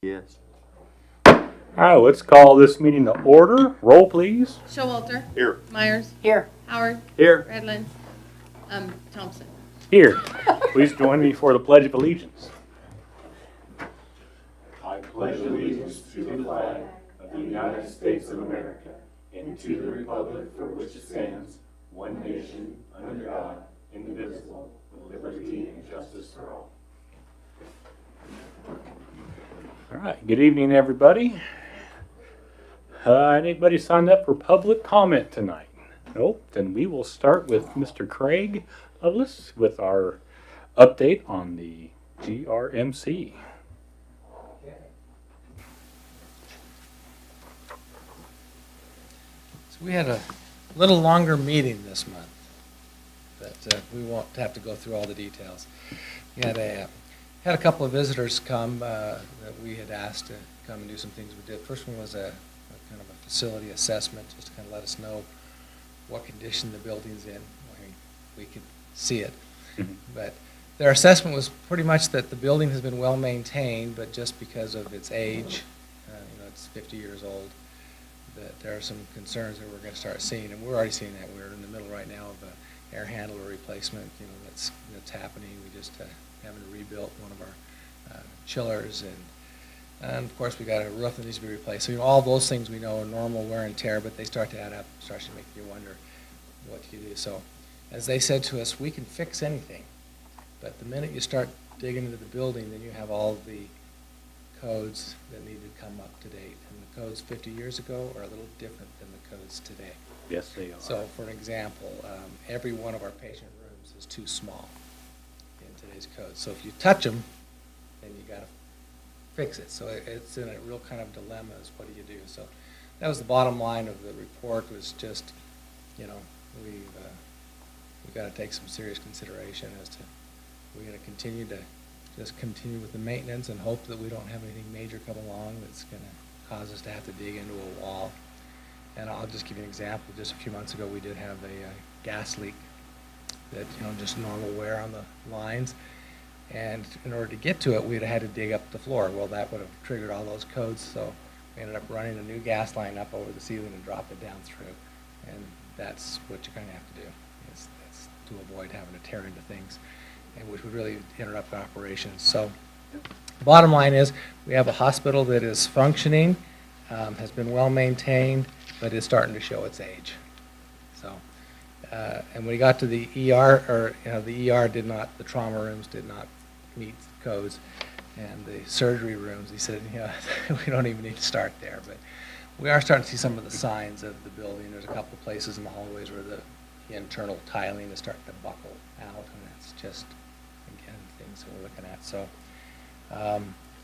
Yes. All right, let's call this meeting to order. Roll, please. Showalter. Here. Myers. Here. Howard. Here. Redlin. Thompson. Here. Please join me for the Pledge of Allegiance. I pledge allegiance to the flag of the United States of America and to the republic for which it stands, one nation, under God, indivisible, with liberty and justice for all. All right, good evening, everybody. Anybody signed up for public comment tonight? Nope. Then we will start with Mr. Craig Lovelace with our update on the GRMC. So we had a little longer meeting this month, but we won't have to go through all the details. We had a couple of visitors come that we had asked to come and do some things we did. First one was a kind of a facility assessment, just to kind of let us know what condition the building's in. We could see it. Mhm. But their assessment was pretty much that the building has been well maintained, but just because of its age, it's 50 years old, that there are some concerns that we're going to start seeing, and we're already seeing that. We're in the middle right now of an air handler replacement, that's happening. We just having to rebuild one of our chillers, and of course we got a roof that needs to be replaced. So all those things we know are normal wear and tear, but they start to add up, starts to make you wonder what you do. So as they said to us, we can fix anything, but the minute you start digging into the building, then you have all the codes that need to come up to date. And the codes 50 years ago are a little different than the codes today. Yes, they are. So for an example, every one of our patient rooms is too small in today's code. So if you touch them, then you got to fix it. So it's in a real kind of dilemma is what do you do? So that was the bottom line of the report, was just, we've got to take some serious consideration as to, we're going to continue with the maintenance and hope that we don't have anything major come along that's going to cause us to have to dig into a wall. And I'll just give you an example. Just a few months ago, we did have a gas leak that, just normal wear on the lines. And in order to get to it, we'd have had to dig up the floor. Well, that would have triggered all those codes, so we ended up running a new gas line up over the ceiling and dropped it down through. And that's what you're going to have to do, is to avoid having to tear into things, and which would really interrupt operations. So the bottom line is we have a hospital that is functioning, has been well maintained, but is starting to show its age. So, and when we got to the ER, the trauma rooms did not meet codes, and the surgery rooms, he said, we don't even need to start there. But we are starting to see some of the signs of the building. There's a couple of places in the hallways where the internal tiling is starting to buckle out, and that's just, again, things that we're looking at. So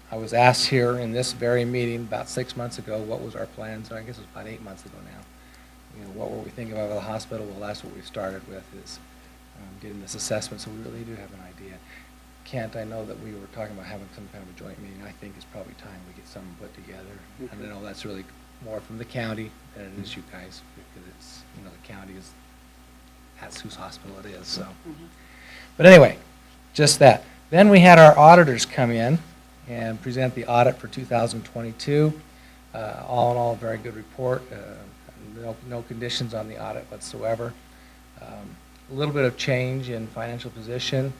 I was asked here in this very meeting about 6 months ago, what was our plans? I guess it was about 8 months ago now. What were we thinking about the hospital? Well, that's what we started with, is getting this assessment, so we really do have an idea. Kent, I know that we were talking about having some kind of a joint meeting. I think it's probably time we get something put together. And I know that's really more from the county than it is you guys, because it's, the county that's whose hospital it is. So, But anyway, just that. Then we had our auditors come in and present the audit for 2022. All in all, a very good report. No conditions on the audit whatsoever. A little bit of change in financial position,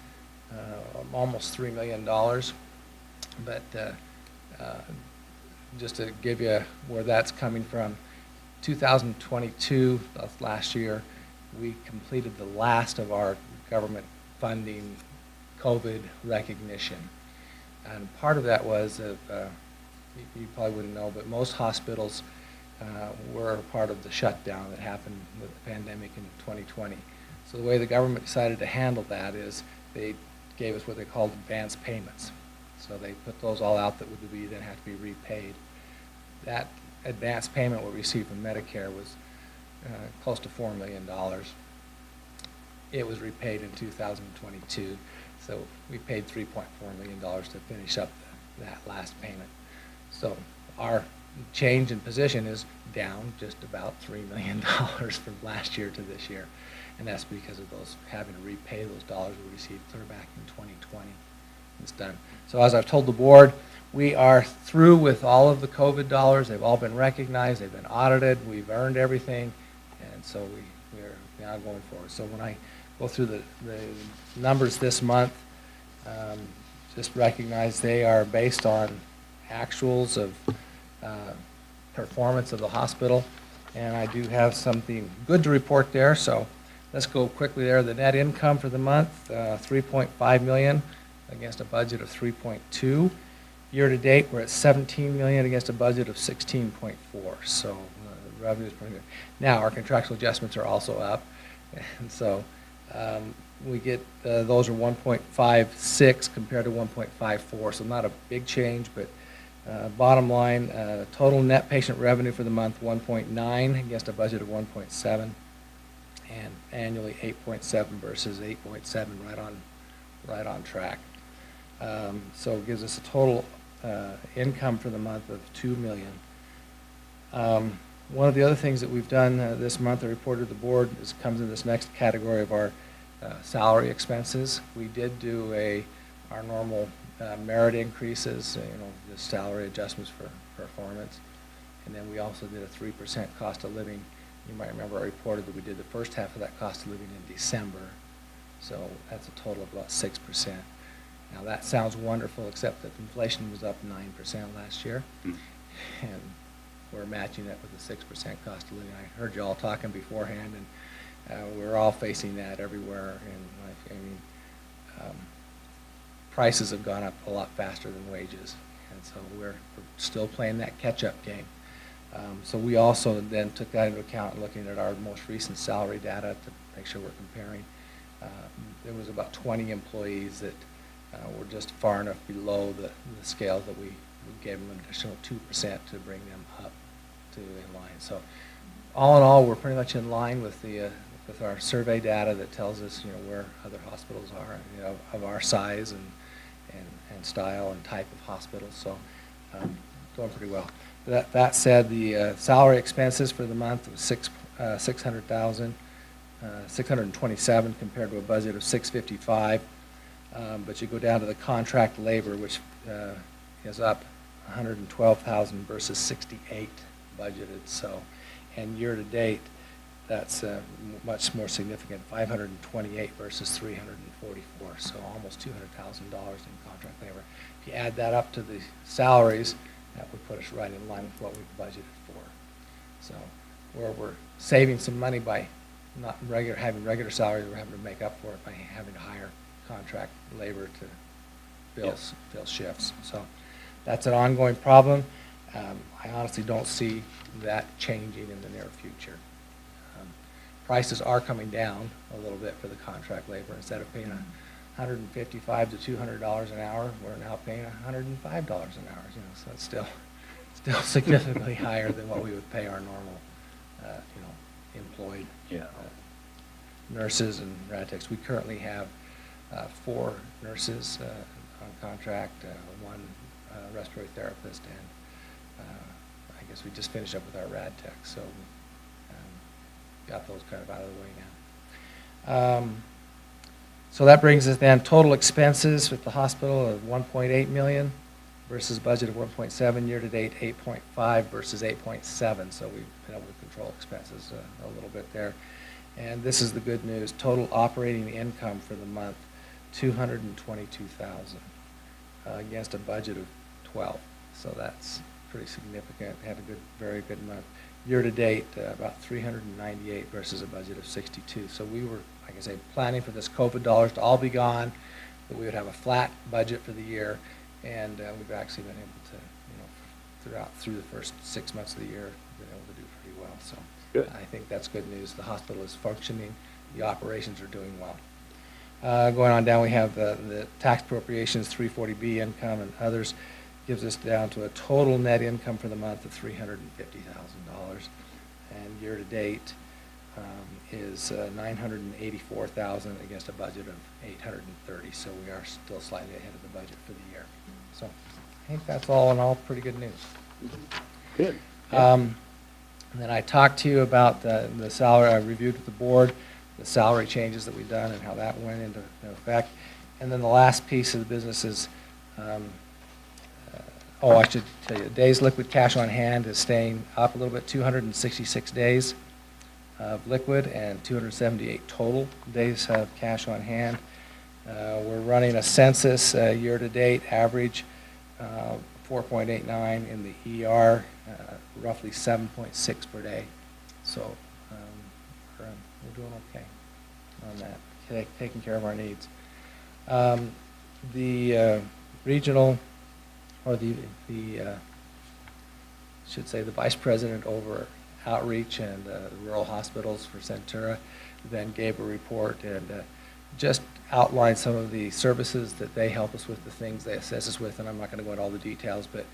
almost $3 million. But just to give you where that's coming from, 2022, last year, we completed the last of our government funding COVID recognition. And part of that was, you probably wouldn't know, but most hospitals were part of the shutdown that happened with the pandemic in 2020. So the way the government decided to handle that is they gave us what they called advance payments. So they put those all out that would then have to be repaid. That advance payment we received from Medicare was close to $4 million. It was repaid in 2022. So we paid $3.4 million to finish up that last payment. So our change in position is down just about $3 million from last year to this year. And that's because of those having to repay those dollars we received clear back in 2020. It's done. So as I've told the board, we are through with all of the COVID dollars. They've all been recognized, they've been audited, we've earned everything, and so we're now going forward. So when I go through the numbers this month, just recognize they are based on actuals of performance of the hospital, and I do have something good to report there, so let's go quickly there. The net income for the month, $3.5 million against a budget of $3.2. Year to date, we're at $17 million against a budget of $16.4. So the revenue is pretty good. Now our contractual adjustments are also up, and so we get those are 1.56 compared to 1.54. So not a big change, but bottom line, total net patient revenue for the month 1.9 against a budget of 1.7. And annually 8.7 versus 8.7, right on track. So it gives us a total income for the month of $2 million. One of the other things that we've done this month, I reported to the board, comes in this next category of our salary expenses. We did do our normal merit increases, the salary adjustments for performance, and then we also did a 3% cost of living. You might remember I reported that we did the first half of that cost of living in December, so that's a total of about 6%. Now that sounds wonderful, except that inflation was up 9% last year, and we're matching that with a 6% cost of living. I heard you all talking beforehand, and we're all facing that everywhere in life. Prices have gone up a lot faster than wages, and so we're still playing that catch-up game. So we also then took that into account, looking at our most recent salary data to make sure we're comparing. There was about 20 employees that were just far enough below the scale that we gave them an additional 2% to bring them up to in line. So all in all, we're pretty much in line with with our survey data that tells us where other hospitals are, of our size and style and type of hospital. So going pretty well. That said, the salary expenses for the month was $600,000, $627 compared to a budget of $655. But you go down to the contract labor, which is up $112,000 versus $68 budgeted. So, and year to date, that's much more significant, $528 versus $344. So almost $200,000 in contract labor. If you add that up to the salaries, that would put us right in line with what we've budgeted for. So where we're saving some money by not having regular salaries, we're having to make up for it by having to hire contract labor to fill shifts. So that's an ongoing problem. I honestly don't see that changing in the near future. Prices are coming down a little bit for the contract labor. Instead of paying $155 to $200 an hour, we're now paying $105 an hour. So it's still significantly higher than what we would pay our normal, employed nurses and rad techs. We currently have 4 nurses on contract, 1 respiratory therapist, and I guess we just finished up with our rad tech. So got those kind of out of the way now. So that brings us then total expenses with the hospital of $1.8 million versus budget of $1.7, year to date 8.5 versus 8.7. So we've been able to control expenses a little bit there. And this is the good news. Total operating income for the month, $222,000 against a budget of $12. So that's pretty significant. Had a very good month. Year to date, about $398 versus a budget of $62. So we were, like I say, planning for this COVID dollars to all be gone, that we would have a flat budget for the year, and we've actually been able to, through the first 6 months of the year, been able to do pretty well. So good. I think that's good news. The hospital is functioning. The operations are doing well. Going on down, we have the tax appropriations, 340B income, and others. Gives us down to a total net income for the month of $350,000, and year to date is $984,000 against a budget of $830. So we are still slightly ahead of the budget for the year. So I think that's all in all pretty good news. Good. And then I talked to you about the salary. I reviewed with the board the salary changes that we've done and how that went into effect. And then the last piece of the business is Oh, I should tell you, days liquid cash on hand is staying up a little bit, 266 days of liquid and 278 total days of cash on hand. We're running a census year-to-date average 4.89 in the ER, roughly 7.6 per day. So we're doing okay on that, taking care of our needs. The regional, or should say the vice president over outreach and rural hospitals for Centura then gave a report and just outlined some of the services that they help us with, the things they assist us with, and I'm not going to go into all the details, but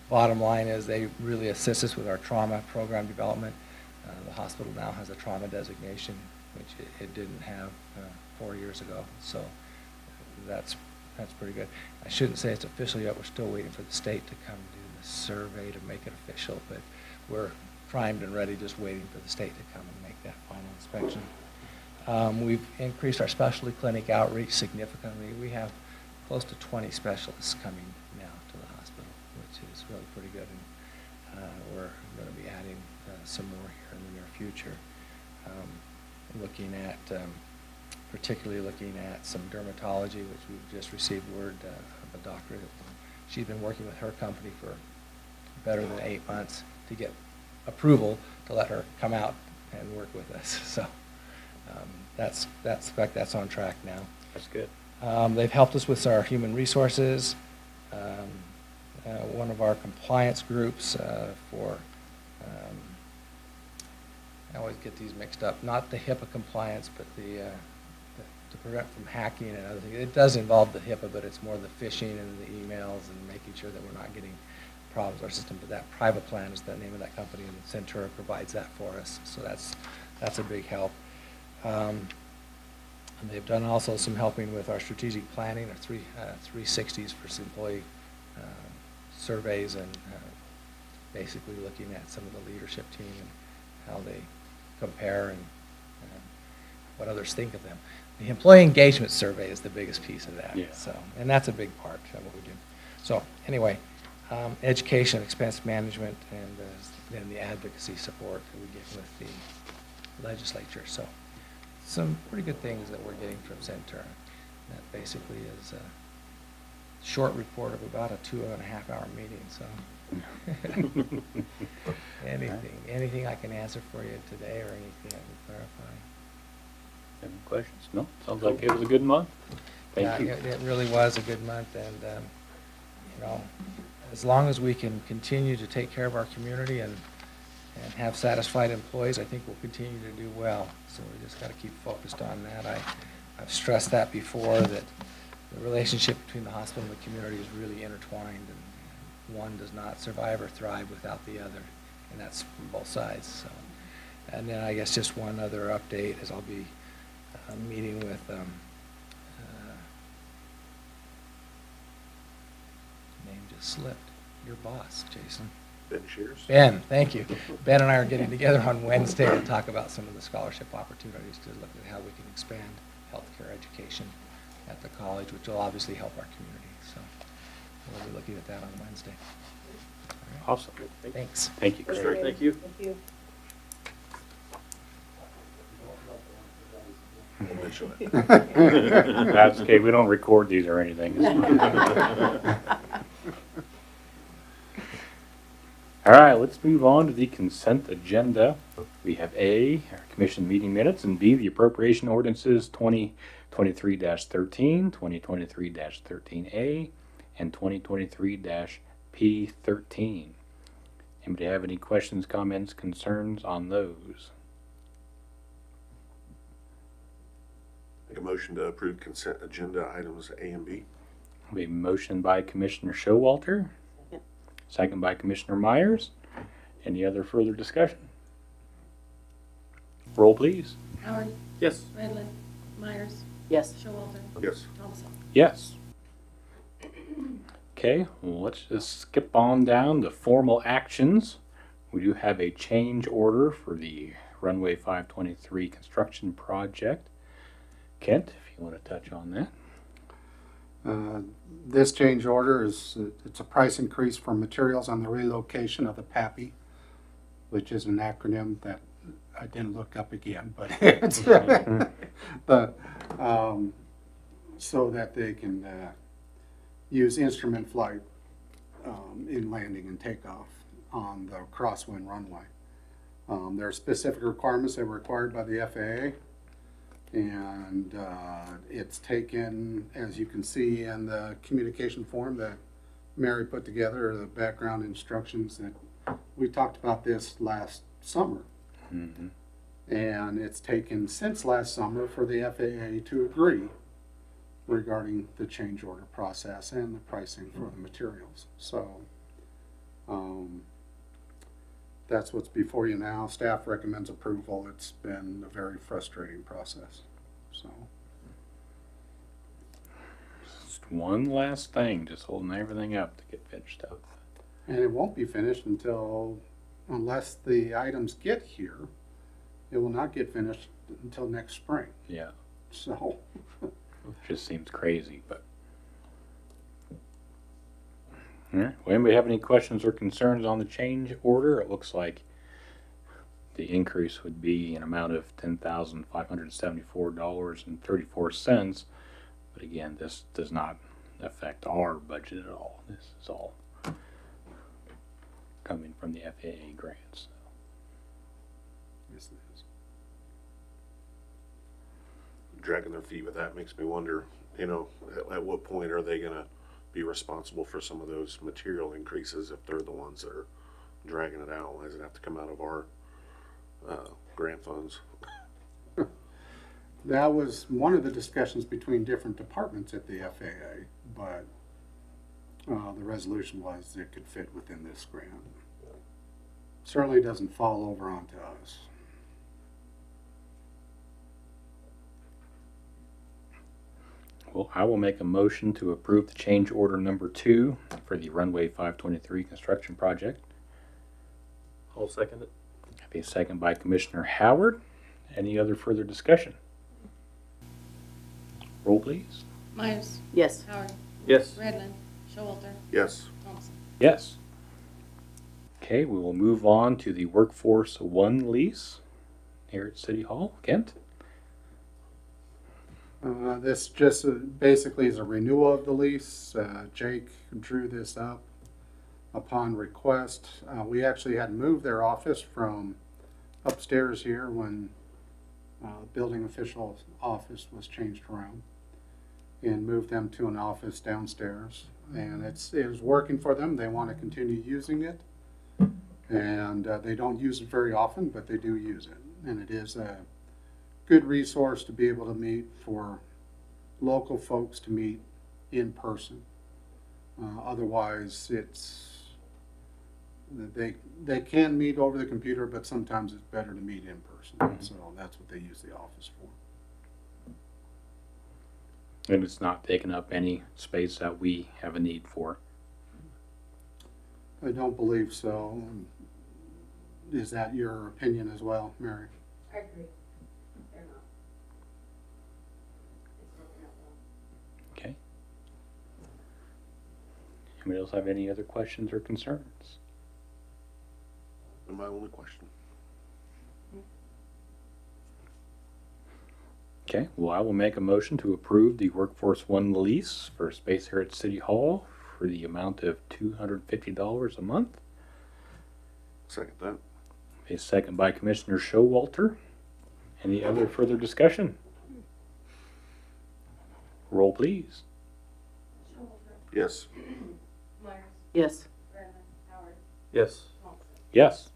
bottom line is they really assist us with our trauma program development. The hospital now has a trauma designation, which it didn't have 4 years ago, so that's pretty good. I shouldn't say it's official yet. We're still waiting for the state to come do the survey to make it official, but we're primed and ready, just waiting for the state to come and make that final inspection. We've increased our specialty clinic outreach significantly. We have close to 20 specialists coming now to the hospital, which is really pretty good, and we're going to be adding some more here in the near future. Particularly looking at some dermatology, which we've just received word of a doctor that she's been working with her company for better than 8 months to get approval to let her come out and work with us. So that's on track now. That's good. They've helped us with our human resources. One of our compliance groups for I always get these mixed up. Not the HIPAA compliance, but to prevent from hacking and other things. It does involve the HIPAA, but it's more the phishing and the emails and making sure that we're not getting problems with our system. But that Private Plan is the name of that company, and Centura provides that for us. So that's a big help. And they've done also some helping with our strategic planning, our 360s for employee surveys, and basically looking at some of the leadership team and how they compare and what others think of them. The employee engagement survey is the biggest piece of that. Yeah. So, and that's a big part of what we do. So anyway, education, expense management, and then the advocacy support that we get with the legislature. So some pretty good things that we're getting from Centura. That basically is a short report of about a 2.5-hour meeting. So anything I can answer for you today, or anything I can clarify? Any questions? No? Sounds like it was a good month. Thank you. It really was a good month, and as long as we can continue to take care of our community and have satisfied employees, I think we'll continue to do well. So we just got to keep focused on that. I've stressed that before, that the relationship between the hospital and the community is really intertwined, and one does not survive or thrive without the other, and that's from both sides. So, and then I guess just one other update is I'll be meeting with name just slipped. Your boss, Jason. Ben Shears? Ben, thank you. Ben and I are getting together on Wednesday to talk about some of the scholarship opportunities, to look at how we can expand healthcare education at the college, which will obviously help our community. So we'll be looking at that on Wednesday. All right. Awesome. Thanks. Thank you. That's great, thank you. Thank you. We'll mention it. That's okay. We don't record these or anything. All right, let's move on to the consent agenda. We have A, our commission meeting minutes, and B, the appropriation ordinances 2023-13, 2023-13A, and 2023-P13. Anybody have any questions, comments, concerns on those? Make a motion to approve consent agenda items A and B. We have a motion by Commissioner Showalter, second by Commissioner Myers. Any other further discussion? Roll, please. Howard, Yes. Redlin, Myers, Yes. Showalter, Yes. Thompson. Yes. Okay, well, let's just skip on down to formal actions. We do have a change order for the runway 523 construction project. Kent, if you want to touch on that. This change order it's a price increase for materials on the relocation of the PAPI, which is an acronym that I didn't look up again, but it's the, so that they can use instrument flight in landing and takeoff on the crosswind runway. There are specific requirements that were required by the FAA, and it's taken, as you can see in the communication form that Mary put together, the background instructions that we talked about this last summer. Mm-hmm. And it's taken since last summer for the FAA to agree regarding the change order process and the pricing for the materials. So that's what's before you now. Staff recommends approval. It's been a very frustrating process. So Just one last thing, just holding everything up to get finished up. and it won't be finished unless the items get here. It will not get finished until next spring. Yeah, So it just seems crazy, but. All right. Well, anybody have any questions or concerns on the change order? It looks like the increase would be an amount of $10,574.34. But again, this does not affect our budget at all. This is all coming from the FAA grants. yes, it is. Dragging their feet with that makes me wonder, at what point are they gonna be responsible for some of those material increases if they're the ones that are dragging it out? Why does it have to come out of our grant funds? That was one of the discussions between different departments at the FAA, but the resolution was it could fit within this grant. Certainly doesn't fall over onto us. Well, I will make a motion to approve the change order number 2 for the runway 523 construction project. I'll second it. Have a second by Commissioner Howard. Any other further discussion? Roll, please. Myers, Yes. Howard, Yes. Redland, Showalter, Yes. Thompson. Yes. Okay, we will move on to the Workforce One lease here at City Hall. Kent? This just basically is a renewal of the lease. Jake drew this up upon request. We actually had moved their office from upstairs here when building official's office was changed around, and moved them to an office downstairs. And it was working for them. They want to continue using it. And they don't use it very often, but they do use it. And it is a good resource to be able to meet for local folks to meet in person. Otherwise, they can meet over the computer, but sometimes it's better to meet in person. So that's what they use the office for. And it's not taking up any space that we have a need for. I don't believe so. Is that your opinion as well, Mary? I agree. They're not. It's working out well. Okay. Anybody else have any other questions or concerns? And my only question. Okay, well, I will make a motion to approve the Workforce One lease for space here at City Hall for the amount of $250 a month. Second that. A second by Commissioner Showalter. Any other further discussion? Roll, please. Yes. Myers, Yes. Redland, Howard, Yes. Thompson. Yes.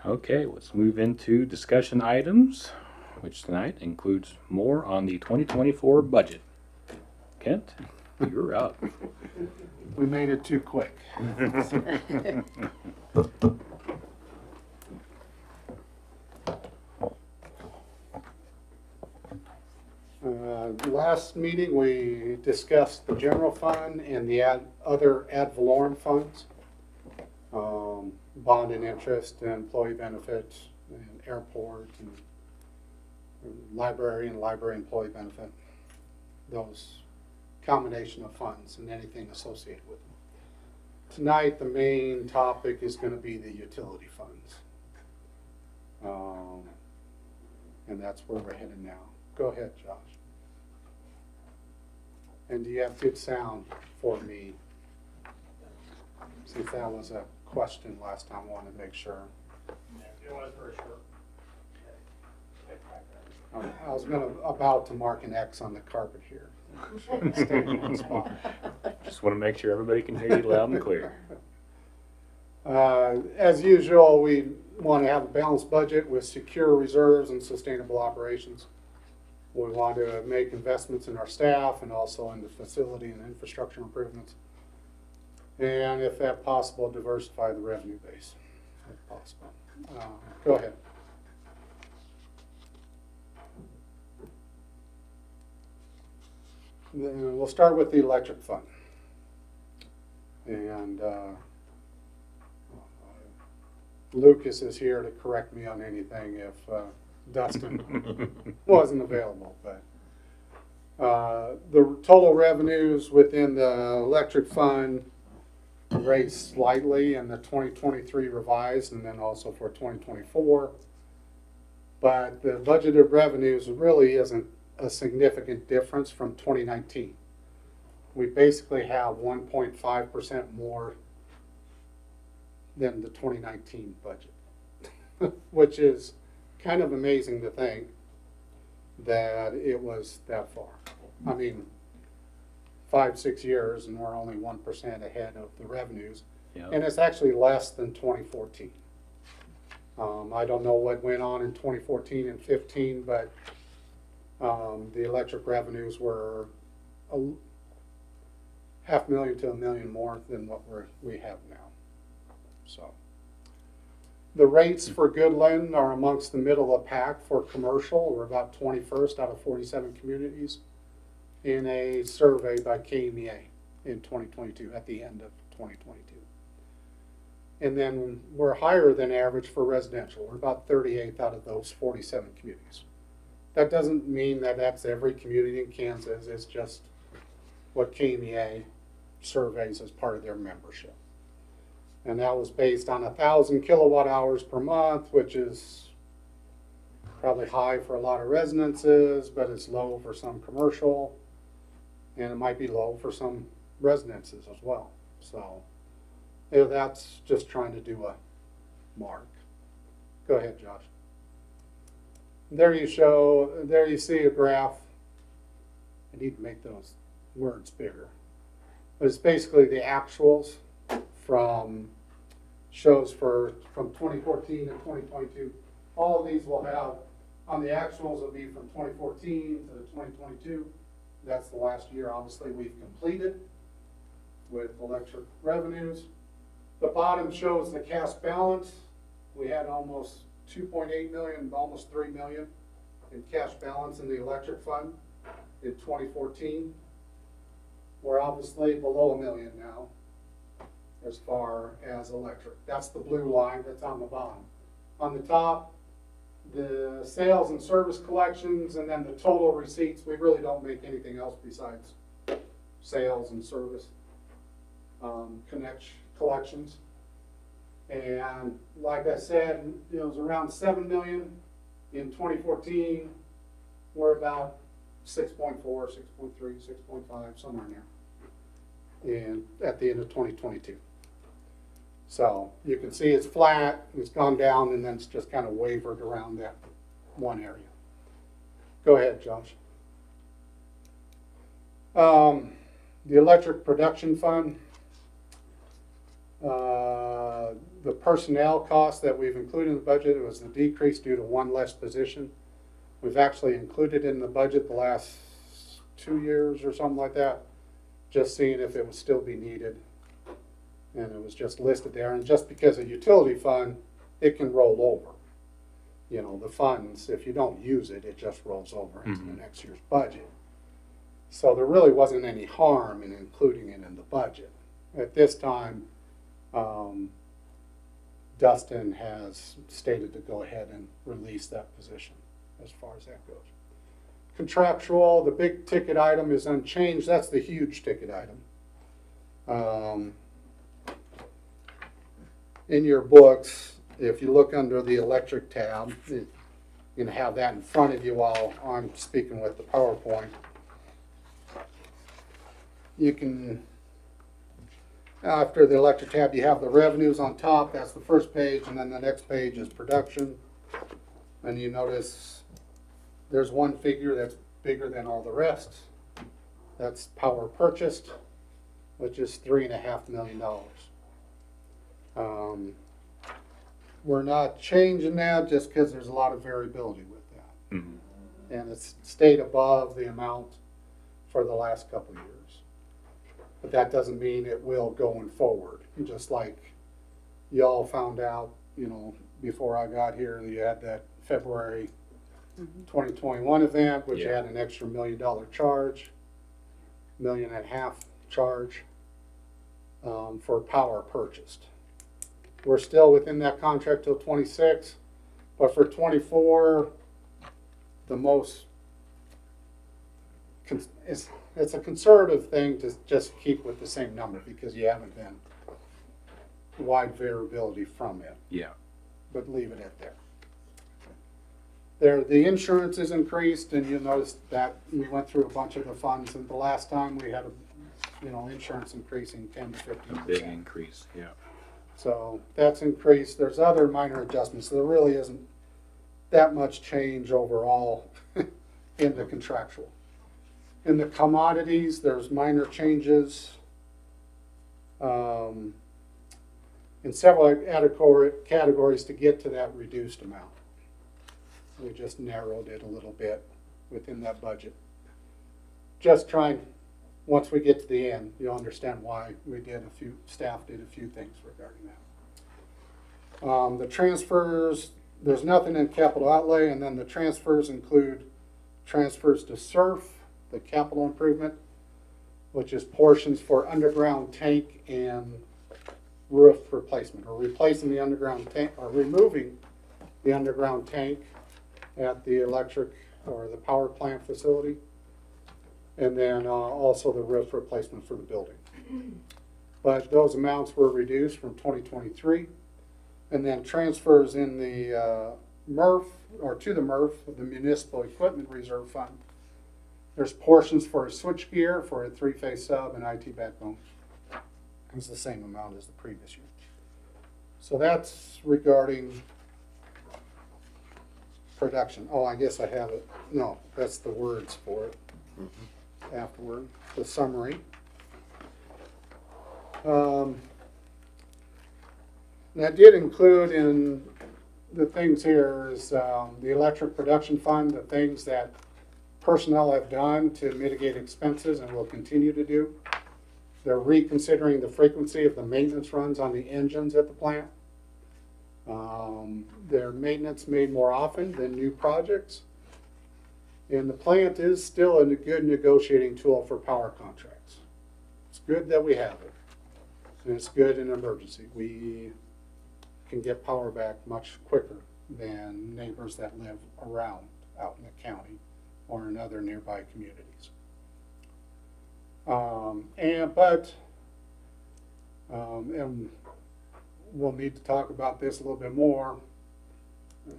Okay, let's move into discussion items, which tonight includes more on the 2024 budget. Kent, you're up. We made it too quick. Last meeting, we discussed the general fund and the other ad valorem funds. Bond and interest, employee benefits, and airport, and library employee benefit. Those combination of funds and anything associated with them. Tonight, the main topic is going to be the utility funds. And that's where we're headed now. Go ahead, Josh. And do you have good sound for me? Since that was a question last time, I wanted to make sure. It was for sure. I was about to mark an X on the carpet here. Staying on the spot. Just want to make sure everybody can hear you loud and clear. As usual, we want to have a balanced budget with secure reserves and sustainable operations. We want to make investments in our staff and also in the facility and infrastructure improvements. And if that possible, diversify the revenue base, if possible. Go ahead. Then we'll start with the electric fund. And Lucas is here to correct me on anything if Dustin wasn't available. But the total revenues within the electric fund raised slightly in the 2023 revised and then also for 2024. But the budgeted revenues really isn't a significant difference from 2019. We basically have 1.5% more than the 2019 budget, which is kind of amazing to think that it was that far. I mean, 5-6 years and we're only 1% ahead of the revenues, Yeah. and it's actually less than 2014. I don't know what went on in 2014 and 15, but the electric revenues were $500,000 to $1 million more than what we have now. So the rates for Goodland are amongst the middle of the pack for commercial. We're about 21st out of 47 communities in a survey by KMEA in 2022, at the end of 2022. And then we're higher than average for residential. We're about 38th out of those 47 communities. That doesn't mean that that's every community in Kansas. It's just what KMEA surveys as part of their membership. And that was based on 1,000 kilowatt hours per month, which is probably high for a lot of residences, but it's low for some commercial, and it might be low for some residences as well. So that's just trying to do a mark. Go ahead, Josh. There you see a graph. I need to make those words bigger. But it's basically the actuals from 2014 to 2022. All of these will have, on the actuals, will be from 2014 to 2022. That's the last year, obviously, we've completed with electric revenues. The bottom shows the cash balance. We had almost 2.8 million, almost 3 million in cash balance in the electric fund in 2014. We're obviously below $1 million now as far as electric. That's the blue line that's on the bottom. On the top, the sales and service collections, and then the total receipts. We really don't make anything else besides sales and service collections. And like I said, it was around 7 million in 2014. We're about 6.4, 6.3, 6.5, somewhere in there. And at the end of 2022. So you can see it's flat, it's gone down, and then it's just kind of wavered around that one area. Go ahead, Josh. The electric production fund. The personnel cost that we've included in the budget, it was a decrease due to one less position. We've actually included in the budget the last 2 years or something like that, just seeing if it would still be needed. And it was just listed there. And just because a utility fund, it can roll over. You know, the funds, if you don't use it, it just rolls over into the next year's budget. So there really wasn't any harm in including it in the budget. At this time, Dustin has stated to go ahead and release that position as far as that goes. contractual, the big ticket item is unchanged. That's the huge ticket item. In your books, if you look under the electric tab, you can have that in front of you while I'm speaking with the PowerPoint. You can, after the electric tab, you have the revenues on top. That's the first page, and then the next page is production. And you notice there's one figure that's bigger than all the rest. That's power purchased, which is $3.5 million. We're not changing that just because there's a lot of variability with that. Mhm. And it's stayed above the amount for the last couple of years. But that doesn't mean it will going forward. Just like y'all found out, you know, before I got here, you had that February 2021 event, which Yeah. had an extra $1 million charge, $1.5 million charge for power purchased. We're still within that contract till 26, but for 24, the most it's a conservative thing to just keep with the same number because you haven't been wide variability from it. Yeah. But leave it at there. There, the insurance is increased, and you'll notice that we went through a bunch of the funds, and the last time we had insurance increasing 10 to 15%. Big increase. Yeah. So that's increased. There's other minor adjustments. There really isn't that much change overall in the contractual. In the commodities, there's minor changes in several categories to get to that reduced amount. We just narrowed it a little bit within that budget. Just trying, once we get to the end, you'll understand why staff did a few things regarding that. The transfers, there's nothing in capital outlay, and then the transfers include transfers to SURF, the capital improvement, which is portions for underground tank and roof replacement, or replacing the underground tank, or removing the underground tank at the electric or the power plant facility, and then also the roof replacement for the building. But those amounts were reduced from 2023, and then transfers in the MRF, or to the MRF, the Municipal Equipment Reserve Fund. There's portions for a switchgear for a 3-phase sub and IT backbone. It's the same amount as the previous year. So that's regarding production. Oh, I guess I have it. No, that's the words for it. Afterward, the summary. That did include in the things here is the electric production fund, the things that personnel have done to mitigate expenses and will continue to do. They're reconsidering the frequency of the maintenance runs on the engines at the plant. Their maintenance made more often than new projects. And the plant is still a good negotiating tool for power contracts. It's good that we have it. And it's good in emergency. We can get power back much quicker than neighbors that live around out in the county or in other nearby communities. And we'll need to talk about this a little bit more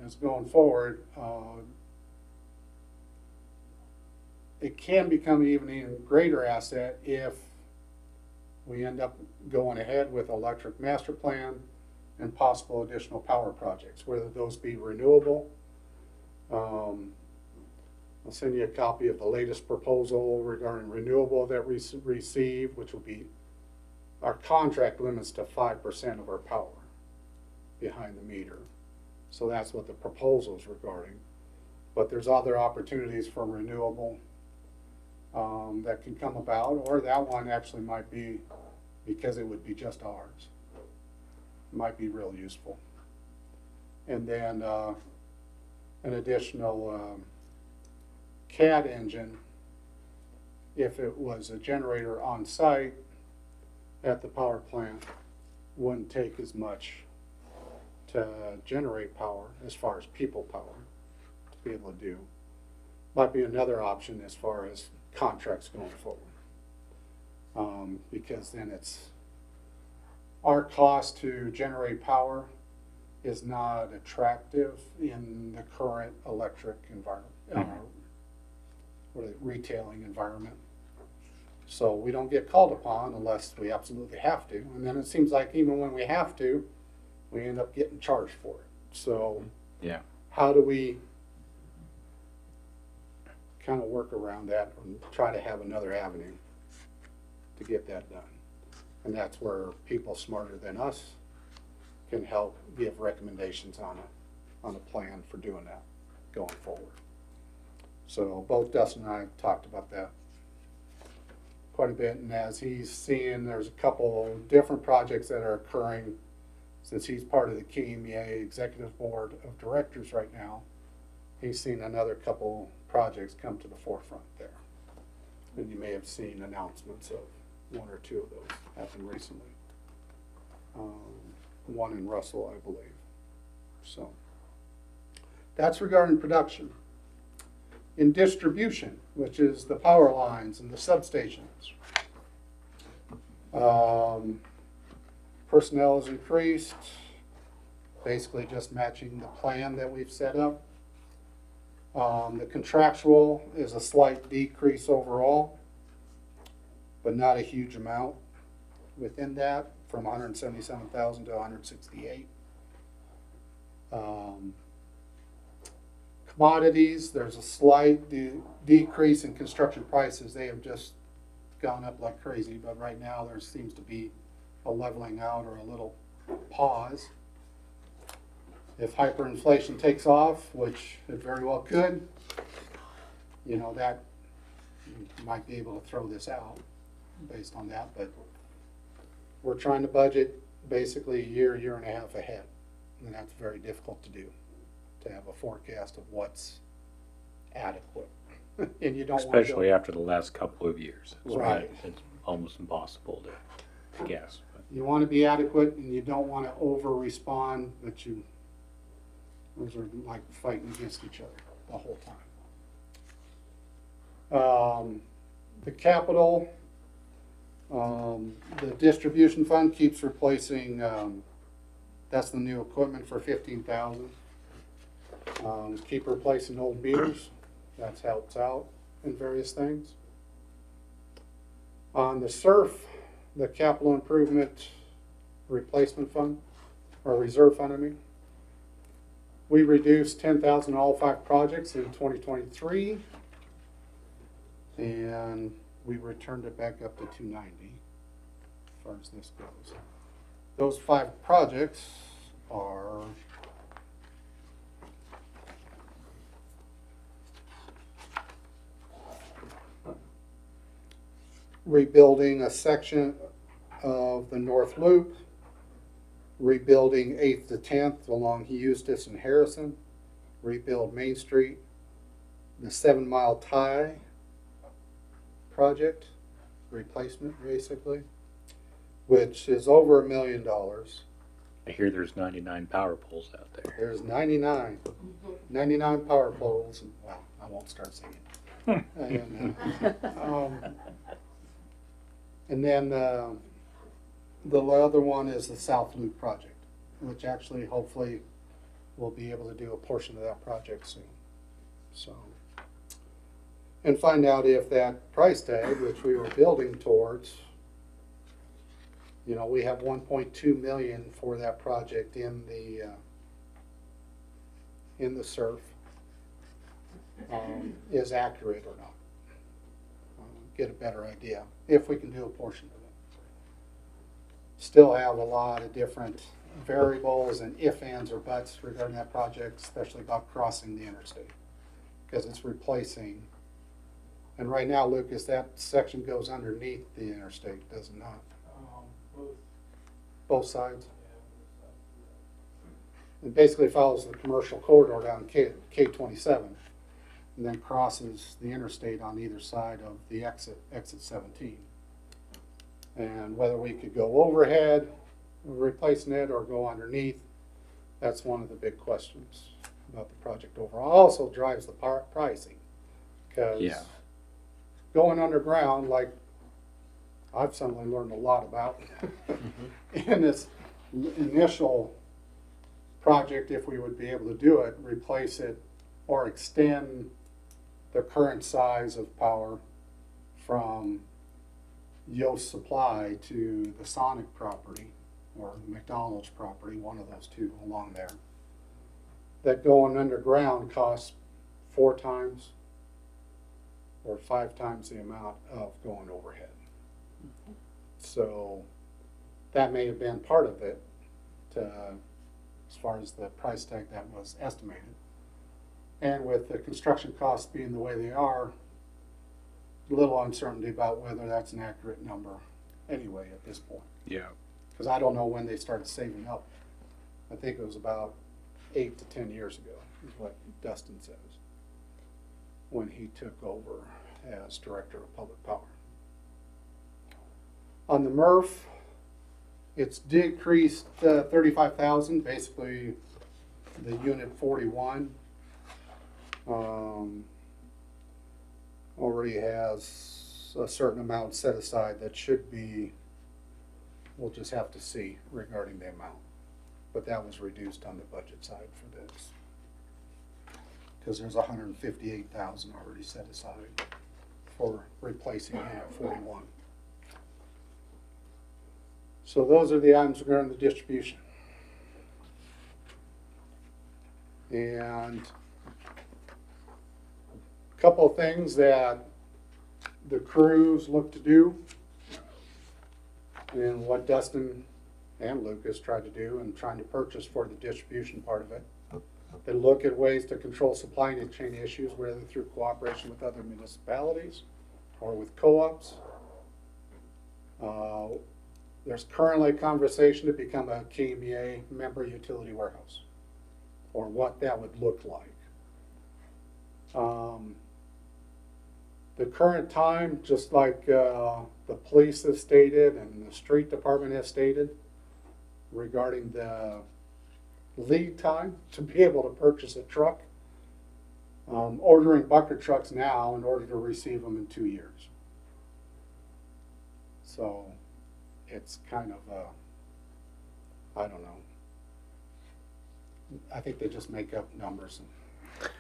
as going forward. It can become an even greater asset if we end up going ahead with electric master plan and possible additional power projects, whether those be renewable. I'll send you a copy of the latest proposal regarding renewable that we received, which will be our contract limits to 5% of our power behind the meter. So that's what the proposal is regarding. But there's other opportunities for renewable that can come about, or that one actually might be, because it would be just ours, might be real useful. And then an additional CAD engine, if it was a generator on site at the power plant, wouldn't take as much to generate power as far as people power to be able to do. might be another option as far as contracts going forward. Because then it's, our cost to generate power is not attractive in the current electric environment, retailing environment. So we don't get called upon unless we absolutely have to. And then it seems like even when we have to, we end up getting charged for it. So Yeah. how do we kind of work around that and try to have another avenue to get that done? And that's where people smarter than us can help give recommendations on a plan for doing that going forward. So both Dustin and I have talked about that quite a bit, and as he's seeing, there's a couple different projects that are occurring since he's part of the KEMEA Executive Board of Directors right now. He's seen another couple projects come to the forefront there. And you may have seen announcements of one or two of those happen recently. One in Russell, I believe. So that's regarding production. In distribution, which is the power lines and the substations, personnel has increased, basically just matching the plan that we've set up. The contractual is a slight decrease overall, but not a huge amount within that, from 177,000 to 168. Commodities, there's a slight decrease in construction prices. They have just gone up like crazy, but right now there seems to be a leveling out or a little pause. If hyperinflation takes off, which it very well could, you know, that you might be able to throw this out based on that, but we're trying to budget basically a year and a half ahead, and that's very difficult to do, to have a forecast of what's adequate. And you don't want to Especially after the last couple of years. Right. It's almost impossible to guess. You want to be adequate, and you don't want to over-respond, but those are like fighting against each other the whole time. The capital, the distribution fund keeps replacing, that's the new equipment for 15,000. Keep replacing old meters, that helps out in various things. On the SURF, the capital improvement replacement fund, or reserve fund, I mean, we reduced 10,000 all 5 projects in 2023, and we returned it back up to 290 as far as this goes. Those 5 projects are rebuilding a section of the North Loop, rebuilding 8th to 10th along Eustis and Harrison, rebuild Main Street, the 7 Mile Tie project, replacement basically, which is over $1 million. I hear there's 99 power poles out there. There's 99 power poles, and, well, I won't start singing. And then the other one is the South Loop project, which actually hopefully we'll be able to do a portion of that project soon. So, and find out if that price tag, which we were building towards, you know, we have 1.2 million for that project in the SURF, is accurate or not. Get a better idea if we can do a portion of it. Still have a lot of different variables and if, ands, or buts regarding that project, especially about crossing the interstate, because it's replacing. And right now, Lucas, that section goes underneath the interstate, does it not? Both sides. It basically follows the commercial corridor down K27. And then crosses the interstate on either side of the exit 17. And whether we could go overhead, replacing it, or go underneath, that's one of the big questions about the project overall. Also drives the pricing Because Yeah. going underground, like I've suddenly learned a lot about in this initial project, if we would be able to do it, replace it or extend the current size of power from Yost Supply to the Sonic property or McDonald's property, one of those two along there. That going underground costs 4 times or 5 times the amount of going overhead. So that may have been part of it, as far as the price tag that was estimated. And with the construction costs being the way they are, a little uncertainty about whether that's an accurate number anyway at this point. Yeah. Because I don't know when they started saving up. I think it was about 8 to 10 years ago, is what Dustin says, when he took over as Director of Public Power. On the MRF, it's decreased 35,000, basically the Unit 41 already has a certain amount set aside that should be, we'll just have to see regarding the amount. But that was reduced on the budget side for this. Because there's 158,000 already set aside for replacing Unit 41. So those are the items regarding the distribution. And a couple of things that the crews look to do, and what Dustin and Lucas tried to do and trying to purchase for the distribution part of it. They look at ways to control supply chain issues, whether through cooperation with other municipalities or with co-ops. There's currently a conversation to become a KMEA member utility warehouse, or what that would look like. The current time, just like the police has stated and the street department has stated, regarding the lead time to be able to purchase a truck, ordering bucket trucks now in order to receive them in 2 years. So it's kind of I don't know. I think they just make up numbers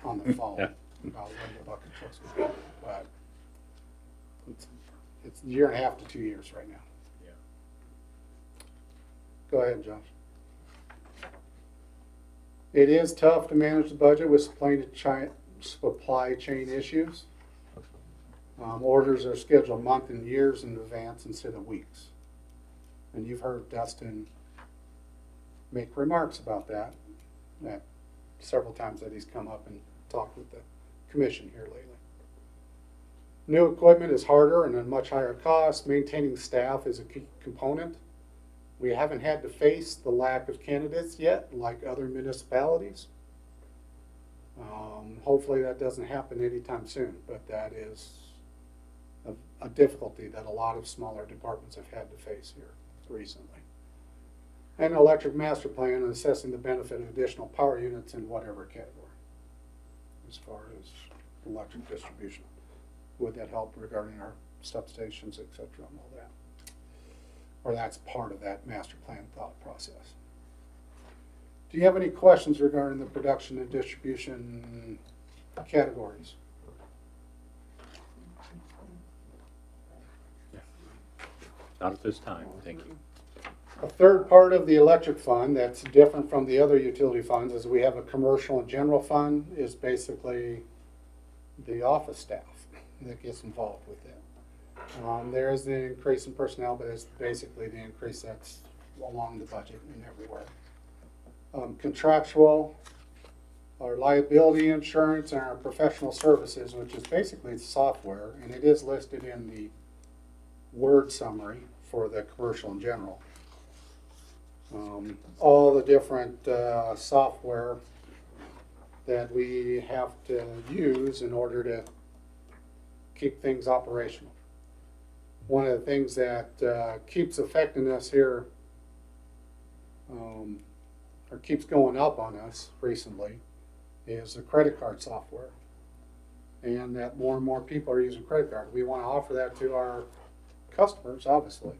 on the phone Yeah. about when the bucket trucks would be, but it's a year and a half to 2 years right now. Yeah. Go ahead, Josh. It is tough to manage the budget with supply chain issues. Orders are scheduled months and years in advance instead of weeks. And you've heard Dustin make remarks about that several times that he's come up and talked with the commission here lately. New equipment is harder and at much higher cost. Maintaining staff is a key component. We haven't had to face the lack of candidates yet, like other municipalities. Hopefully that doesn't happen anytime soon, but that is a difficulty that a lot of smaller departments have had to face here recently. And electric master plan and assessing the benefit of additional power units in whatever category as far as electric distribution. Would that help regarding our substations, et cetera, and all that? Or that's part of that master plan thought process. Do you have any questions regarding the production and distribution categories? Not at this time, thank you. A third part of the electric fund that's different from the other utility funds is we have a commercial and general fund, is basically the office staff that gets involved with it. There is an increase in personnel, but it's basically the increase that's along the budget and everywhere. Contractual, our liability insurance, and our professional services, which is basically software, and it is listed in the word summary for the commercial and general. All the different software that we have to use in order to keep things operational. One of the things that keeps affecting us here, or keeps going up on us recently, is the credit card software. and that more and more people are using credit card. We want to offer that to our customers, obviously,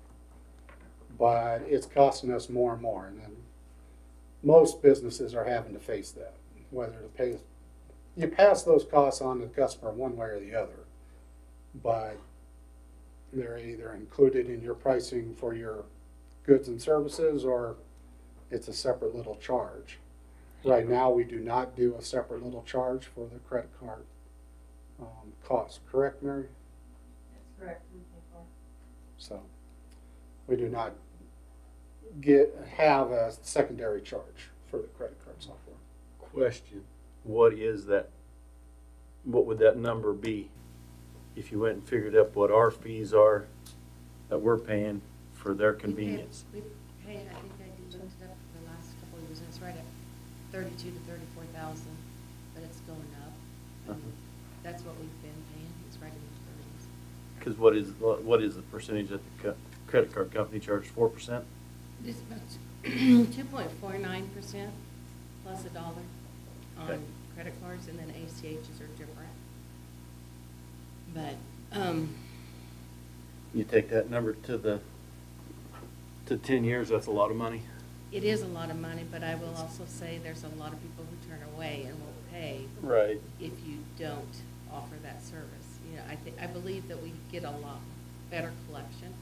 but it's costing us more and more, and then most businesses are having to face that, whether to pay. You pass those costs on to the customer one way or the other, but they're either included in your pricing for your goods and services, or it's a separate little charge. Right now, we do not do a separate little charge for the credit card cost. Correct, Mary? That's correct. Okay. So we do not have a secondary charge for the credit card software. Question, what is that, what would that number be? If you went and figured up what our fees are that we're paying for their convenience? We pay, I think I looked it up for the last couple of years, and it's right at 32 to 34,000, but it's going up. And that's what we've been paying, it's right in the 30s. Cause what is the percentage that the credit card company charges, 4%? It's about 2.49% plus $1 on Okay. credit cards, and then ACHs are different. But, You take that number to 10 years, that's a lot of money. it is a lot of money, but I will also say there's a lot of people who turn away and won't pay Right. if you don't offer that service. You know, I believe that we get a lot better collection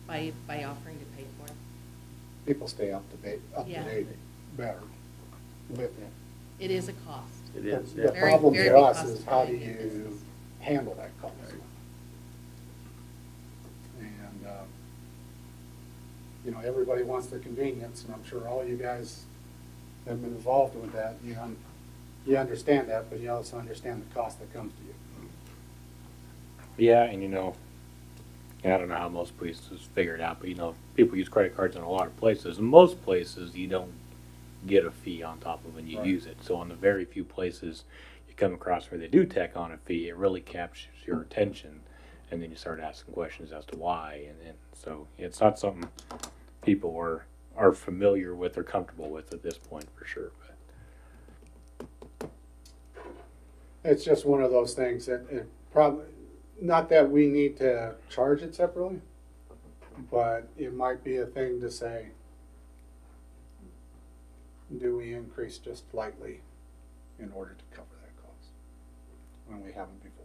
by offering to pay for it. People stay up to date Yeah. better with it. It is a cost. It is, The yeah. Very- problem very for big us cost is of how do doing you business. handle that cost? And, you know, everybody wants the convenience, and I'm sure all you guys have been involved with that. You understand that, but you also understand the cost that comes to you. Yeah, and you know, and I don't know how most places figure it out, but you know, people use credit cards in a lot of places. In most places, you don't get a fee on top of when you Right. use it. So on the very few places you come across where they do tack on a fee, it really captures your attention, and then you start asking questions as to why. And so it's not something people are familiar with or comfortable with at this point for sure. But It's just one of those things that it probably, not that we need to charge it separately, but it might be a thing to say, do we increase just slightly in order to cover that cost when we haven't before?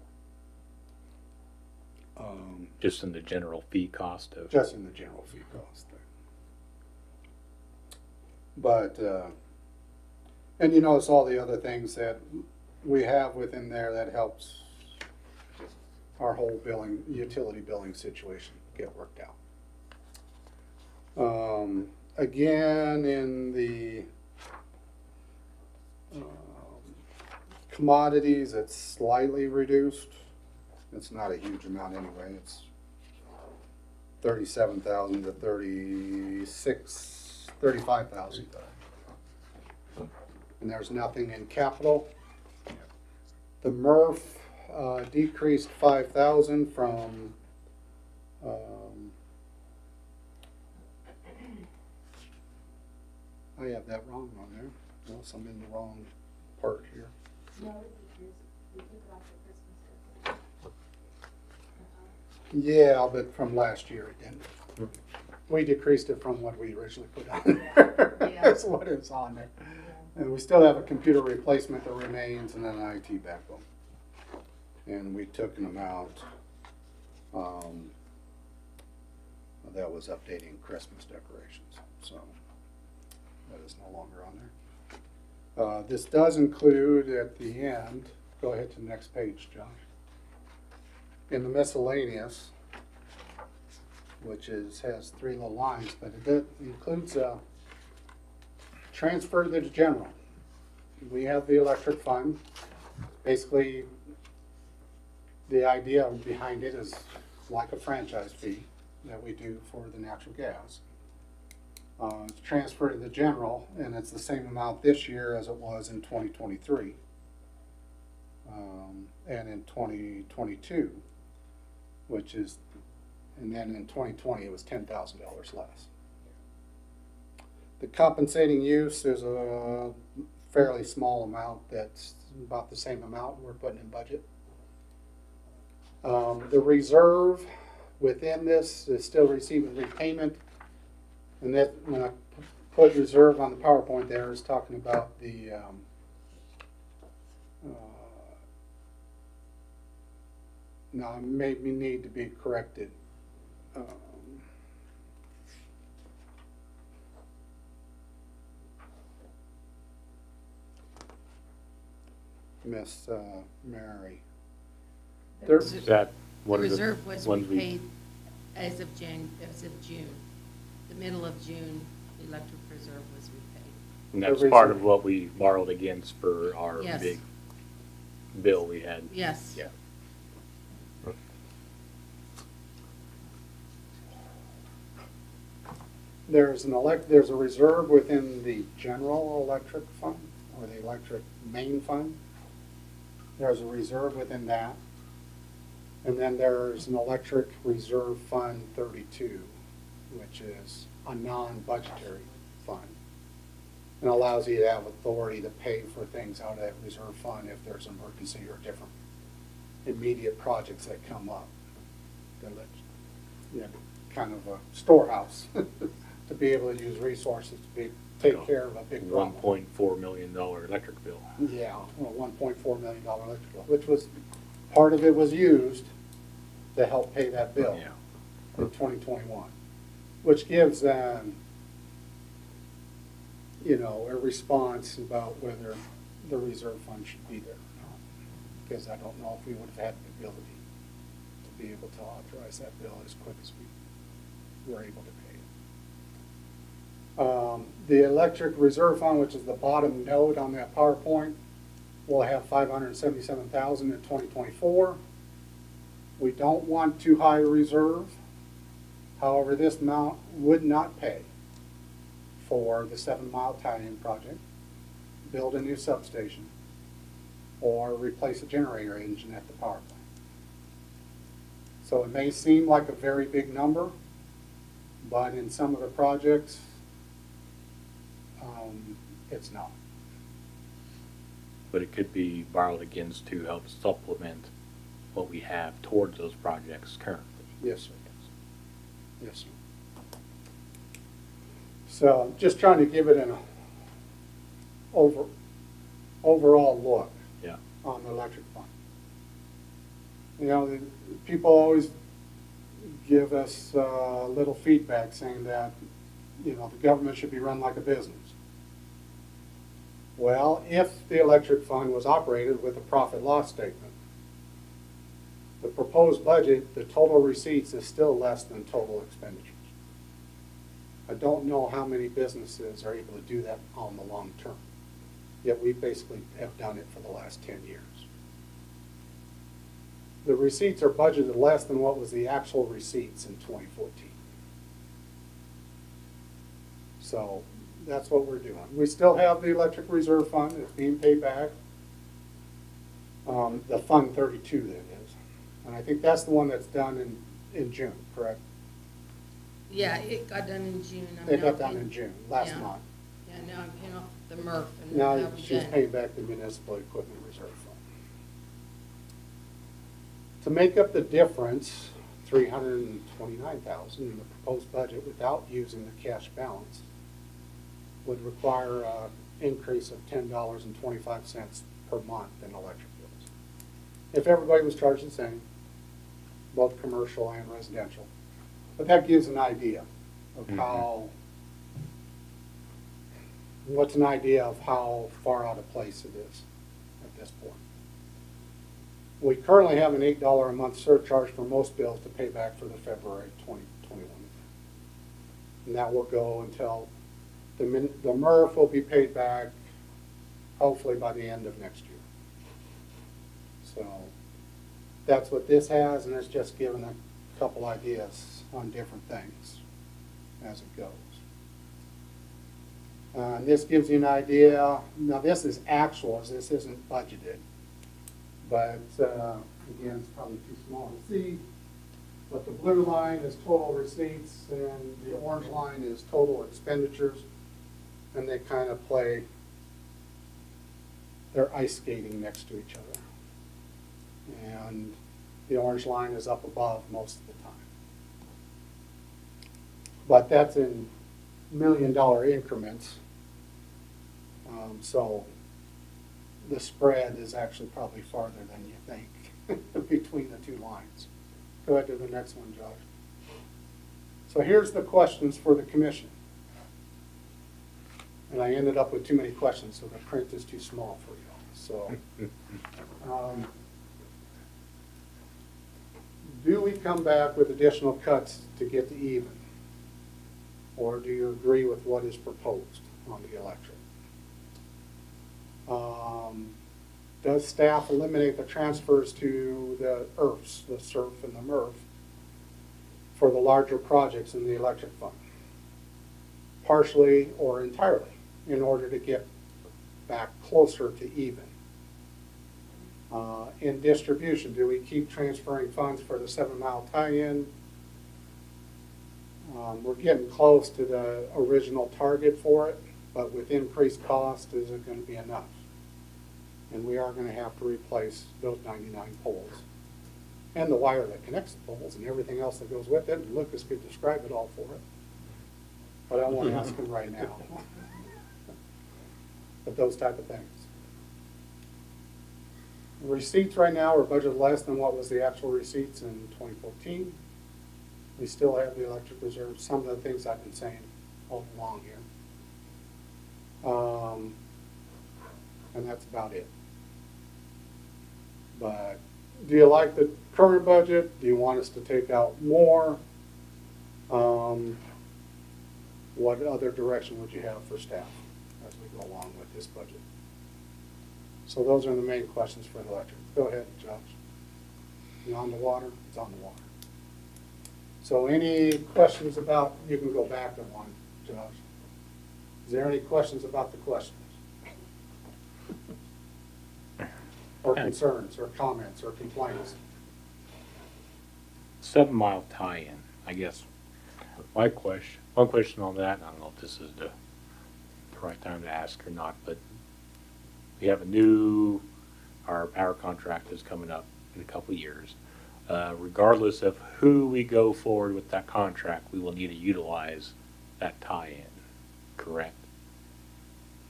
just in the general fee cost of Just in the general fee cost thing. But, and you notice all the other things that we have within there that helps our whole billing, utility billing situation get worked out. Again, in the commodities, it's slightly reduced. It's not a huge amount anyway. It's 37,000 to 35,000. And there's nothing in capital. The MRF decreased 5,000 from I have that wrong on there. Unless I'm in the wrong part here. No, we took it off the Christmas decoration. Yeah, but from last year it didn't. We decreased it from what we originally put on there. Yeah. That's what is on there. And we still have a computer replacement that remains and then an IT backbone. And we took an amount that was updating Christmas decorations. So that is no longer on there. This does include at the end, go ahead to the next page, Josh. In the miscellaneous, which has three little lines, but it includes transfer to the general. We have the electric fund. Basically, the idea behind it is like a franchise fee that we do for the natural gas. It's transferred to the general, and it's the same amount this year as it was in 2023. And in 2022, and then in 2020 it was $10,000 less. The compensating use is a fairly small amount that's about the same amount we're putting in budget. The reserve within this is still receiving repayment. And that, when I put reserve on the PowerPoint there, is talking about the, no, maybe need to be corrected. Miss Mary. There- Is that The one of the reserve was ones we? repaid as of June. The middle of June, the electric reserve was repaid. And that's the part reason- of what we borrowed against for our Yes. big bill we had. Yes. Yeah. There's there's a reserve within the general electric fund, or the electric main fund. There's a reserve within that. And then there's an electric reserve fund 32, which is a non-budgetary fund. And allows you to have authority to pay for things out of that reserve fund if there's an emergency or different immediate projects that come up. That let you know, kind of a storehouse to be able to use resources to take care of a big problem. $1.4 million electric bill. Yeah, well, $1.4 million electric bill, which was, part of it was used to help pay that bill Yeah. in 2021, which gives them, you know, a response about whether the reserve fund should be there or not. Because I don't know if we would have had the ability to be able to authorize that bill as quick as we were able to pay it. The electric reserve fund, which is the bottom note on that PowerPoint, will have $577,000 in 2024. We don't want too high a reserve. However, this amount would not pay for the 7-mile tie-in project, build a new substation, or replace a generator engine at the power plant. So it may seem like a very big number, but in some of the projects, it's not. But it could be borrowed against to help supplement what we have towards those projects currently. Yes, sir. Yes, sir. So just trying to give it an overall look Yeah. on the electric fund. You know, the people always give us little feedback saying that, you know, the government should be run like a business. Well, if the electric fund was operated with a profit loss statement, the proposed budget, the total receipts is still less than total expenditures. I don't know how many businesses are able to do that on the long term. Yet we basically have done it for the last 10 years. The receipts are budgeted less than what was the actual receipts in 2014. So that's what we're doing. We still have the electric reserve fund, it's being paid back. The Fund 32 that is. And I think that's the one that's done in June, correct? Yeah, it got done in June. I'm It now got done paying- in June, last yeah. month. Yeah, now I'm paying off the MRF and Now that'll be she's done. paying back the municipal equipment reserve fund. To make up the difference, $329,000 in the proposed budget without using the cash balance would require an increase of $10.25 per month in electric bills. If everybody was charged the same, both commercial and residential. But that gives an idea of how, what's an idea of how far out of place it is at this point. We currently have an $8 a month surcharge for most bills to pay back for the February 2021. And that will go until the MRF will be paid back hopefully by the end of next year. So that's what this has, and it's just giving a couple ideas on different things as it goes. And this gives you an idea. Now this is actuals, this isn't budgeted. But again, it's probably too small to see. But the blue line is total receipts and the orange line is total expenditures. And they kind of play they're ice skating next to each other. And the orange line is up above most of the time. But that's in $1,000,000 increments. So the spread is actually probably farther than you think between the two lines. Go ahead to the next one, Josh. So here's the questions for the commission. And I ended up with too many questions, so the print is too small for you. So, do we come back with additional cuts to get to even? Or do you agree with what is proposed on the electric? Does staff eliminate the transfers to the IRFs, the SURF and the MRF, for the larger projects in the electric fund? Partially or entirely, in order to get back closer to even. In distribution, do we keep transferring funds for the 7 Mile tie-in? We're getting close to the original target for it, but with increased cost, is it going to be enough? And we are going to have to replace those 99 poles and the wire that connects the poles and everything else that goes with it. And Lucas could describe it all for it, but I won't ask him right now. But those type of things. Receipts right now are budgeted less than what was the actual receipts in 2014. We still have the electric reserve, some of the things I've been saying all along here. And that's about it. But do you like the current budget? Do you want us to take out more? What other direction would you have for staff as we go along with this budget? So those are the main questions for the electric. Go ahead, Josh. You on the water? It's on the water. So any questions about, you can go back to one, Josh. Is there any questions about the questions? Or concerns, or comments, or complaints? 7 Mile tie-in, I guess. One question on that, and I don't know if this is the right time to ask or not, but we have our power contract is coming up in a couple of years. Regardless of who we go forward with that contract, we will need to utilize that tie-in, correct?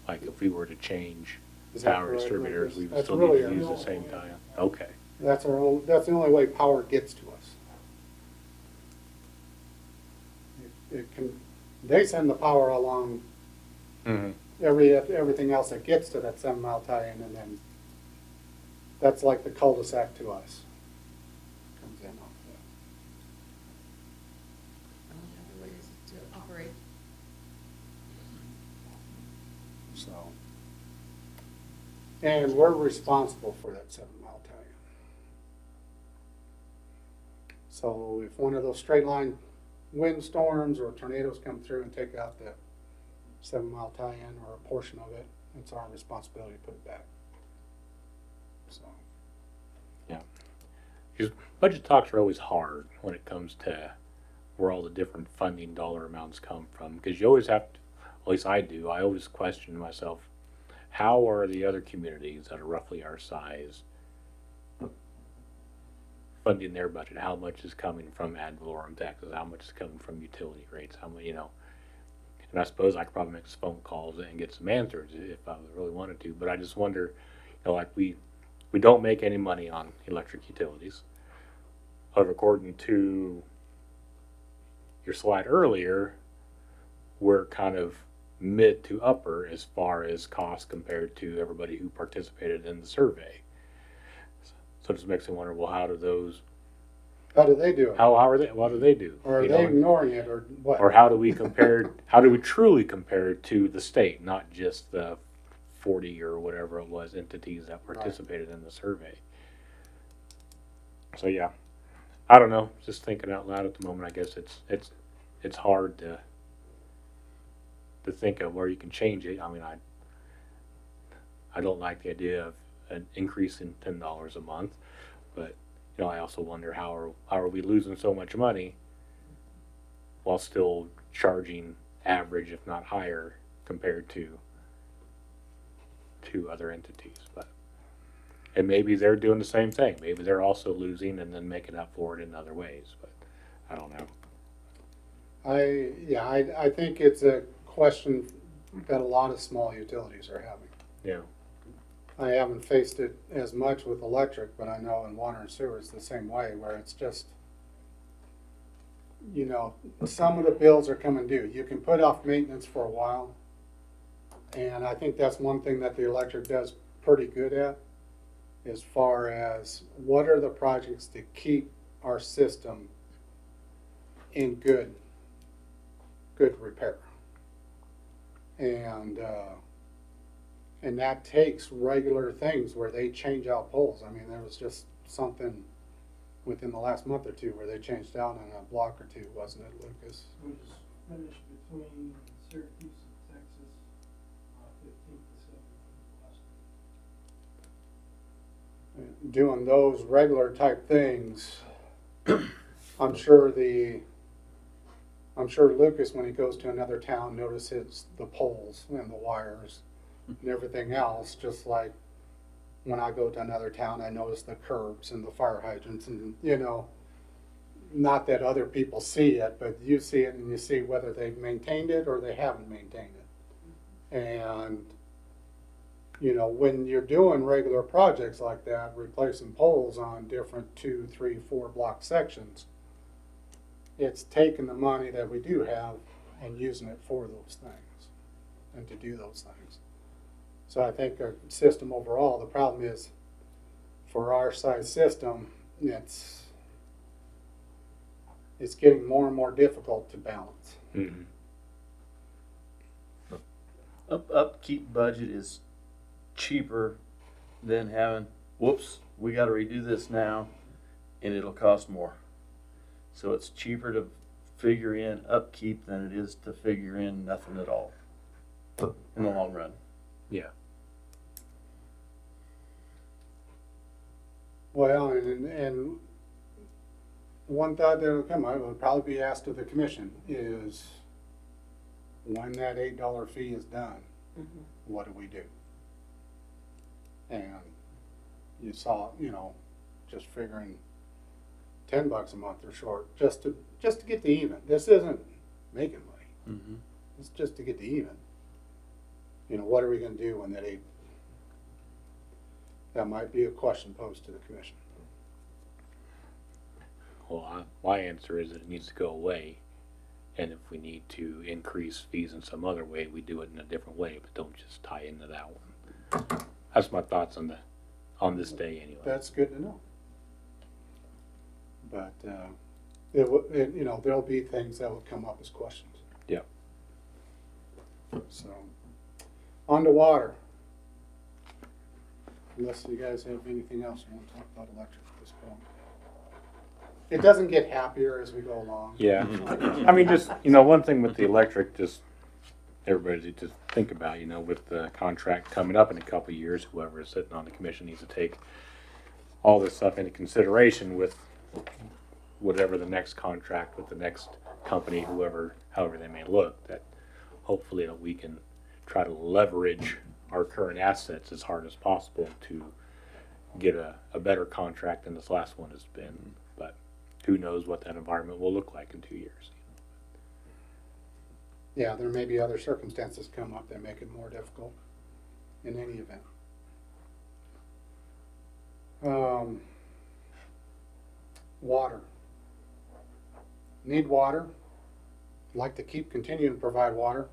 Like if we were to change Is that power correct, distributors, Lucas? we would That's still really need to our- use the same tie-in. Okay. That's the only way power gets to us. They send the power along Mm-hmm. everything else that gets to that 7 Mile tie-in, and then that's like the cul-de-sac to us. Comes in off Only other way is to operate. that. So, and we're responsible for that 7 Mile tie-in. So if one of those straight line windstorms or tornadoes come through and take out the 7 Mile tie-in or a portion of it, it's our responsibility to put it back. So, Yeah. Because budget talks are always hard when it comes to where all the different funding dollar amounts come from. Because you always have to, at least I do, I always question myself, how are the other communities that are roughly our size funding their budget? How much is coming from ad valorem taxes? How much is coming from utility rates? How much, and I suppose I could probably make some phone calls and get some answers if I really wanted to. But I just wonder, like we don't make any money on electric utilities. However, according to your slide earlier, we're kind of mid to upper as far as cost compared to everybody who participated in the survey. So it just makes me wonder, well, how do they do it? how are they, what do they do? Or are You they know? ignoring it, or what? Or how do we truly compare to the state, not just the 40 or whatever it was entities that participated in the survey? So yeah, I don't know, just thinking out loud at the moment. I guess it's hard to think of where you can change it. I mean, I don't like the idea of an increase in $10 a month, but I also wonder how are we losing so much money while still charging average, if not higher, compared to to other entities, but, and maybe they're doing the same thing. Maybe they're also losing and then making up for it in other ways, but I don't know. I think it's a question that a lot of small utilities are having. Yeah. I haven't faced it as much with electric, but I know in water and sewer it's the same way, where it's just, you know, some of the bills are coming due. You can put off maintenance for a while, and I think that's one thing that the electric does pretty good at, as far as what are the projects to keep our system in good repair. And that takes regular things where they change out poles. I mean, there was just something within the last month or two where they changed out on a block or two, wasn't it, Lucas? We just finished between Syracuse and Texas, 15th to 17th last week. Doing those regular type things, I'm sure Lucas, when he goes to another town, notices the poles and the wires and everything else, just like when I go to another town, I notice the curbs and the fire hydrants, and, you know, not that other people see it, but you see it and you see whether they've maintained it or they haven't maintained it. And, you know, when you're doing regular projects like that, replacing poles on different 2, 3, 4 block sections, it's taking the money that we do have and using it for those things and to do those things. So I think our system overall, the problem is for our size system, it's getting more and more difficult to balance. Mm-hmm. Upkeep budget is cheaper than having, whoops, we gotta redo this now, and it'll cost more. So it's cheaper to figure in upkeep than it is to figure in nothing at all in the long run. Yeah. Well, and one thought that will come up, will probably be asked of the commission, is when that $8 fee is done, what do we do? And you saw, you know, just figuring $10 a month or short, just to get to even. This isn't making money. Mm-hmm. It's just to get to even. You know, what are we going to do when that might be a question posed to the commission. Well, my answer is that it needs to go away, and if we need to increase fees in some other way, we do it in a different way, but don't just tie into that one. That's my thoughts on this day anyway. That's good to know. But you know, there'll be things that will come up as questions. Yeah. So, on to water. Unless you guys have anything else you want to talk about electric at this point. It doesn't get happier as we go along. Yeah. I mean, just, you know, one thing with the electric, just everybody to think about, you know, with the contract coming up in a couple of years, whoever is sitting on the commission needs to take all this stuff into consideration with whatever the next contract with the next company, however they may look, that hopefully we can try to leverage our current assets as hard as possible to get a better contract than this last one has been. But who knows what that environment will look like in 2 years. Yeah, there may be other circumstances come up that make it more difficult in any event. Water. Need water. Like to keep continuing to provide water.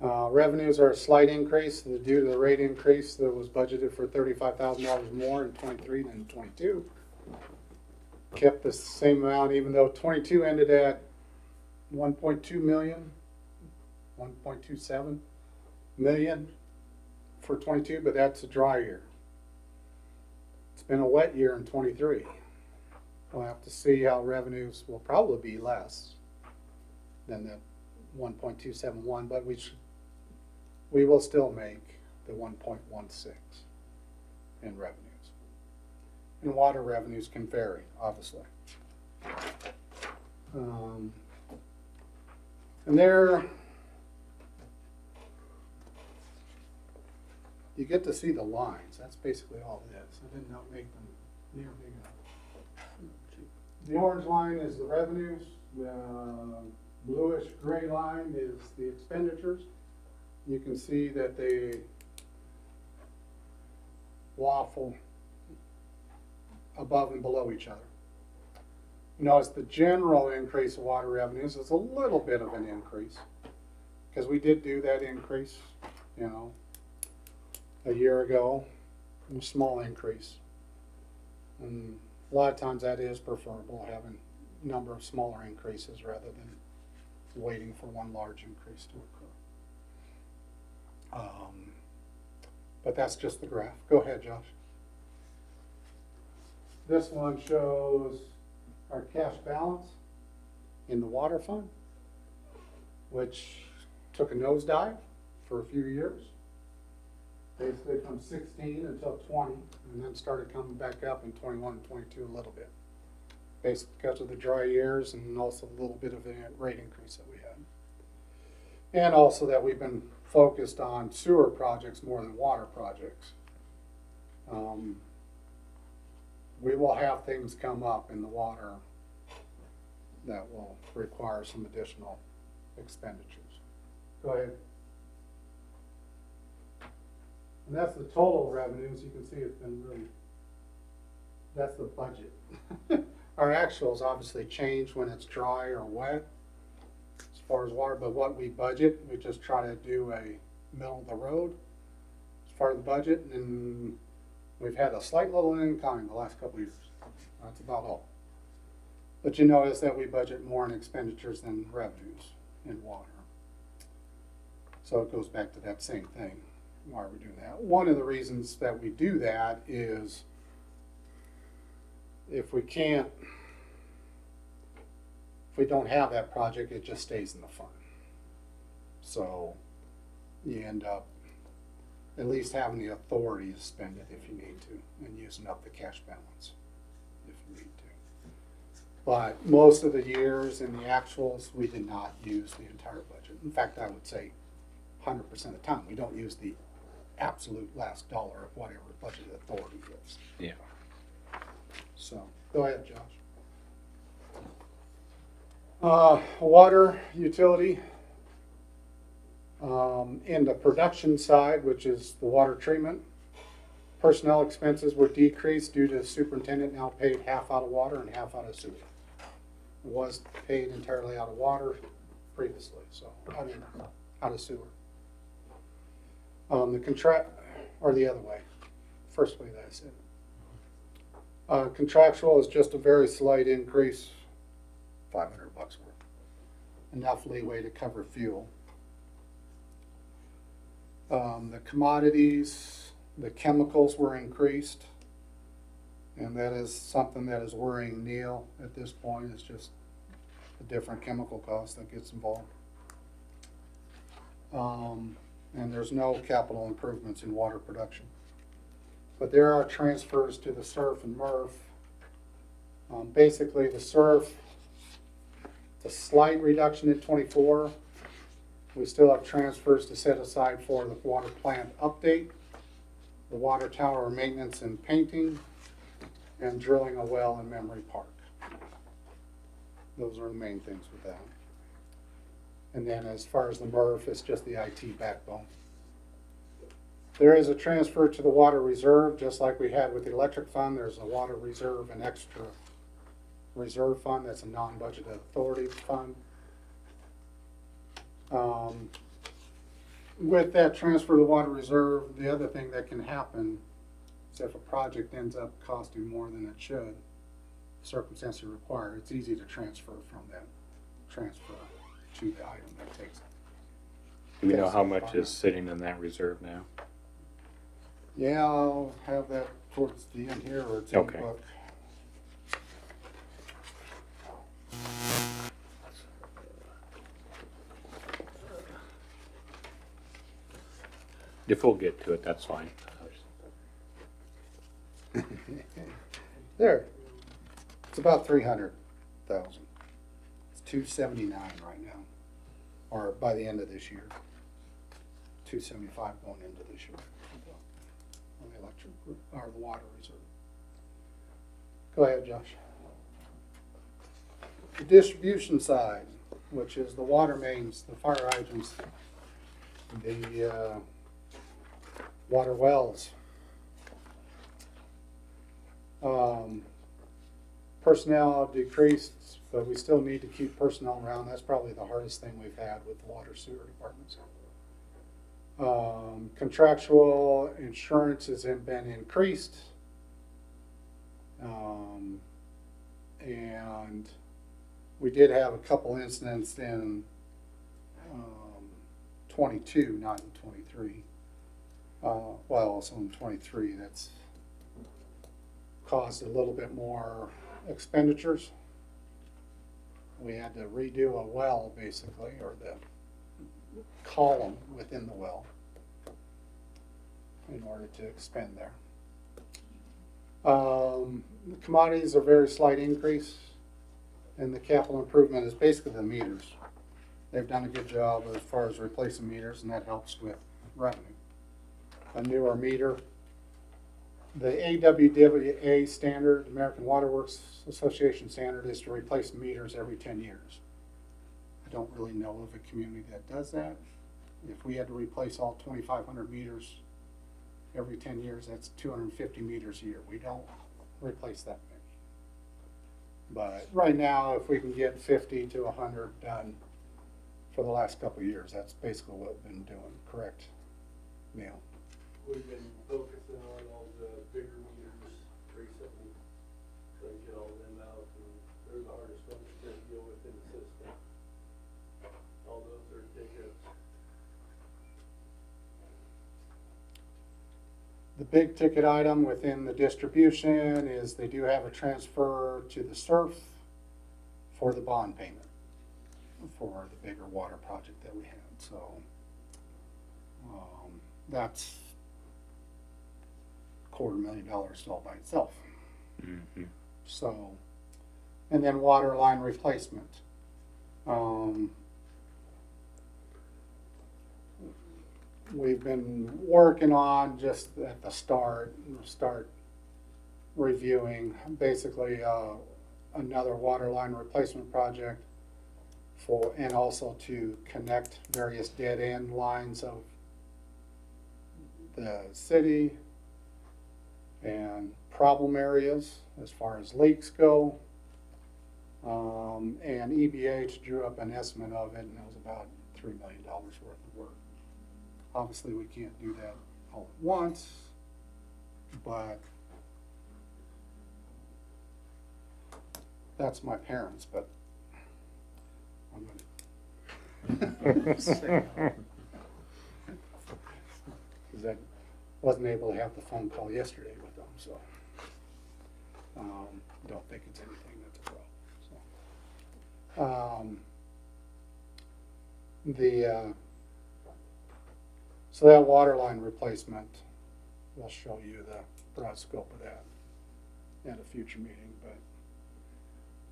Revenues are a slight increase due to the rate increase that was budgeted for $35,000 more in 23 than 22. Kept the same amount even though 22 ended at 1.2 million, 1.27 million for 22, but that's a dry year. It's been a wet year in 23. We'll have to see how revenues will probably be less than the 1.271, but we will still make the 1.16 in revenues. And water revenues can vary, obviously. And you get to see the lines. That's basically all it is. I did not make them near big enough. The orange line is the revenues. The bluish gray line is the expenditures. You can see that they waffle above and below each other. You notice the general increase of water revenues is a little bit of an increase, because we did do that increase, you know, a year ago, a small increase. And a lot of times that is preferable, having a number of smaller increases rather than waiting for one large increase to occur. But that's just the graph. Go ahead, Josh. This one shows our cash balance in the water fund, which took a nosedive for a few years. Basically from 16 until 20, and then started coming back up in 21 and 22 a little bit. Basically because of the dry years and also a little bit of a rate increase that we had. And also that we've been focused on sewer projects more than water projects. We will have things come up in the water that will require some additional expenditures. Go ahead. And that's the total revenues. You can see it's been really, that's the budget. Our actuals obviously change when it's dry or wet as far as water, but what we budget, we just try to do a middle of the road as far as the budget, and we've had a slight little incline the last couple of years. That's about all. But you notice that we budget more in expenditures than revenues in water. So it goes back to that same thing. Why are we doing that? One of the reasons that we do that is if we don't have that project, it just stays in the fund. So you end up at least having the authority to spend it if you need to, and using up the cash balance if you need to. But most of the years in the actuals, we did not use the entire budget. In fact, I would say 100% of the time, we don't use the absolute last dollar of whatever budget authority gives. Yeah. So, go ahead, Josh. Water utility. In the production side, which is the water treatment, personnel expenses were decreased due to the superintendent now paid half out of water and half out of sewer. It was paid entirely out of water previously, so, I mean, out of sewer. The contract, or the other way, first way that I said it. Contractual is just a very slight increase, $500 worth. Enough leeway to cover fuel. The commodities, the chemicals were increased, and that is something that is worrying Neil at this point. It's just a different chemical cost that gets involved. And there's no capital improvements in water production. But there are transfers to the SURF and MRF. Basically, the SURF, it's a slight reduction in 24. We still have transfers to set aside for the water plant update, the water tower maintenance and painting, and drilling a well in Memory Park. Those are the main things with that. And then as far as the MRF, it's just the IT backbone. There is a transfer to the water reserve, just like we had with the electric fund. There's a water reserve and extra reserve fund. That's a non-budgeted authority fund. With that transfer to the water reserve, the other thing that can happen is if a project ends up costing more than it should, circumstances require, it's easy to transfer from that transfer to the item that takes it. Do we know how much is sitting in that reserve now? Yeah, I'll have that towards the end here, or it's in the Okay. book. If we'll get to it, that's fine. There. It's about 300,000. It's 279 right now, or by the end of this year. 275 going into this year. electric, or the water reserve. Go ahead, Josh. The distribution side, which is the water mains, the fire hydrants, the water wells. Personnel decreased, but we still need to keep personnel around. That's probably the hardest thing we've had with the water sewer departments. Contractual insurance has been increased. And we did have a couple incidents in 22, not in 23. Well, also in 23, that's caused a little bit more expenditures. We had to redo a well, basically, or the column within the well in order to expend there. Commodities are very slight increase, and the capital improvement is basically the meters. They've done a good job as far as replacing meters, and that helps with revenue. A newer meter. The AWWA standard, American Water Works Association standard, is to replace meters every 10 years. I don't really know of a community that does that. If we had to replace all 2,500 meters every 10 years, that's 250 meters a year. We don't replace that many. But right now, if we can get 50 to 100 done for the last couple of years, that's basically what we've been doing, correct, Neil? We've been focusing on all the bigger meters recently, trying to get all them out, and they're the hardest ones to deal with in the system. All those are tickets. The big ticket item within the distribution is they do have a transfer to the SURF for the bond payment for the bigger water project that we had. So that's $250,000 all by itself. Mm-hmm. So, and then water line replacement. We've been working on just at the start reviewing basically another water line replacement project for, and also to connect various dead end lines of the city and problem areas as far as leaks go. And EBH drew up an estimate of it, and it was about $3 million worth of work. Obviously, we can't do that all at once, but that's my parents, but I'm gonna say because I wasn't able to have the phone call yesterday with them, so don't think it's anything that's a problem. So so that water line replacement, we'll show you the broad scope of that at a future meeting, but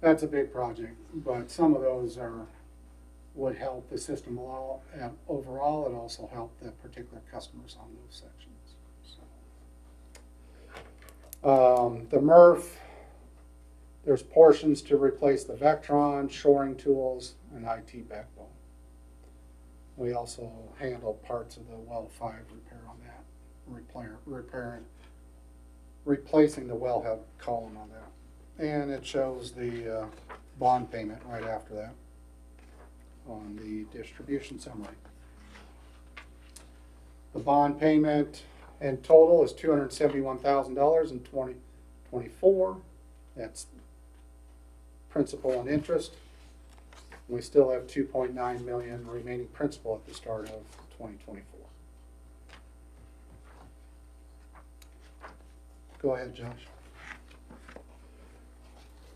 that's a big project. But some of those would help the system overall, and also help the particular customers on those sections. So, the MRF, there's portions to replace the Vectron, shoring tools, and IT backbone. We also handle parts of the well 5 repair on that, replacing the wellhead column on that. And it shows the bond payment right after that on the distribution summary. The bond payment in total is $271,000 in 2024. That's principal and interest. We still have $2.9 million remaining principal at the start of 2024. Go ahead, Josh.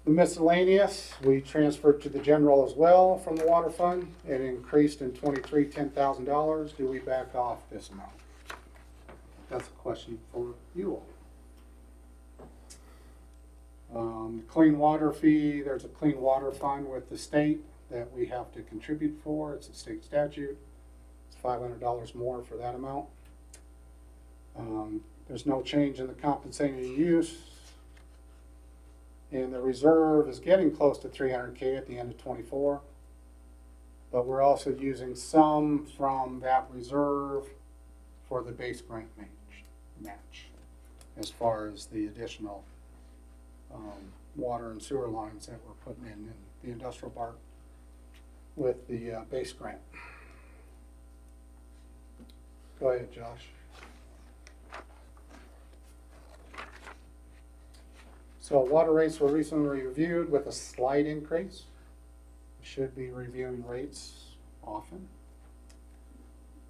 The miscellaneous, we transferred to the general as well from the water fund. It increased in 23, $10,000. Do we back off this amount? That's a question for you all. Clean water fee, there's a clean water fund with the state that we have to contribute for. It's a state statute. It's $500 more for that amount. There's no change in the compensating use. And the reserve is getting close to 300K at the end of '24. But we're also using some from that reserve for the base grant match, as far as the additional water and sewer lines that we're putting in the industrial park with the base grant. Go ahead, Josh. So water rates were recently reviewed with a slight increase. We should be reviewing rates often.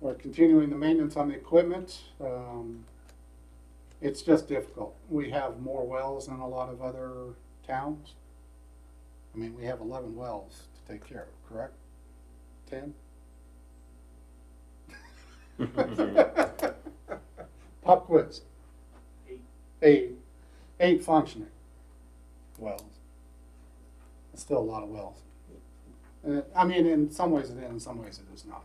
We're continuing the maintenance on the equipment. It's just difficult. We have more wells than a lot of other towns. I mean, we have 11 wells to take care of, correct? 10? Pop quiz. 8 functioning wells. It's still a lot of wells. I mean, in some ways it is, in some ways it is not.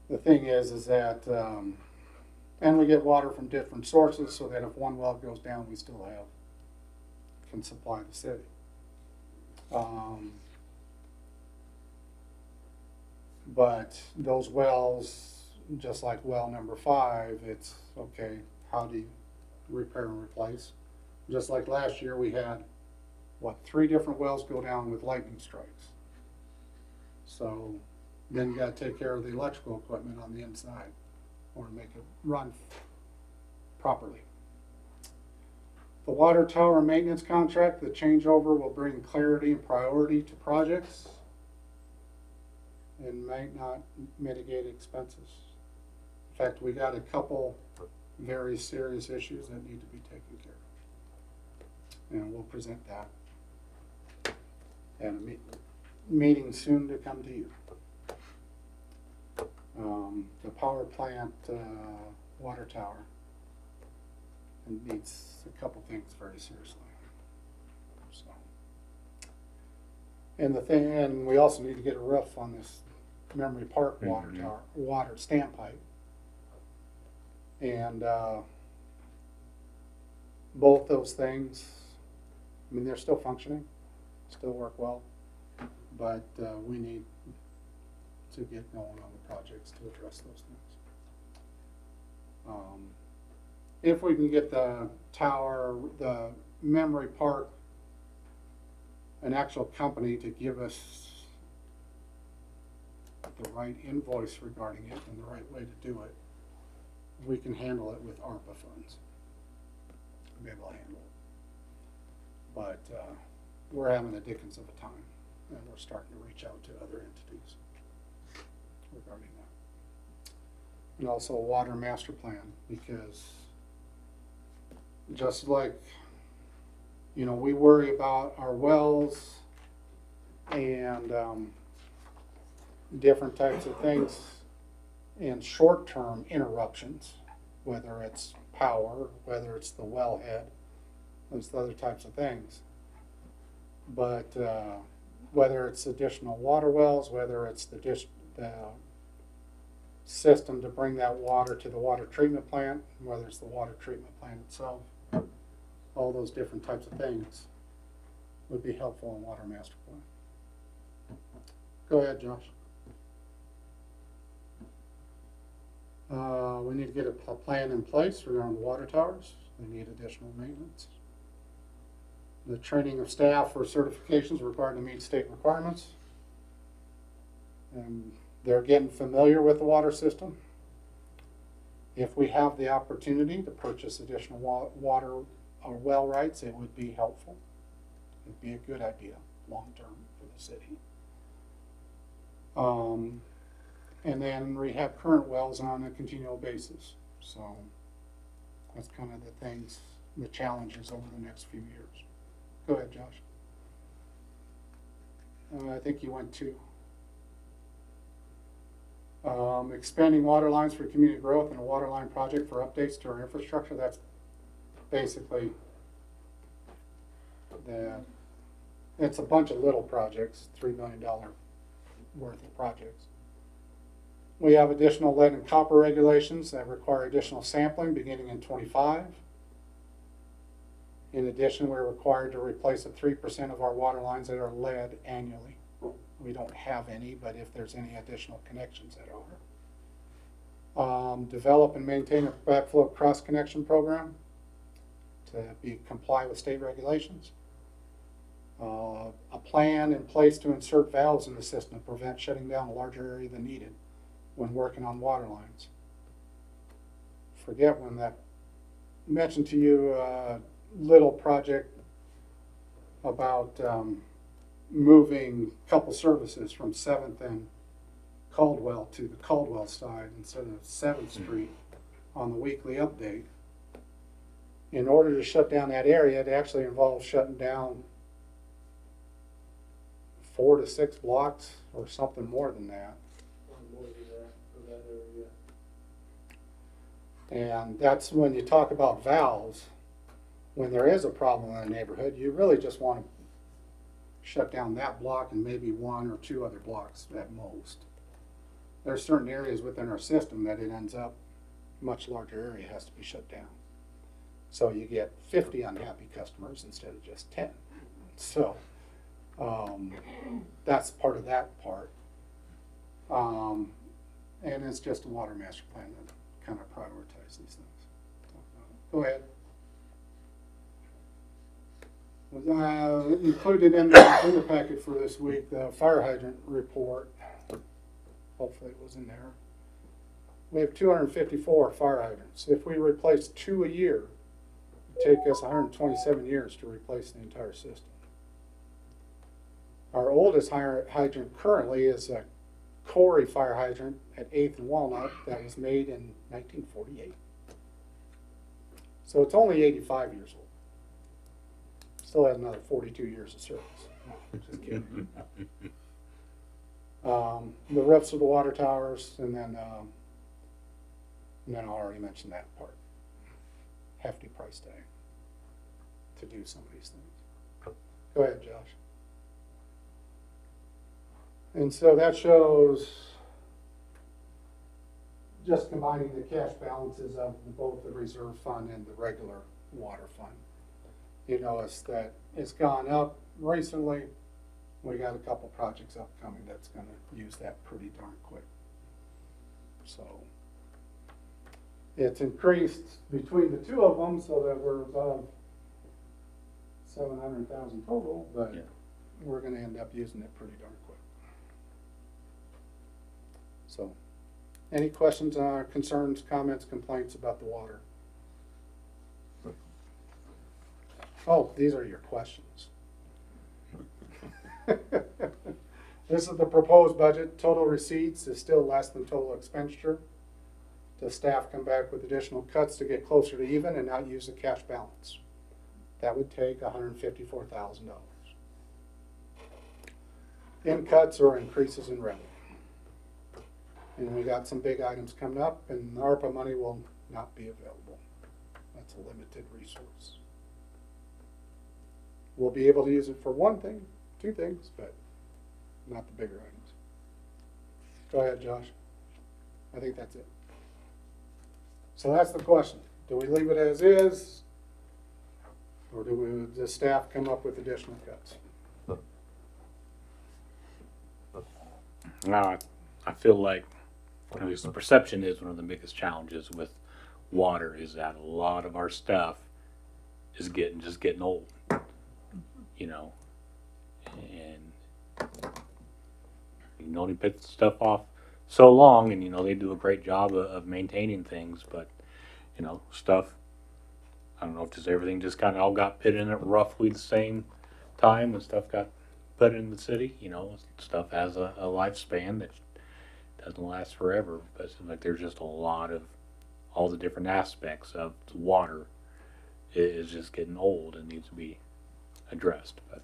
The thing is that, and we get water from different sources, so that if one well goes down, we still can supply the city. But those wells, just like well number 5, it's okay, how do you repair and replace? Just like last year, we had, 3 different wells go down with lightning strikes. So then you gotta take care of the electrical equipment on the inside or make it run properly. The water tower maintenance contract, the changeover will bring clarity and priority to projects and might not mitigate expenses. In fact, we got a couple very serious issues that need to be taken care of. And we'll present that at a meeting soon to come to you. The power plant water tower, it needs a couple things very seriously. So, and we also need to get a roof on this Memory Park water tower, water standpipe. And both those things, I mean, they're still functioning, still work well, but we need to get going on the projects to address those things. If we can get the tower, the Memory Park, an actual company to give us the right invoice regarding it and the right way to do it, we can handle it with ARPA funds. We'll be able to handle it. But we're having a dickens of a time, and we're starting to reach out to other entities regarding that. And also a water master plan, because just like, we worry about our wells and different types of things and short-term interruptions, whether it's power, whether it's the wellhead, those other types of things. But whether it's additional water wells, whether it's the system to bring that water to the water treatment plant, whether it's the water treatment plant itself, all those different types of things would be helpful in water master plan. Go ahead, Josh. We need to get a plan in place regarding the water towers. They need additional maintenance. The training of staff for certifications required to meet state requirements. And they're getting familiar with the water system. If we have the opportunity to purchase additional water or well rights, it would be helpful. It'd be a good idea long-term for the city. And then rehab current wells on a continual basis. So that's kind of the things, the challenges over the next few years. Go ahead, Josh. I think you went 2. Expanding water lines for community growth and a water line project for updates to our infrastructure. That's basically it's a bunch of little projects, $3 million worth of projects. We have additional lead and copper regulations that require additional sampling beginning in '25. In addition, we're required to replace 3% of our water lines that are lead annually. We don't have any, but if there's any additional connections that are. Develop and maintain a backflow cross-connection program to comply with state regulations. A plan in place to insert valves in the system to prevent shutting down a larger area than needed when working on water lines. Forget when that mentioned to you little project about moving couple services from 7th and Caldwell to the Caldwell side instead of 7th Street on the weekly update. In order to shut down that area, it actually involves shutting down 4 to 6 blocks or something more than that. Or more than that for that area. And that's when you talk about valves. When there is a problem in a neighborhood, you really just want to shut down that block and maybe 1 or 2 other blocks at most. There are certain areas within our system that it ends up much larger area has to be shut down. So you get 50 unhappy customers instead of just 10. So that's part of that part. And it's just a water master plan that kind of prioritize these things. Go ahead. Included in the packet for this week, the fire hydrant report. Hopefully it was in there. We have 254 fire hydrants. If we replace 2 a year, it would take us 127 years to replace the entire system. Our oldest hydrant currently is a Corey fire hydrant at 8th and Walnut that was made in 1948. So it's only 85 years old. Still has another 42 years of service. Just kidding. The roofs of the water towers, and then I already mentioned that part. Hefty price tag to do some of these things. Go ahead, Josh. And so that shows just combining the cash balances of both the reserve fund and the regular water fund. You notice that it's gone up recently. We got a couple projects upcoming that's going to use that pretty darn quick. So it's increased between the two of them so that we're above 700,000 total, but Yeah. we're going to end up using it pretty darn quick. So, any questions, concerns, comments, complaints about the water? Oh, these are your questions. This is the proposed budget. Total receipts is still less than total expenditure. Does staff come back with additional cuts to get closer to even and not use the cash balance? That would take $154,000. In cuts or increases in revenue. And we got some big items coming up, and the ARPA money will not be available. That's a limited resource. We'll be able to use it for one thing, 2 things, but not the bigger items. Go ahead, Josh. I think that's it. So that's the question. Do we leave it as is? Or does the staff come up with additional cuts? Now, I feel like, at least the perception is one of the biggest challenges with water is that a lot of our stuff is getting old, you know, and you can only put stuff off so long, and you know they do a great job of maintaining things, but you know stuff. I don't know if just everything just kind of all got put in at roughly the same time when stuff got put in the city. You know, stuff has a lifespan that doesn't last forever, but it seems like there's just a lot of all the different aspects of the water is just getting old and needs to be addressed. But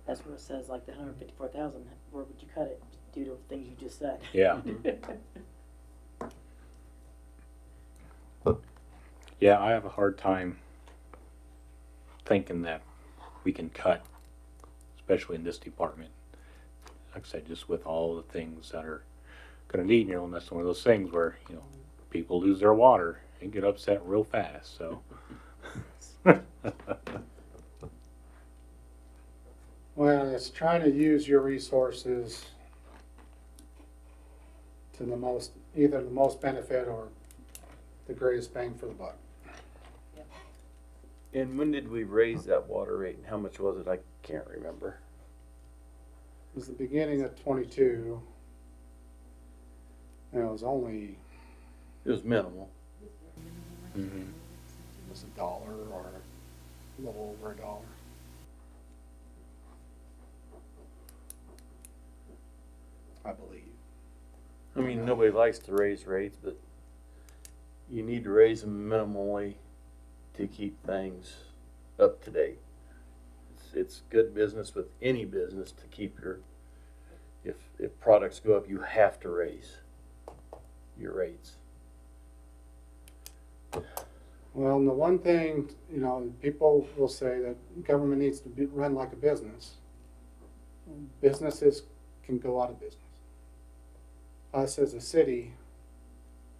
That's where it says like the 154,000. Where would you cut it due to things you just said? yeah, yeah, I have a hard time thinking that we can cut, especially in this department. like I said, just with all the things that are gonna need, and that's one of those things where, people lose their water and get upset real fast, so. Well, it's trying to use your resources to either the most benefit or the greatest bang for the buck. And when did we raise that water rate and how much was it? I can't remember. It was the beginning of 22. And it was only, It was minimal. Mhm. it was $1 or a little over $1. I believe. I mean, nobody likes to raise rates, but you need to raise them minimally to keep things up to date. It's good business with any business to keep if products go up, you have to raise your rates. Well, and the one thing, people will say that government needs to be run like a business. Businesses can go out of business. Us as a city,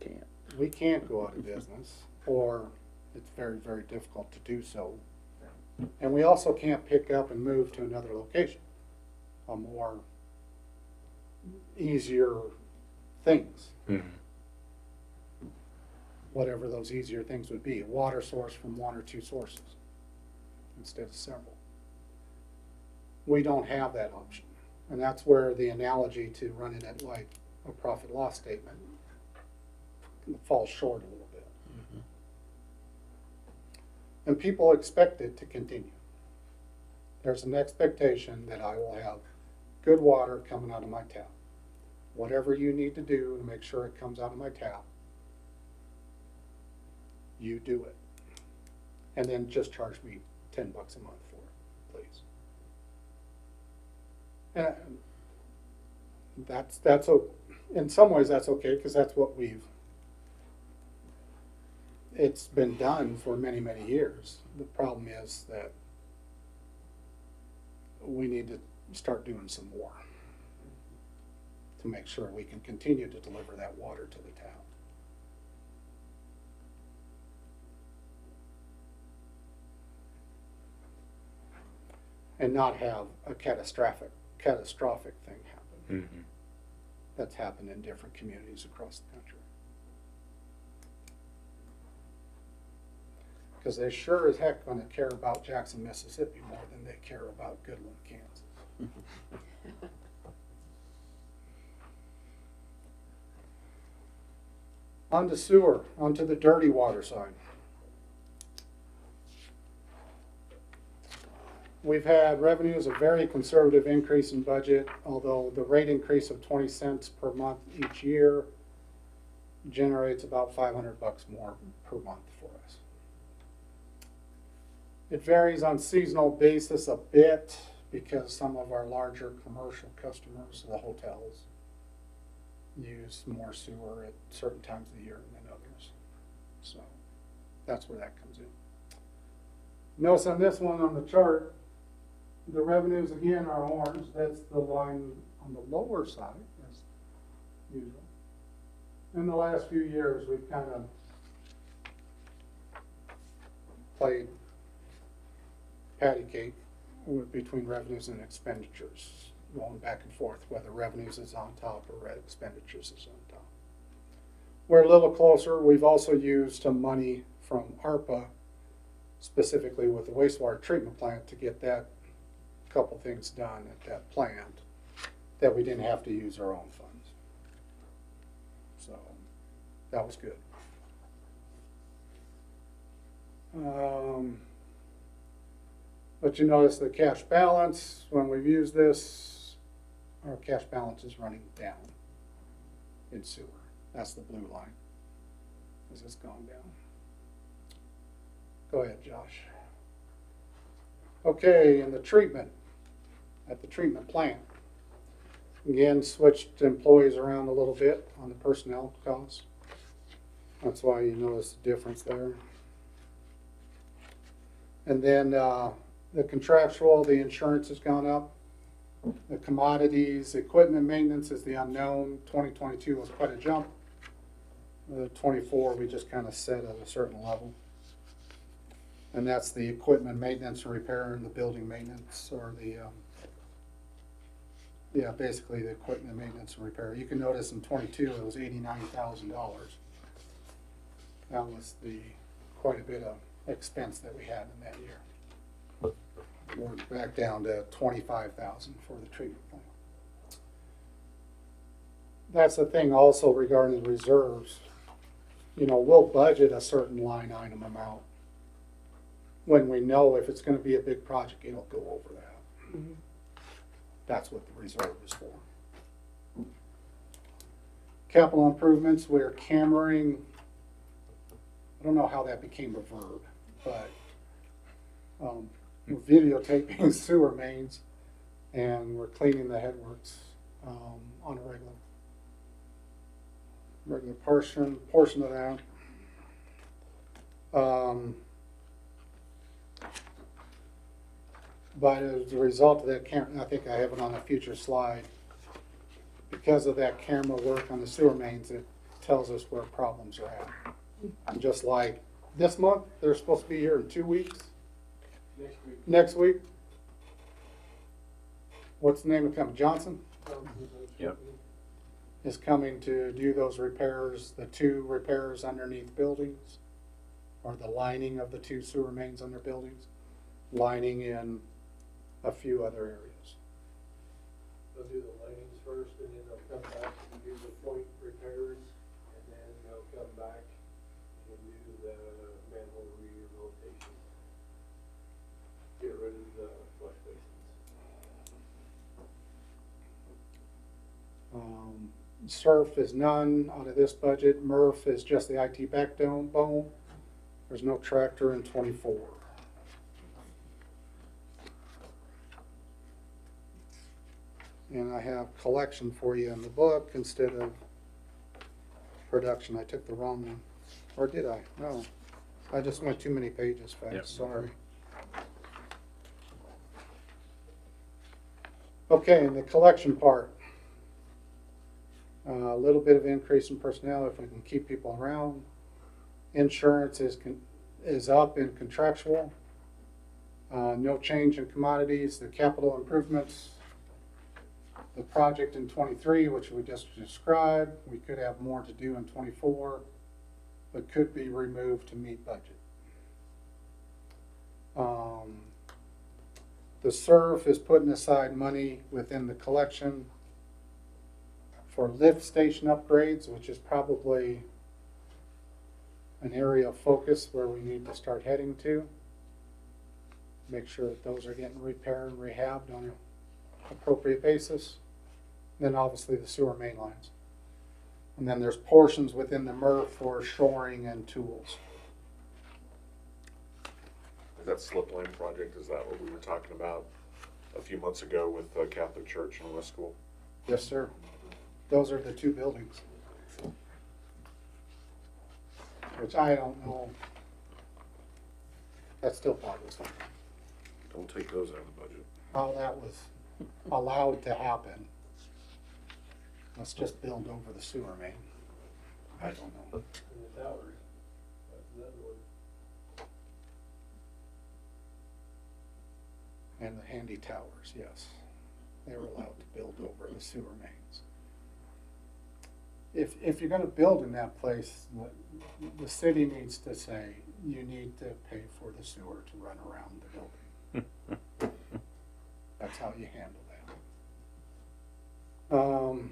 Can't. we can't go out of business, or it's very, very difficult to do so. And we also can't pick up and move to another location, a more easier things, Mhm. whatever those easier things would be, a water source from one or two sources instead of several. We don't have that option. And that's where the analogy to running it like a profit loss statement falls short a little bit. And people expect it to continue. There's an expectation that I will have good water coming out of my tap. Whatever you need to do to make sure it comes out of my tap, you do it. And then just charge me $10 a month for it, please. And in some ways that's okay, because that's what it's been done for many, many years. The problem is that we need to start doing some more to make sure we can continue to deliver that water to the town. And not have a catastrophic thing happen. Mhm. That's happened in different communities across the country. Because they sure as heck going to care about Jackson, Mississippi more than they care about Goodland, Kansas. On to sewer, onto the dirty water side. We've had revenues, a very conservative increase in budget, although the rate increase of 20 cents per month each year generates about $500 more per month for us. It varies on seasonal basis a bit because some of our larger commercial customers, the hotels, use more sewer at certain times of the year than others. So that's where that comes in. Notice on this one on the chart, the revenues again are orange. That's the line on the lower side, as usual. In the last few years, we've kind of played patty cake between revenues and expenditures, going back and forth, whether revenues is on top or expenditures is on top. We're a little closer. We've also used some money from ARPA, specifically with the wastewater treatment plant, to get that couple things done at that plant that we didn't have to use our own funds. So that was good. But you notice the cash balance, when we've used this, our cash balance is running down in sewer. That's the blue line as it's gone down. Go ahead, Josh. Okay, and the treatment, at the treatment plant. Again, switched employees around a little bit on the personnel costs. That's why you notice the difference there. And then the contractual, the insurance has gone up The commodities, equipment maintenance is the unknown. 2022 was quite a jump. 24, we just kind of set at a certain level. And that's the equipment maintenance and repair and the building maintenance, or the, yeah, basically the equipment maintenance and repair. You can notice in 22, it was $89,000. That was quite a bit of expense that we had in that year. We're back down to 25,000 for the treatment plant. That's the thing also regarding the reserves. You know, we'll budget a certain line item amount when we know if it's gonna be a big project, it'll go over that. That's what the reserve is for. Capital improvements, we're cammering, I don't know how that became a verb, but we're videotaping sewer mains and we're cleaning the headworks on a regular portion of that. But as a result of that camera, I think I have it on a future slide, because of that camera work on the sewer mains, it tells us where problems are at. And just like this month, they're supposed to be here in 2 weeks. Next week. What's the name of the company? Johnson? Yep. Is coming to do those repairs, the 2 repairs underneath buildings, or the lining of the 2 sewer mains under buildings, lining in a few other areas. They'll do the linings first, and then they'll come back and do the point repairs, and then they'll come back and do the manhole rehabilitation. Get rid of the flush basins. SURF is none out of this budget. MRF is just the IT backbone. There's no tractor in 24. And I have collection for you in the book instead of production. I took the wrong one. Or did I? No. I just went too many pages fast. Yep. Sorry. Okay, and the collection part. A little bit of increase in personnel if we can keep people around. Insurance is up in contractual. No change in commodities. The capital improvements, the project in 23, which we just described, we could have more to do in 24, but could be removed to meet budget. The SURF is putting aside money within the collection for lift station upgrades, which is probably an area of focus where we need to start heading to. Make sure that those are getting repaired and rehabbed on an appropriate basis. Then obviously the sewer main lines. And then there's portions within the MRF for shoring and tools. Is that slip lane project, is that what we were talking about a few months ago with the Catholic Church and West School? Yes, sir. Those are the 2 buildings. Which I don't know. That still boggles me. Don't take those out of the budget. How that was allowed to happen. Let's just build over the sewer main. I don't know. And the towers, that's another one. And the handy towers, yes. They were allowed to build over the sewer mains. If you're gonna build in that place, the city needs to say, you need to pay for the sewer to run around the building. That's how you handle that.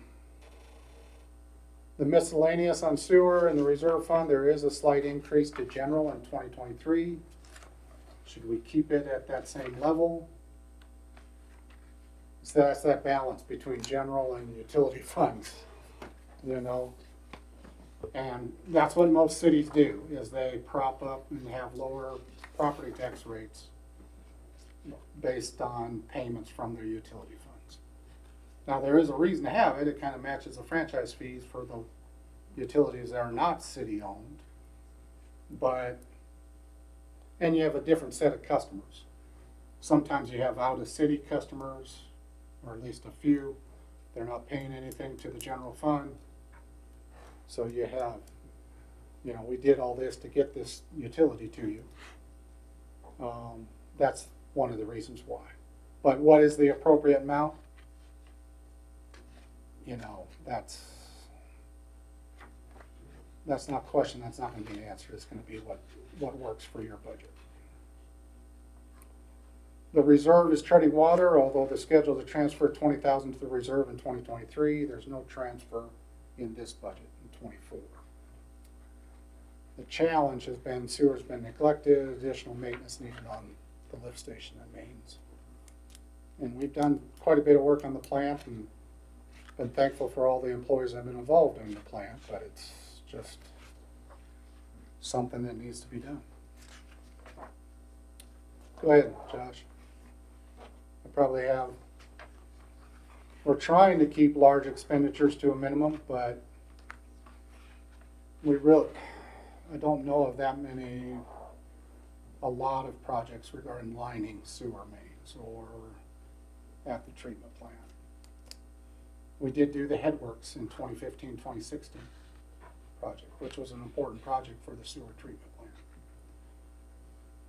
The miscellaneous on sewer and the reserve fund, there is a slight increase to general in 2023. Should we keep it at that same level? So that's that balance between general and utility funds, you know? And that's what most cities do, is they prop up and have lower property tax rates based on payments from their utility funds. Now, there is a reason to have it. It kind of matches the franchise fees for the utilities that are not city-owned. And you have a different set of customers. Sometimes you have out-of-city customers or at least a few. They're not paying anything to the general fund. So you have, you know, we did all this to get this utility to you. That's one of the reasons why. But what is the appropriate amount? You know, that's not a question, that's not gonna be an answer. It's gonna be what works for your budget. The reserve is treading water, although the schedule to transfer 20,000 to the reserve in 2023, there's no transfer in this budget in 24. The challenge has been sewer's been neglected, additional maintenance needed on the lift station and mains. And we've done quite a bit of work on the plant and been thankful for all the employees that have been involved in the plant, but it's just something that needs to be done. Go ahead, Josh. I probably have, we're trying to keep large expenditures to a minimum, but I don't know of that many, a lot of projects regarding lining sewer mains or at the treatment plant. We did do the headworks in 2015, 2016 project, which was an important project for the sewer treatment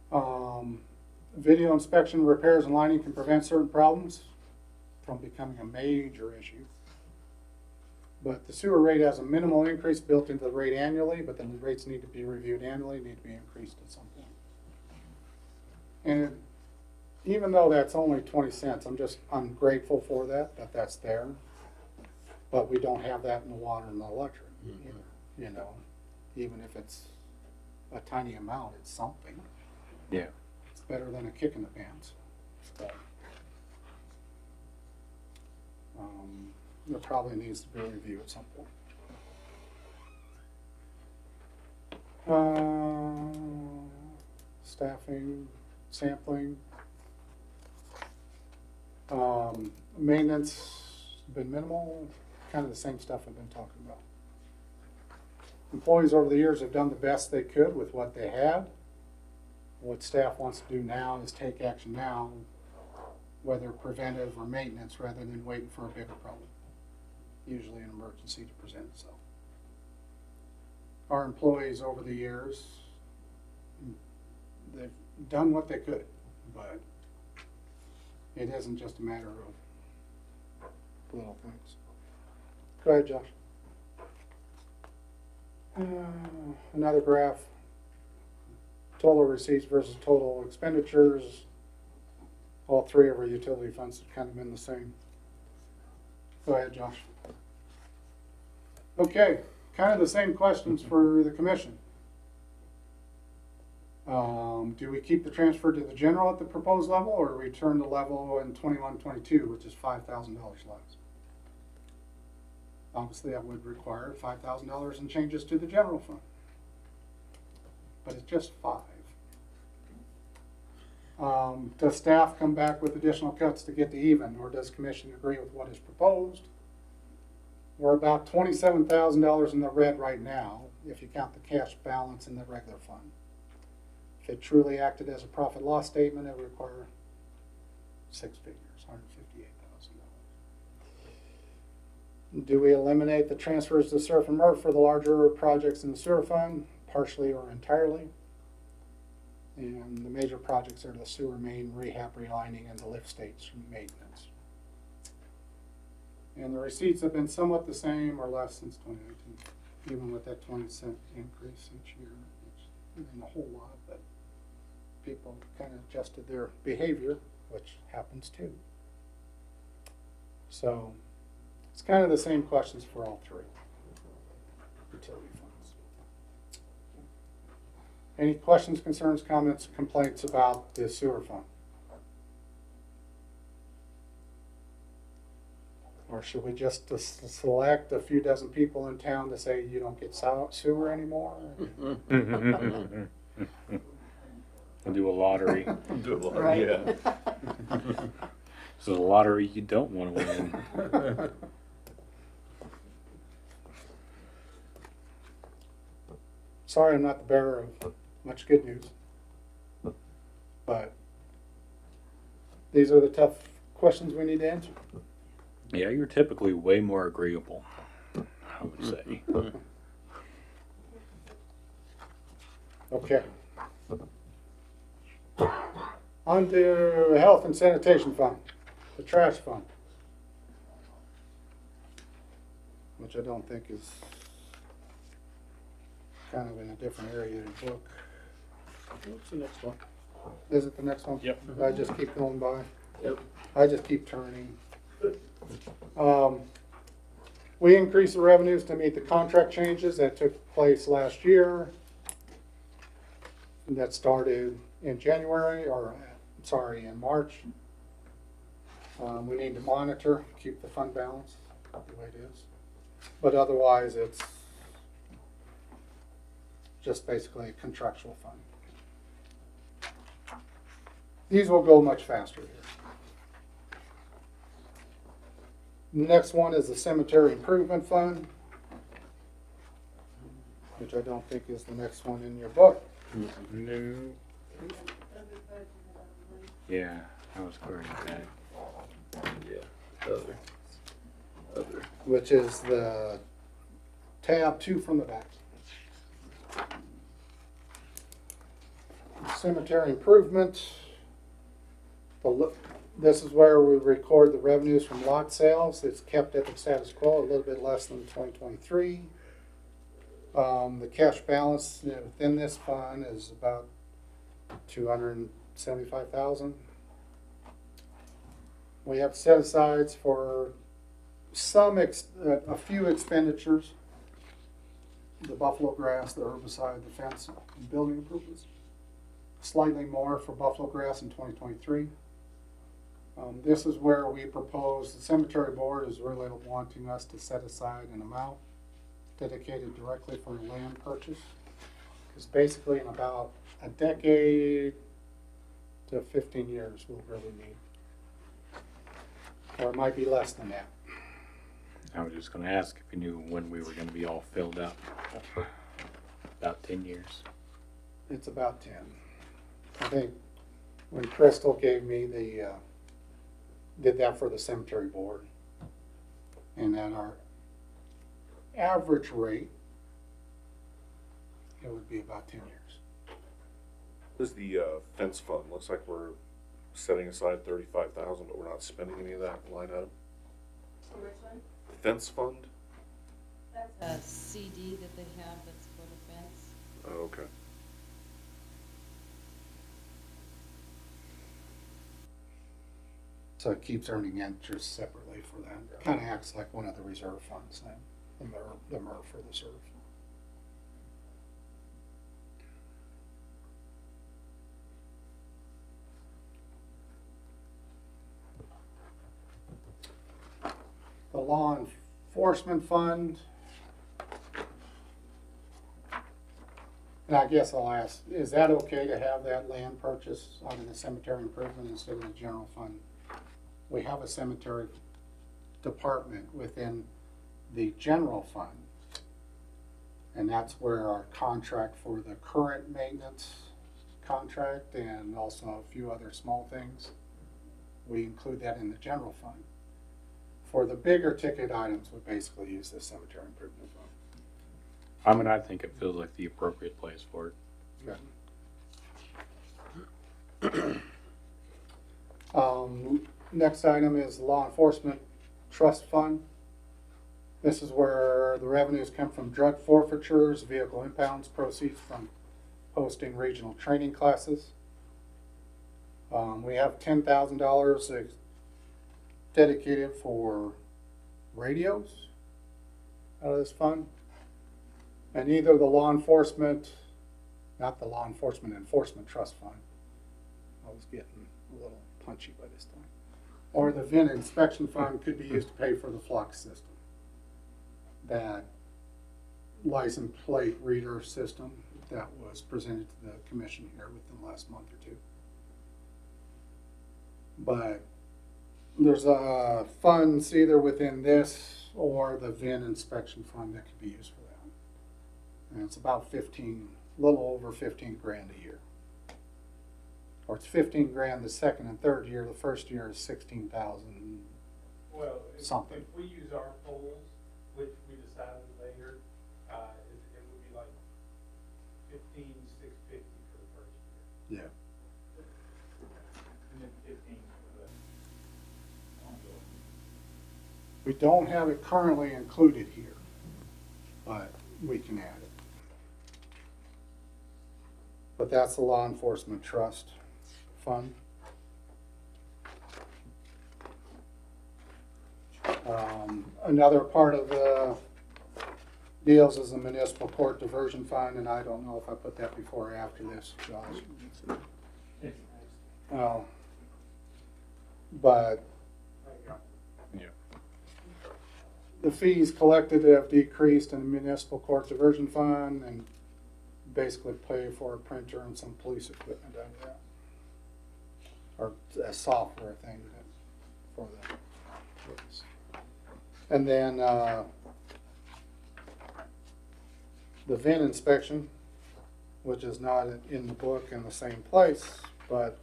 plant. Video inspection, repairs, and lining can prevent certain problems from becoming a major issue. But the sewer rate has a minimal increase built into the rate annually, but then the rates need to be reviewed annually, need to be increased at some point. And even though that's only 20 cents, I'm grateful for that's there. But we don't have that in the water and the electric, you know, even if it's a tiny amount, it's something. Yeah. It's better than a kick in the pants. But, there probably needs to be a review at some point. Staffing, sampling. Maintenance has been minimal, kind of the same stuff I've been talking about. Employees over the years have done the best they could with what they had. What staff wants to do now is take action now, whether preventive or maintenance, rather than waiting for a bigger problem. Usually an emergency to present itself. Our employees over the years, they've done what they could, but it isn't just a matter of little things. Go ahead, Josh. Another graph. Total receipts versus total expenditures. All three of our utility funds have kind of been the same. Go ahead, Josh. Okay, kind of the same questions for the commission. Do we keep the transfer to the general at the proposed level, or return the level in 21-22, which is $5,000 less? Obviously, that would require $5,000 in changes to the general fund. But it's just 5. Does staff come back with additional cuts to get to even, or does commission agree with what is proposed? We're about $27,000 in the red right now, if you count the cash balance in the regular fund. If it truly acted as a profit loss statement, it would require 6 figures, $158,000. Do we eliminate the transfers to SURF and MERF for the larger projects in the sewer fund, partially or entirely? And the major projects are the sewer main rehab, relining, and the lift station maintenance. And the receipts have been somewhat the same or less since 2019, even with that 20-cent increase each year. Which isn't a whole lot, but people kind of adjusted their behavior, which happens too. So it's kind of the same questions for all three utility funds. Any questions, concerns, comments, complaints about the sewer fund? Or should we just select a few dozen people in town to say you don't get sewer anymore? We'll do a lottery. Do it, Right. yeah. This is a lottery you don't want to win. Sorry, I'm not the bearer of much good news, but these are the tough questions we need to answer? Yeah, you're typically way more agreeable, I would say. Okay. On to Health and Sanitation Fund, the trash fund. Which I don't think is kind of in a different area of the book. What's the next one? Is it the next one? Yep. I just keep going by. Yep. I just keep turning. We increased the revenues to meet the contract changes that took place last year. And that started in January, or, sorry, in March. We need to monitor, keep the fund balance the way it is. But otherwise, it's just basically a contractual fund. These will go much faster here. Next one is the Cemetery Improvement Fund, which I don't think is the next one in your book. No. Yeah, I was querying that. Yeah, other. Which is the tab 2 from the back. Cemetery improvement. This is where we record the revenues from lot sales. It's kept at the status quo, a little bit less than 2023. The cash balance within this fund is about $275,000. We have set asides for a few expenditures: the buffalo grass, the herbicide, the fence, and building improvements. Slightly more for buffalo grass in 2023. This is where we propose, the cemetery board is really wanting us to set aside an amount dedicated directly for land purchase. Because basically in about a decade to 15 years we'll really need. Or it might be less than that. I was just gonna ask if you knew when we were gonna be all filled up. About 10 years. It's about 10. I think when Crystal gave me did that for the cemetery board. And at our average rate, it would be about 10 years. What is the fence fund? Looks like we're setting aside $35,000, but we're not spending any of that line item. Which one? Fence fund? That's A CD that they have that's for the fence. Oh, okay. So it keeps earning interest separately for that. Kind of acts like one of the reserve funds then, the MERF for the reserve. The law enforcement fund. And I guess I'll ask, is that okay to have that land purchase out of the cemetery improvement instead of the general fund? We have a cemetery department within the general fund. And that's where our contract for the current maintenance contract and also a few other small things, we include that in the general fund. For the bigger ticket items, we basically use the cemetery improvement fund. I mean, I think it feels like the appropriate place for it. Okay. Next item is law enforcement trust fund. This is where the revenues come from drug forfeitures, vehicle impounds, proceeds from hosting regional training classes. We have $10,000 dedicated for radios out of this fund. And either the law enforcement, not the law enforcement trust fund. I was getting a little punchy by this time. Or the VIN inspection fund could be used to pay for the Flux system. That license plate reader system that was presented to the commission here within the last month or two. But there's funds either within this or the VIN inspection fund that could be used for that. And it's about a little over 15 grand a year. Or it's 15 grand the second and third year, the first year is 16,000. Well, Something. if we use our polls, which we decided later, it would be like 15,650 for the first year. Yeah. And then 15 for the ongoing. We don't have it currently included here, but we can add it. But that's the law enforcement trust fund. Another part of the deals is the municipal court diversion fund, and I don't know if I put that before or after this, Josh. But the fees collected have decreased in the municipal court diversion fund, and basically pay for a printer and some police equipment out of that. Or a software thing that, for the police. And then, the VIN inspection, which is not in the book in the same place, but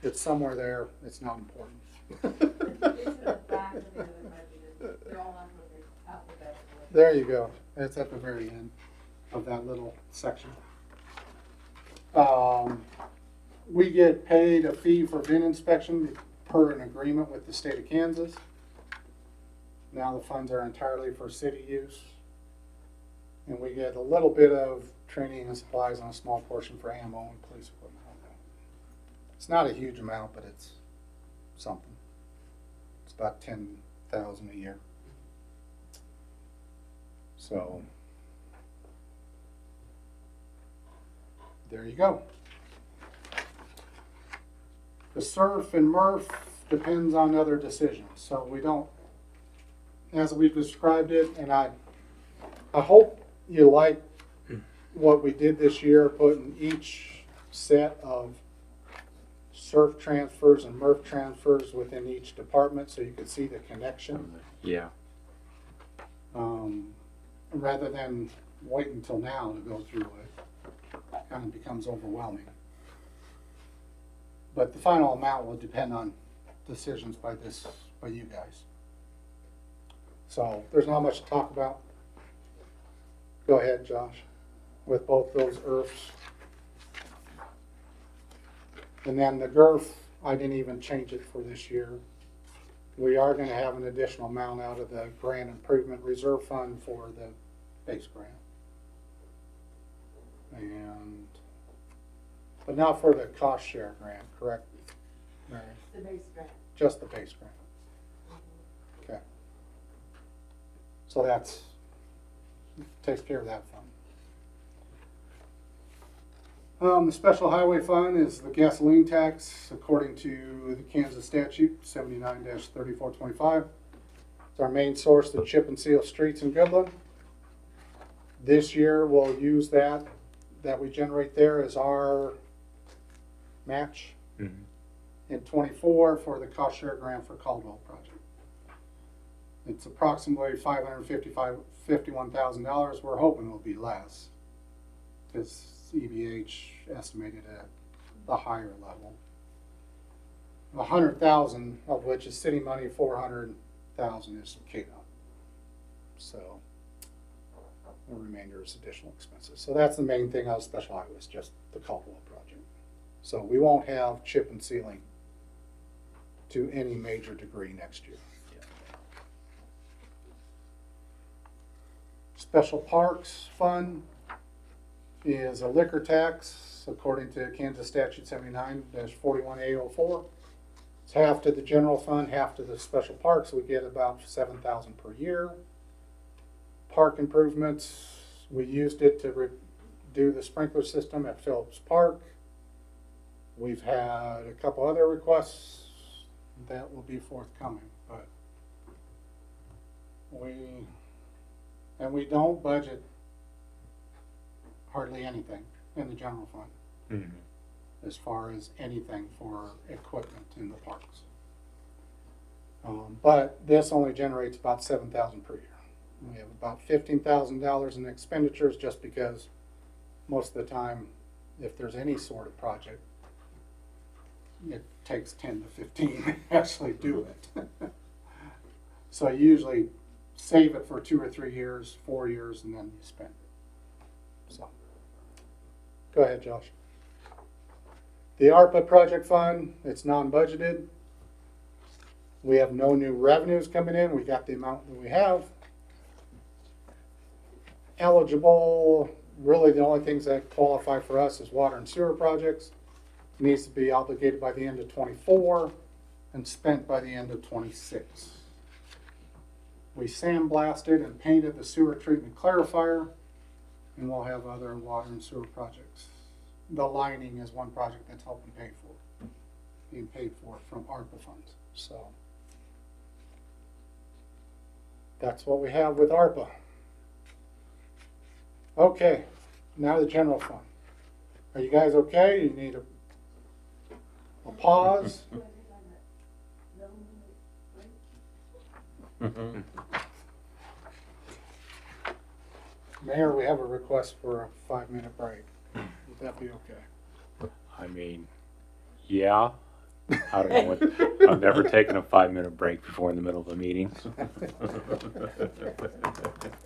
it's somewhere there, it's not important. It's in the back of the other budget, they're all alphabetical. There you go. It's at the very end of that little section. We get paid a fee for VIN inspection per an agreement with the state of Kansas. Now the funds are entirely for city use. And we get a little bit of training and supplies on a small portion for ammo and police equipment. It's not a huge amount, but it's something. It's about 10,000 a year. So there you go. The SURF and MRF depends on other decisions, so we don't, as we've described it, and I hope you like what we did this year, putting each set of SURF transfers and MRF transfers within each department so you can see the connection. Yeah. Rather than wait until now to go through it, kind of becomes overwhelming. But the final amount will depend on decisions by you guys. So there's not much to talk about. Go ahead, Josh, with both those IRFs. And then the GERF, I didn't even change it for this year. We are going to have an additional amount out of the grant improvement reserve fund for the base grant. But not for the cost share grant, correct, Mary? The base grant. Just the base grant. Okay. So that's, takes care of that fund. The special highway fund is the gasoline tax according to the Kansas statute 79-3425. It's our main source to chip and seal streets in Goodland. This year we'll use that we generate there as our match in 24 for the cost share grant for Caldwell project. It's approximately $551,000. We're hoping it'll be less because EBH estimated at the higher level. 100,000 of which is city money, 400,000 is KDOT. So the remainder is additional expenses. So that's the main thing on special highways, just the Caldwell project. So we won't have chip and sealing to any major degree next year. Special Parks Fund is a liquor tax according to Kansas statute 79-41A04. It's half to the general fund, half to the special parks. We get about $7,000 per year. Park improvements, we used it to do the sprinkler system at Phillips Park. We've had a couple other requests that will be forthcoming, but we don't budget hardly anything in the general fund as far as anything for equipment in the parks. But this only generates about $7,000 per year. We have about $15,000 in expenditures just because most of the time, if there's any sort of project, it takes 10 to 15 to actually do it. So you usually save it for 2 or 3 years, 4 years, and then you spend it. So, go ahead, Josh. The ARPA project fund, it's non-budgeted. We have no new revenues coming in. We got the amount that we have. Eligible, really the only things that qualify for us is water and sewer projects. Needs to be obligated by the end of 24 and spent by the end of 26. We sandblasted and painted the sewer treatment clarifier, and we'll have other water and sewer projects. The lining is one project that's helping pay for it, being paid for from ARPA funds. So that's what we have with ARPA. Okay, now the general fund. Are you guys okay? You need a pause? Mayor, we have a request for a 5-minute break. Would that be okay? I mean, yeah. I don't know what, I've never taken a 5-minute break before in the middle of a meeting.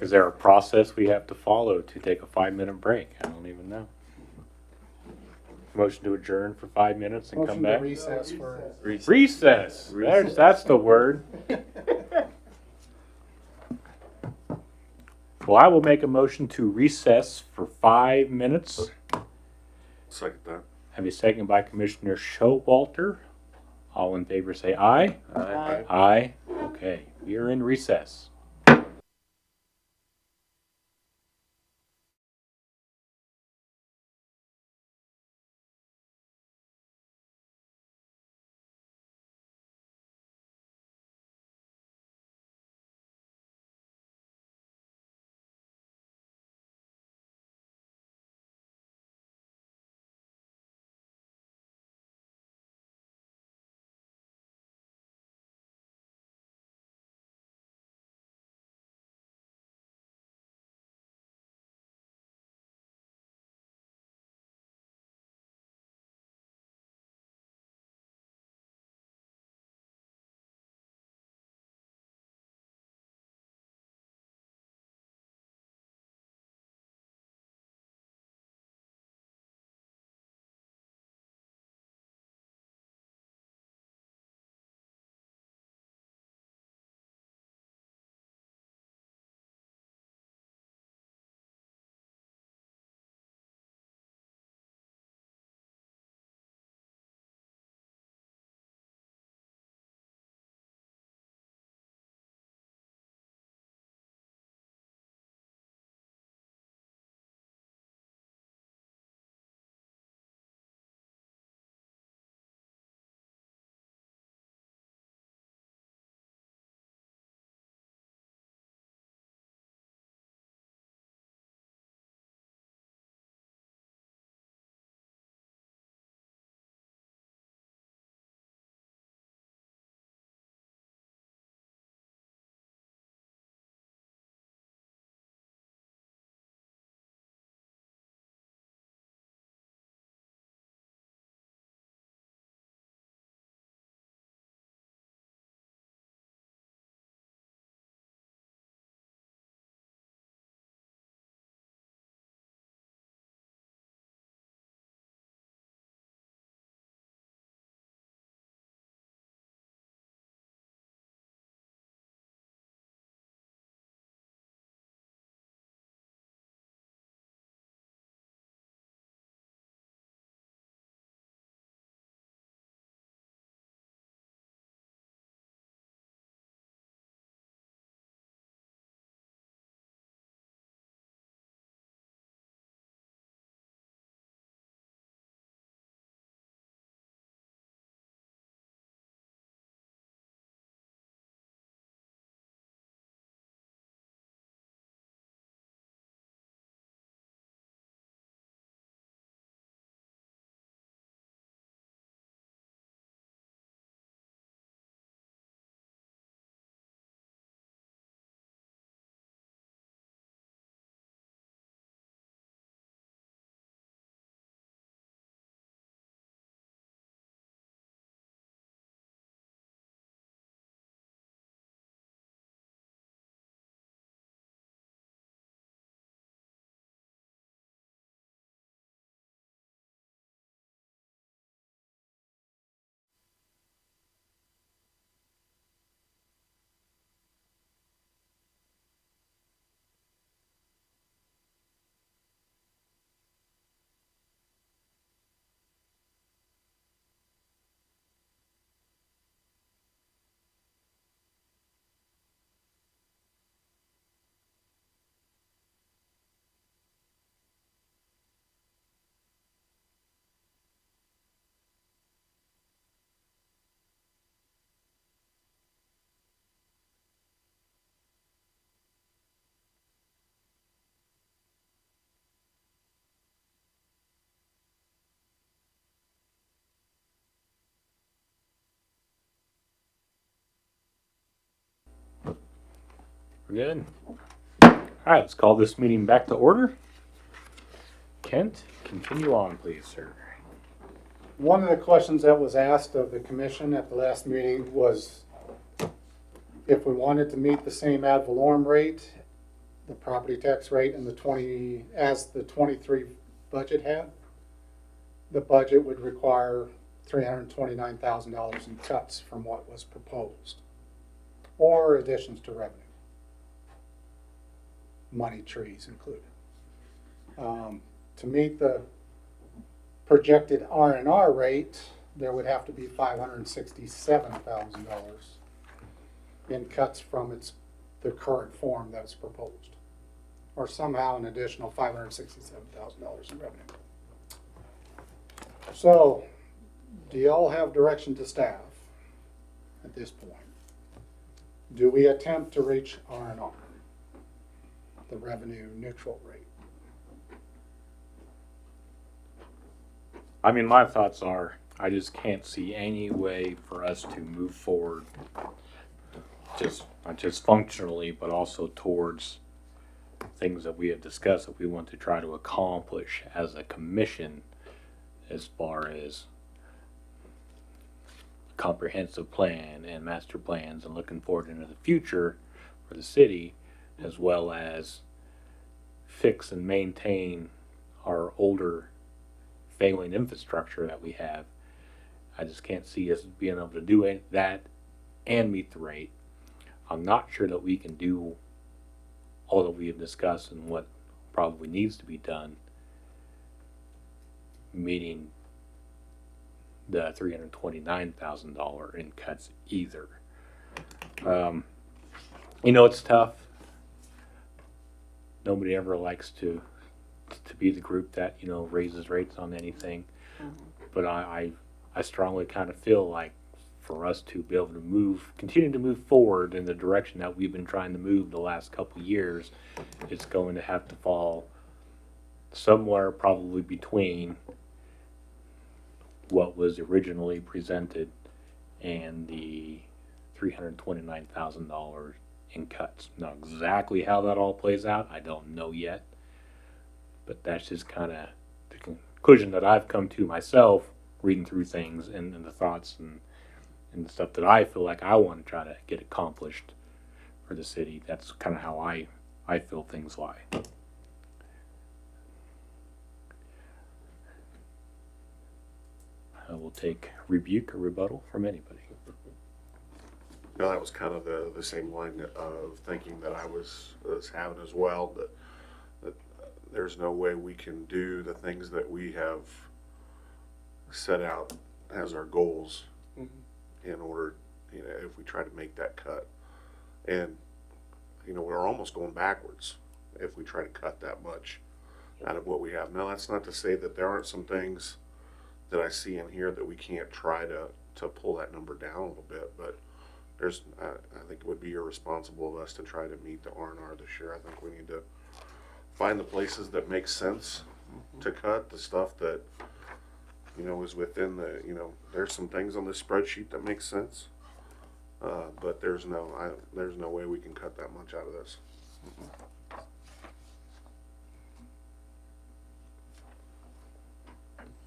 Is there a process we have to follow to take a 5-minute break? I don't even know. Motion to adjourn for 5 minutes and Motion come to back? recess for. Recess. That's the word. Well, I will make a motion to recess for 5 minutes. Second that. Have a second by Commissioner Showalter. All in favor say aye. Aye. Aye. Okay, we are in recess. We're good. All right, let's call this meeting back to order. Kent, continue on, please, sir. One of the questions that was asked of the commission at the last meeting was if we wanted to meet the same ad valorem rate, the property tax rate, and as the 23 budget had, the budget would require $329,000 in cuts from what was proposed, or additions to revenue, money trees included. To meet the projected R&R rate, there would have to be $567,000 in cuts from the current form that's proposed, or somehow an additional $567,000 in revenue. So, do y'all have direction to staff at this point? Do we attempt to reach R&R, the revenue neutral rate? I mean, my thoughts are, I just can't see any way for us to move forward, just not just functionally, but also towards things that we have discussed that we want to try to accomplish as a commission, as far as comprehensive plan and master plans and looking forward into the future for the city, as well as fix and maintain our older failing infrastructure that we have. I just can't see us being able to do that and meet the rate. I'm not sure that we can do all that we have discussed and what probably needs to be done, meeting the $329,000 in cuts either. It's tough. Nobody ever likes to be the group that, raises rates on anything. But I strongly kind of feel like for us to be able to continue to move forward in the direction that we've been trying to move the last couple of years, it's going to have to fall somewhere probably between what was originally presented and the $329,000 in cuts. Now, exactly how that all plays out, I don't know yet. But that's just kind of the conclusion that I've come to myself, reading through things and the thoughts and the stuff that I feel like I want to try to get accomplished for the city. That's kind of how I feel things lie. I will take rebuke or rebuttal from anybody. No, that was kind of the same line of thinking that I was having as well, that there's no way we can do the things that we have set out as our goals in order, if we try to make that cut. And, we're almost going backwards if we try to cut that much out of what we have. Now, that's not to say that there aren't some things that I see in here that we can't try to pull that number down a little bit, but I think it would be irresponsible of us to try to meet the R&R this year. I think we need to find the places that make sense to cut, the stuff that, is within there's some things on this spreadsheet that make sense. But there's no way we can cut that much out of this.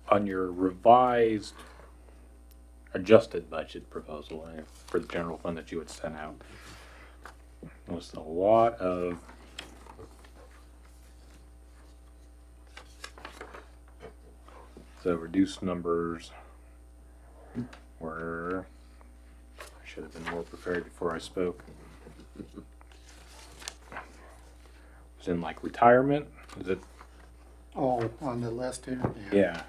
On your revised adjusted budget proposal for the general fund that you had sent out, there was a lot of the reduced numbers were, I should have been more prepared before I spoke. It was in like retirement. Is it? Oh, on the list here? Yeah.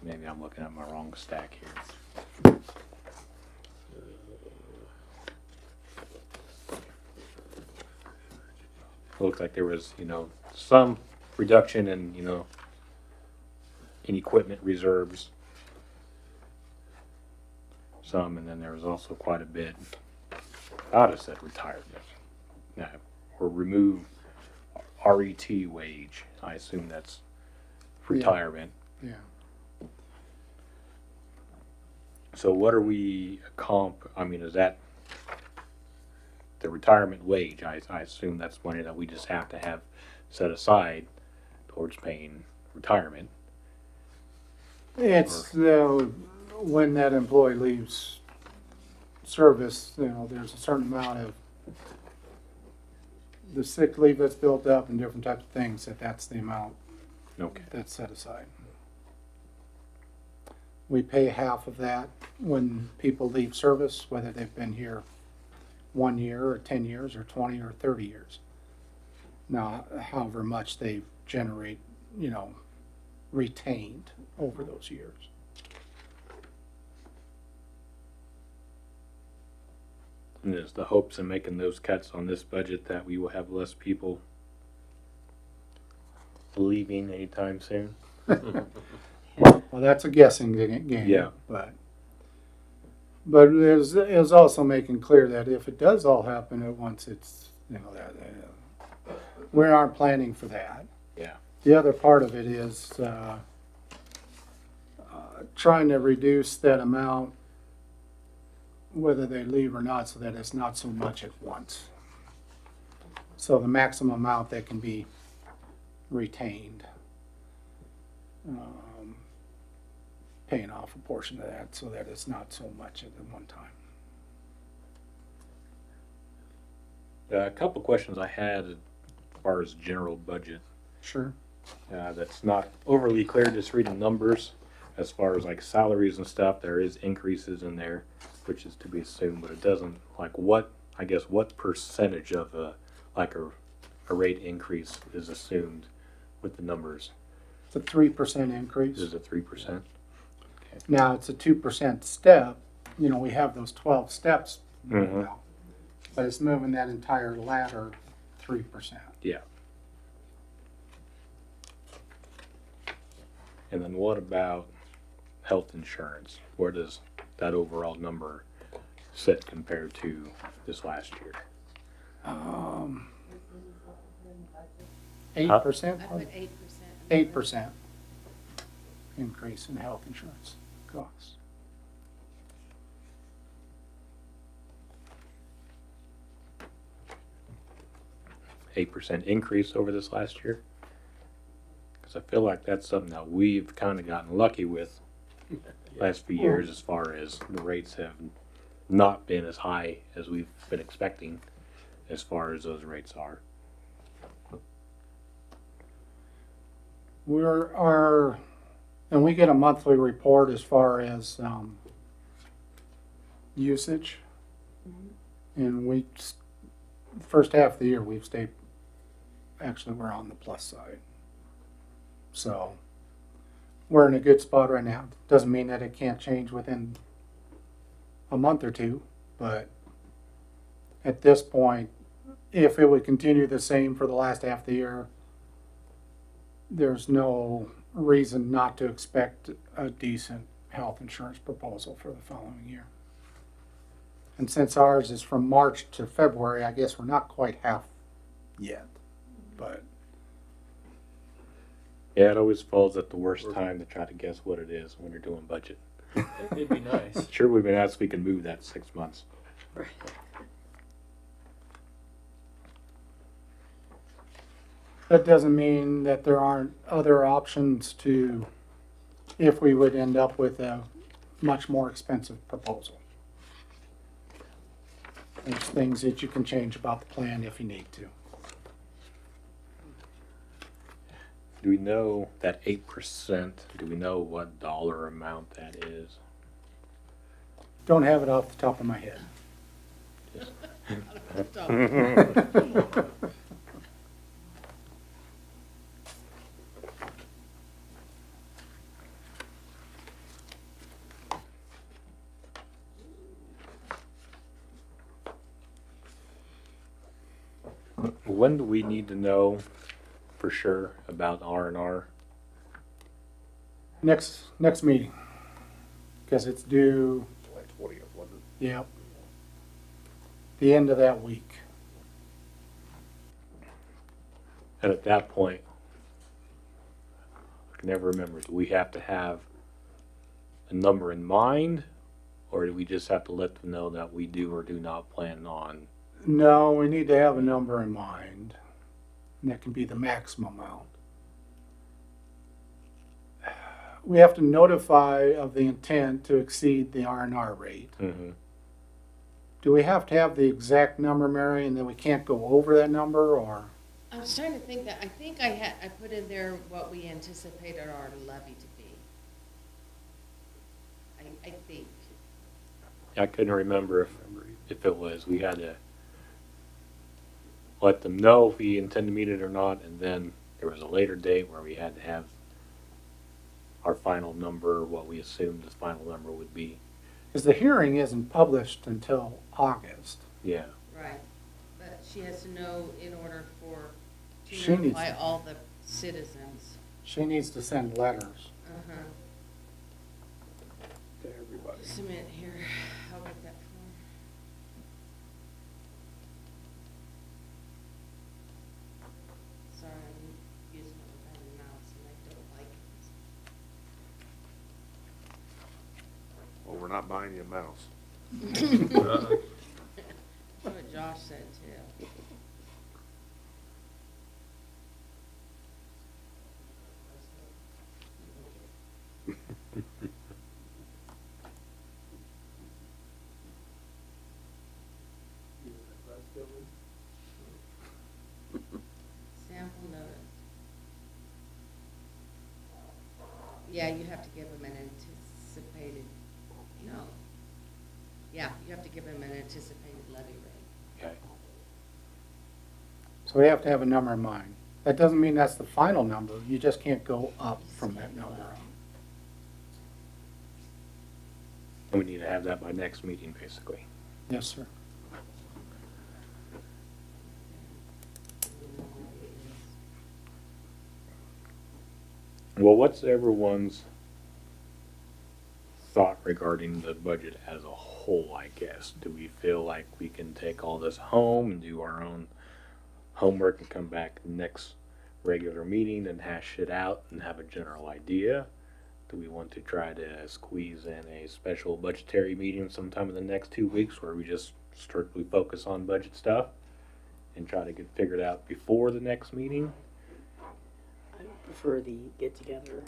Maybe I'm looking at my wrong stack here. It looked like there was, some reduction in, in equipment reserves. Some, and then there was also quite a bit. I would have said retirement. Now, or remove RET wage. I assume that's retirement. Yeah. So what are we I mean, is that the retirement wage? I assume that's money that we just have to have set aside towards paying retirement. It's, when that employee leaves service, there's a certain amount of the sick leave that's built up and different types of things, that's the amount Okay. that's set aside. We pay half of that when people leave service, whether they've been here 1 year or 10 years or 20 or 30 years. Now, however much they generate, retained over those years. And is the hopes in making those cuts on this budget that we will have less people leaving anytime soon? Well, that's a guessing game. Yeah. But it was also making clear that if it does all happen at once, it's, we aren't planning for that. Yeah. The other part of it is trying to reduce that amount, whether they leave or not, so that it's not so much at once. So the maximum amount that can be retained, paying off a portion of that so that it's not so much at one time. A couple questions I had as far as general budget. Sure. That's not overly clear, just reading numbers. As far as like salaries and stuff, there is increases in there, which is to be assumed, but it doesn't, like what percentage of a rate increase is assumed with the numbers? It's a 3% increase. Is it 3%? Now, it's a 2% step. We have those 12 steps, Mhm. now, but it's moving that entire ladder 3%. Yeah. And then what about health insurance? Where does that overall number sit compared to this last year? 8%? I put 8%. 8% increase in health insurance costs. %8 increase over this last year? Because I feel like that's something that we've kind of gotten lucky with last few years as far as the rates have not been as high as we've been expecting as far as those rates are. And we get a monthly report as far as usage. And first half of the year, we've stayed, actually, we're on the plus side. So we're in a good spot right now. Doesn't mean that it can't change within a month or two, but at this point, if it would continue the same for the last half of the year, there's no reason not to expect a decent health insurance proposal for the following year. And since ours is from March to February, I guess we're not quite half yet, but Yeah, it always falls at the worst time to try to guess what it is when you're doing budget. It'd be nice. Sure, we've been asked if we can move that 6 months. that doesn't mean that there aren't other options to, if we would end up with a much more expensive proposal. There's things that you can change about the plan if you need to. Do we know that 8%? Do we know what dollar amount that is? Don't have it off the top of my head. When do we need to know for sure about R&R? Next meeting, because it's due, July 20th, wasn't yep, the end of that week. And at that point, I can never remember, do we have to have a number in mind? Or do we just have to let them know that we do or do not plan on? No, we need to have a number in mind. And that can be the maximum amount. We have to notify of the intent to exceed the R&R rate. Mm-hmm. Do we have to have the exact number, Mary, and then we can't go over that number, or? I was trying to think that, I think I put in there what we anticipated our levy to be. I think. I couldn't remember if it was, we had to let them know if we intend to meet it or not, and then there was a later date where we had to have our final number, what we assumed the final number would be. Because the hearing isn't published until August. Yeah. Right, but she has to know in order to She needs notify to. all the citizens. She needs to send letters Uh-huh. to everybody. Just a minute here, I'll get that form. Sorry, I'm using it without a mouse and I don't like it. Well, we're not buying you a mouse. That's what Josh said too. Sample notice. Yeah, you have to give them an anticipated, no. Yeah, you have to give them an anticipated levy rate. Okay. So we have to have a number in mind. That doesn't mean that's the final number. You just can't go up from that number. And we need to have that by next meeting, basically. Yes, sir. Well, what's everyone's thought regarding the budget as a whole, I guess? Do we feel like we can take all this home and do our own homework and come back next regular meeting and hash it out and have a general idea? Do we want to try to squeeze in a special budgetary meeting sometime in the next 2 weeks where we just strictly focus on budget stuff and try to get figured out before the next meeting? I would prefer the get together.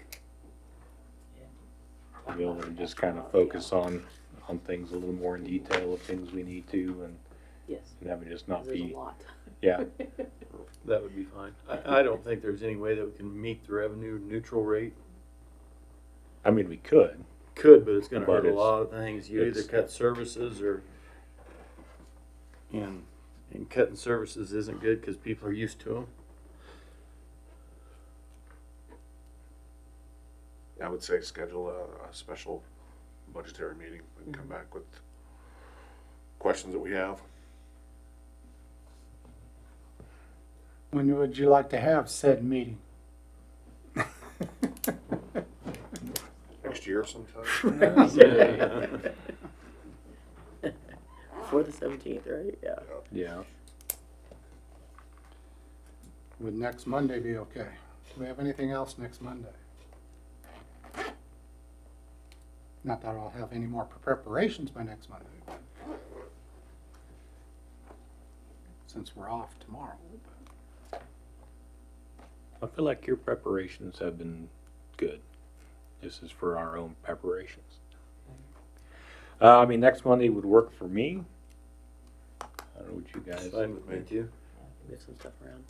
Be able to just kind of focus on things a little more in detail of things we need to Yes, and have it just not there's a be, lot. yeah. That would be fine. I don't think there's any way that we can meet the revenue neutral rate. I mean, we could. Could, but it's gonna But hurt a it's- lot of things. You either it's- cut services or, and cutting services isn't good because people are used to them. I would say schedule a special budgetary meeting and come back with questions that we have. When would you like to have said meeting? Next year sometime. Before the 17th, right? Yeah. Yeah. Would next Monday be okay? Do we have anything else next Monday? Not that I'll have any more preparations by next Monday, but since we're off tomorrow. I feel like your preparations have been good. This is for our own preparations. I mean, next Monday would work for me. I don't know what you guys. Fine with me too. Move some stuff around.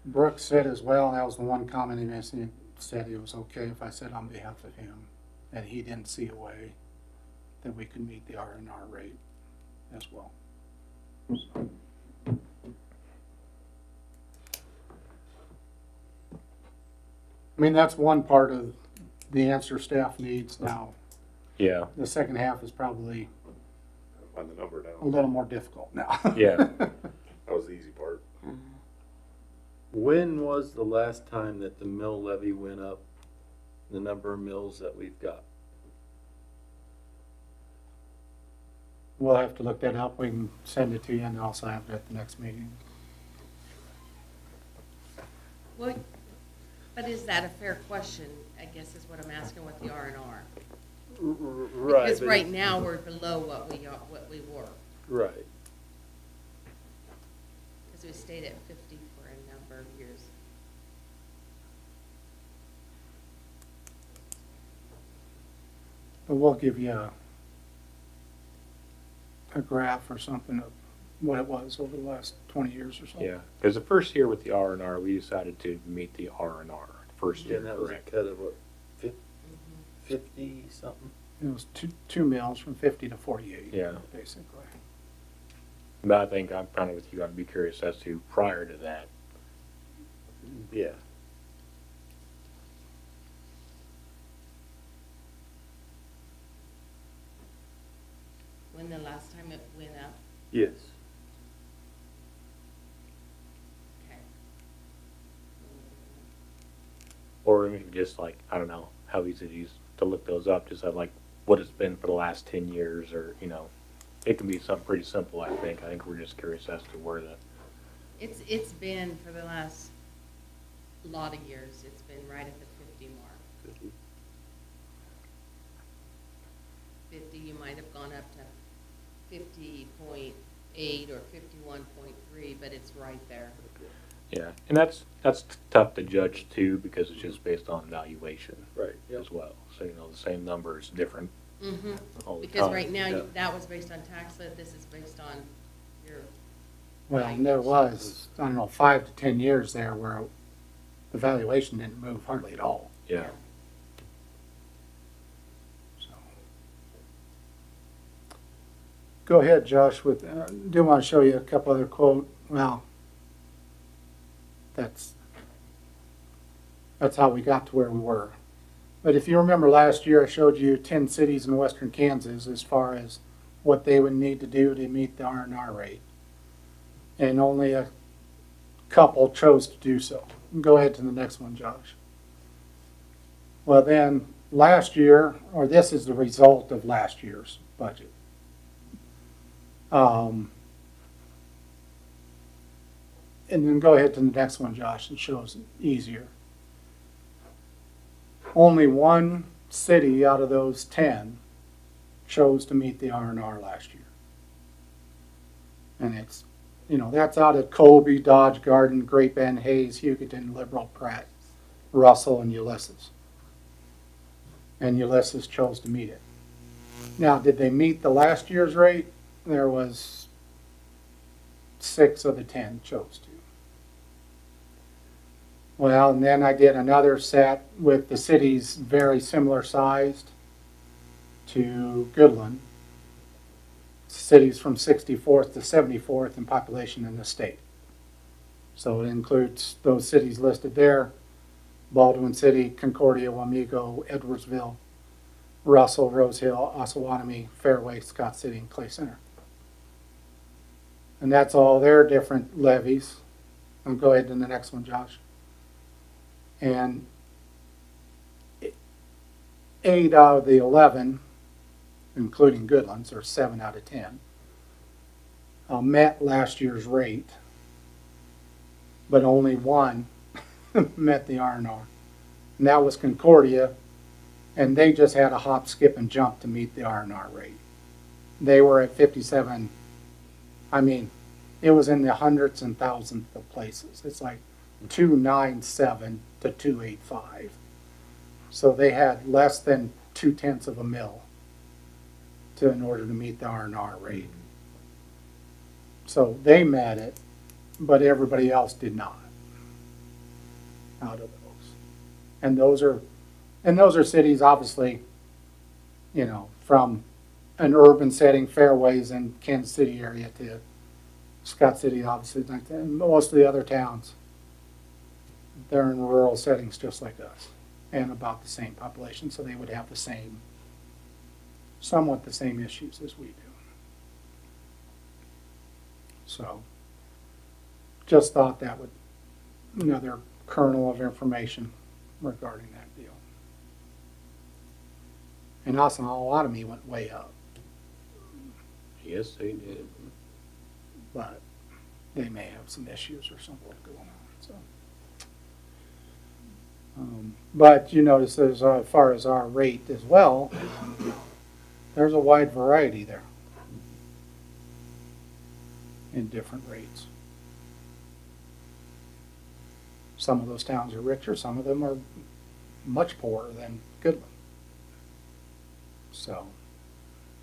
Brooks said as well, that was the one comment he made, he said it was okay if I said on behalf of him that he didn't see a way that we could meet the R&R rate as well. So. I mean, that's one part of the answer staff needs now. Yeah. The second half is probably Find the number a down. little more difficult now. Yeah. That was the easy part. When was the last time that the mill levy went up? The number of mills that we've got? We'll have to look that up. We can send it to you and also have it at the next meeting. Well, but is that a fair question, I guess is what I'm asking with the R&R? Right. Because but- right now, we're below what we were, Right. because we stayed at 50 for a number of years. But we'll give you a graph or something of what it was over the last 20 years or so. Yeah, because the first year with the R&R, we decided to meet the R&R, first Yeah, year, and that was a correct? cut of what, Mhm. 50 something? It was two mills from 50 to 48. Yeah. Basically. But I think I'm kind of with you, I'd be curious as to prior to that. Yeah. When the last time it went up, Yes. okay. Or maybe just like, I don't know, how easy it is to look those up, just like what it's been for the last 10 years, or, you know, it can be something pretty simple, I think. I think we're just curious as to where the, It's been for the last lot of years, it's been right at the 50 mark. 50, you might have gone up to 50.8 or 51.3, but it's right there. yeah. And that's tough to judge too, because it's just based on valuation Right, yep. as well. So, you know, the same number is different Mm-hmm. all the Because time. right now, Yeah. that was based on tax lit, this is based on your, Well, and there was, I don't know, 5 to 10 years there where the valuation didn't move hardly at all. Yeah. So. Go ahead, Josh, with, do want to show you a couple other quote, well, that's how we got to where we were. But if you remember last year, I showed you 10 cities in western Kansas as far as what they would need to do to meet the R&R rate. And only a couple chose to do so. Go ahead to the next one, Josh. Well, then, last year, or this is the result of last year's budget. And then go ahead to the next one, Josh, it shows it easier. Only one city out of those 10 chose to meet the R&R last year. And it's, you know, that's out at Colby, Dodge Garden, Great Bend, Hayes, Hugoton, Liberal, Pratt, Russell, and Ulysses. And Ulysses chose to meet it. Now, did they meet the last year's rate? There was 6 of the 10 chose to. Well, and then I did another set with the cities very similar sized to Goodland. Cities from 64th to 74th in population in the state. So it includes those cities listed there: Baldwin City, Concordia, Wamego, Edwardsville, Russell, Rose Hill, Osawatomie, Fairway, Scott City, and Clay Center. And that's all their different levies. I'll go ahead to the next one, Josh. And 8 out of the 11, including Goodlands, or 7 out of 10, met last year's rate, but only 1 met the R&R. And that was Concordia, and they just had a hop, skip, and jump to meet the R&R rate. They were at 57. I mean, it was in the hundreds and thousands of places. It's like 297 to 285. So they had less than 0.2 of a mil in order to meet the R&R rate. So they met it, but everybody else did not out of those. And those are cities, obviously, you know, from an urban setting, Fairways in Kansas City area to Scott City, obviously, and most of the other towns. They're in rural settings just like us, and about the same population, so they would have the same, somewhat the same issues as we do. So, just thought that would, another kernel of information regarding that deal. And Osawatomie went way up, Yes, they did. but they may have some issues or something going on, so. But you notice as far as our rate as well, there's a wide variety there in different rates. Some of those towns are richer, some of them are much poorer than Goodland. So,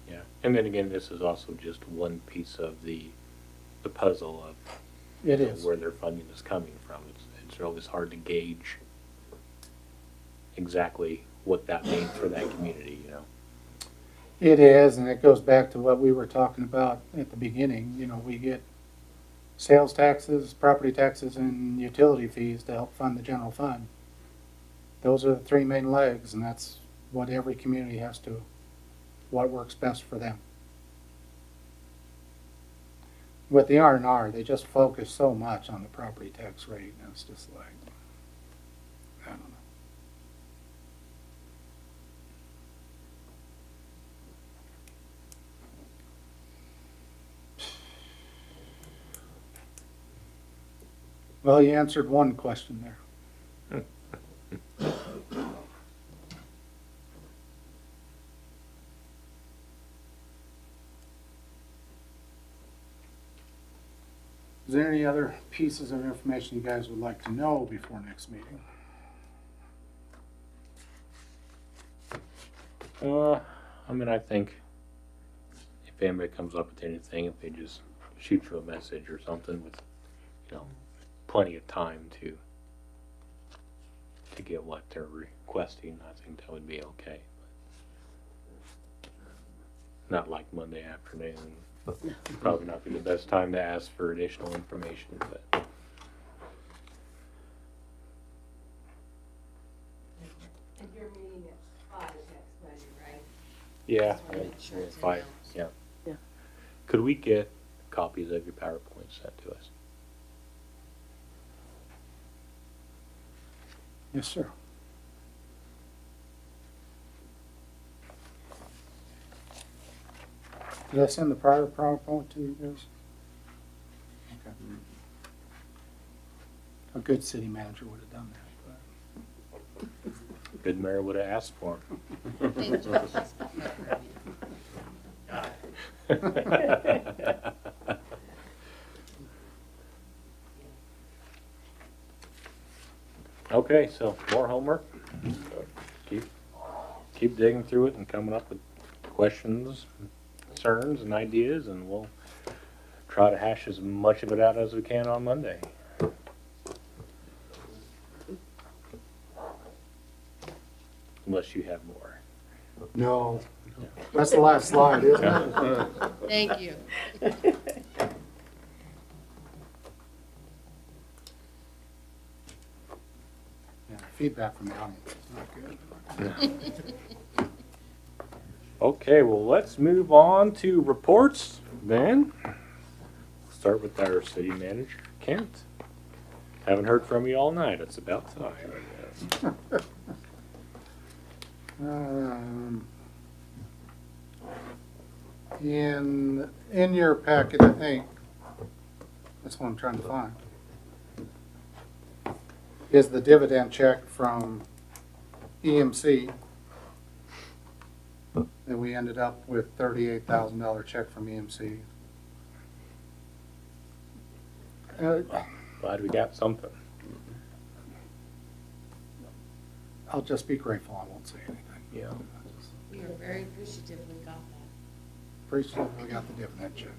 Yeah, and then again, this is also just one piece of the puzzle of it you know, is. where their funding is coming from. It's always hard to gauge exactly what that means for that community, you know. It is, and it goes back to what we were talking about at the beginning. You know, we get sales taxes, property taxes, and utility fees to help fund the general fund. Those are the three main legs, and that's what every community has to, what works best for them. With the R&R, they just focus so much on the property tax rate, and it's just like, I don't know. Well, you answered one question there. Is there any other pieces of information you guys would like to know before next meeting? I mean, I think if anybody comes up with anything, if they just shoot you a message or something with, you know, plenty of time to get what they're requesting, I think that would be okay. Not like Monday afternoon. Probably not be the best time to ask for additional information, but And you're meeting at 5 next Monday, right? yeah, Just wanna make sure it's fine, announced. yeah. Yeah. Could we get copies of your PowerPoint sent to us? Yes, sir. Did I send the prior PowerPoint to you guys? Okay. A good city manager would have done that. Good mayor would have asked for Thank them. Okay, so more homework. Keep digging through it and coming up with questions, concerns, and ideas, and we'll try to hash as much of it out as we can on Monday. Unless you have more. No. That's the last slide, isn't it? you. Thank you. Yeah, feedback from the audience is not good. Okay, well, let's move on to reports then. Start with our city manager, Kent. Haven't heard from you all night. It's about time, I guess. In your packet, I think, that's what I'm trying to find, is the dividend check from EMC. And we ended up with $38,000 check from EMC. Glad we got something. I'll just be grateful, I won't say anything. Yeah. We are very appreciative we got that. Appreciate we got the dividend check.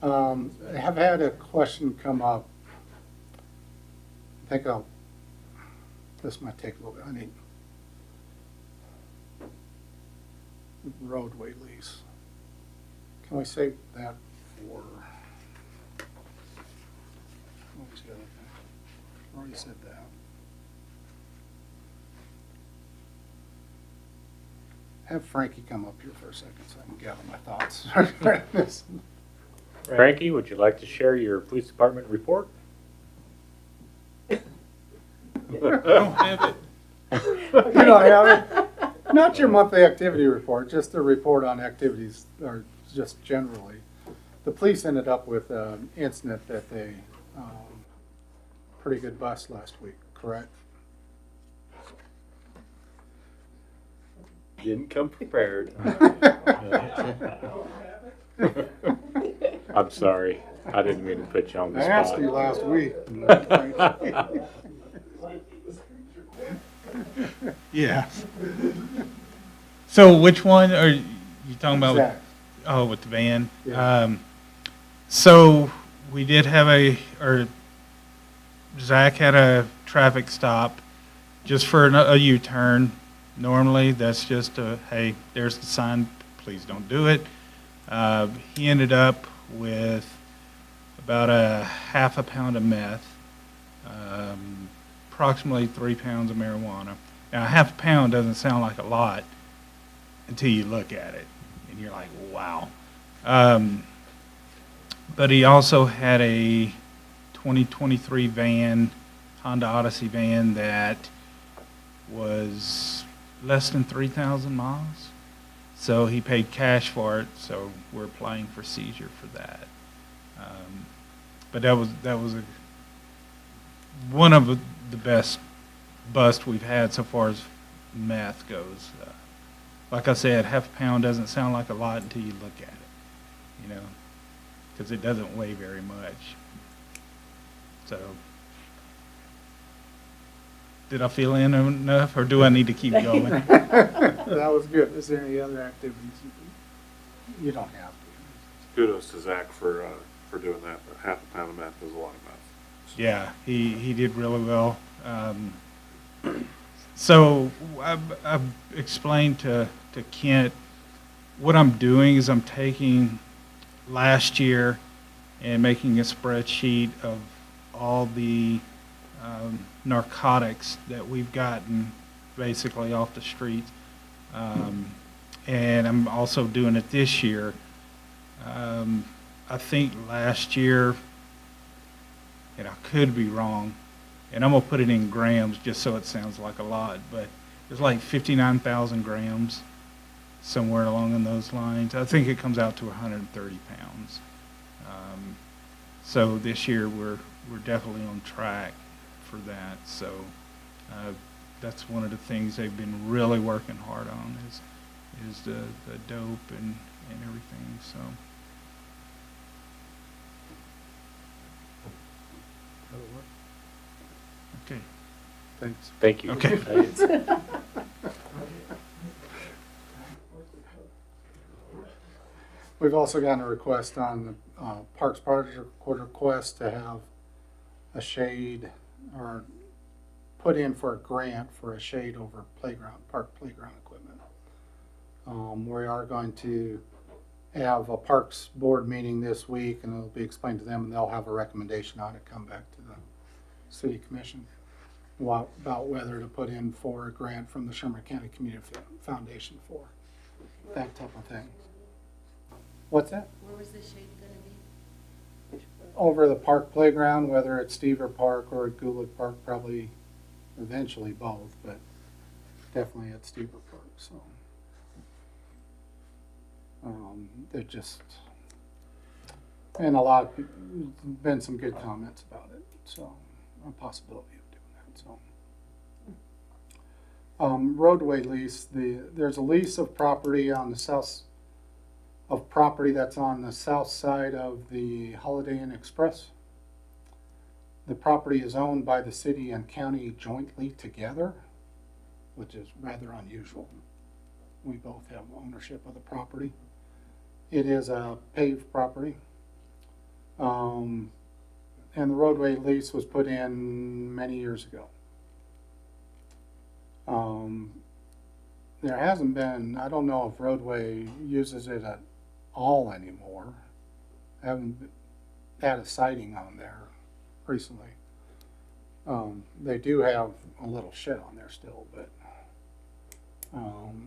I have had a question come up. I think this might take a little bit. I need roadway lease. Can we save that for? What was the other thing? Already said that. Have Frankie come up here for a second so I can gather my thoughts. Frankie, would you like to share your police department report? I don't have it. You don't have it? Not your monthly activity report, just a report on activities, or just generally. The police ended up with an incident that they pretty good bust last week, correct? Didn't come prepared. I'm sorry. I didn't mean to put you on the I spot. asked you last week. Yeah. So which one are you talking about? Zach. Oh, with the van. Yeah. So we did have Zach had a traffic stop just for a U-turn. Normally, that's just hey, there's the sign, please don't do it. He ended up with about a half a pound of meth, approximately 3 pounds of marijuana. Now, a half a pound doesn't sound like a lot until you look at it, and you're like, wow. But he also had a 2023 van, Honda Odyssey van, that was less than 3,000 miles. So he paid cash for it, so we're applying for seizure for that. But that was one of the best busts we've had so far as meth goes. Like I said, half a pound doesn't sound like a lot until you look at it, because it doesn't weigh very much. So, did I fill in enough, or do I need to keep going? That was good. Is there any other activities? You don't have to. Kudos to Zach for doing that. But half a pound of meth is a lot of meth. Yeah, he did really well. So I've explained to Kent what I'm doing is I'm taking last year and making a spreadsheet of all the narcotics that we've gotten basically off the streets. And I'm also doing it this year. I think last year, and I could be wrong, and I'm going to put it in grams just so it sounds like a lot, but it was like 59,000 grams, somewhere along those lines. I think it comes out to 130 pounds. So this year we're definitely on track for that. So that's one of the things they've been really working hard on is the dope and everything. So. Okay. Thanks. Thank you. Okay. We've also gotten a request on the Parks Project request to have a shade or put in for a grant for a shade over park playground equipment. We are going to have a Parks Board meeting this week, and it'll be explained to them, and they'll have a recommendation on it, come back to the City Commission about whether to put in for a grant from the Sherman County Community Foundation for that type of thing. What's that? Where was this shade gonna be? Over the park playground, whether it's Stever Park or at Goulet Park, probably eventually both, but definitely at Stever Park, so. They're just, and a lot of people, been some good comments about it, so, a possibility of doing that, so. Roadway lease, there's a lease of property on the south, that's on the south side of the Holiday Inn Express. The property is owned by the city and county jointly together, which is rather unusual. We both have ownership of the property. It is a paved property. And the roadway lease was put in many years ago. There hasn't been, I don't know if roadway uses it at all anymore. I haven't had a sighting on there recently. They do have a little shed on there still, but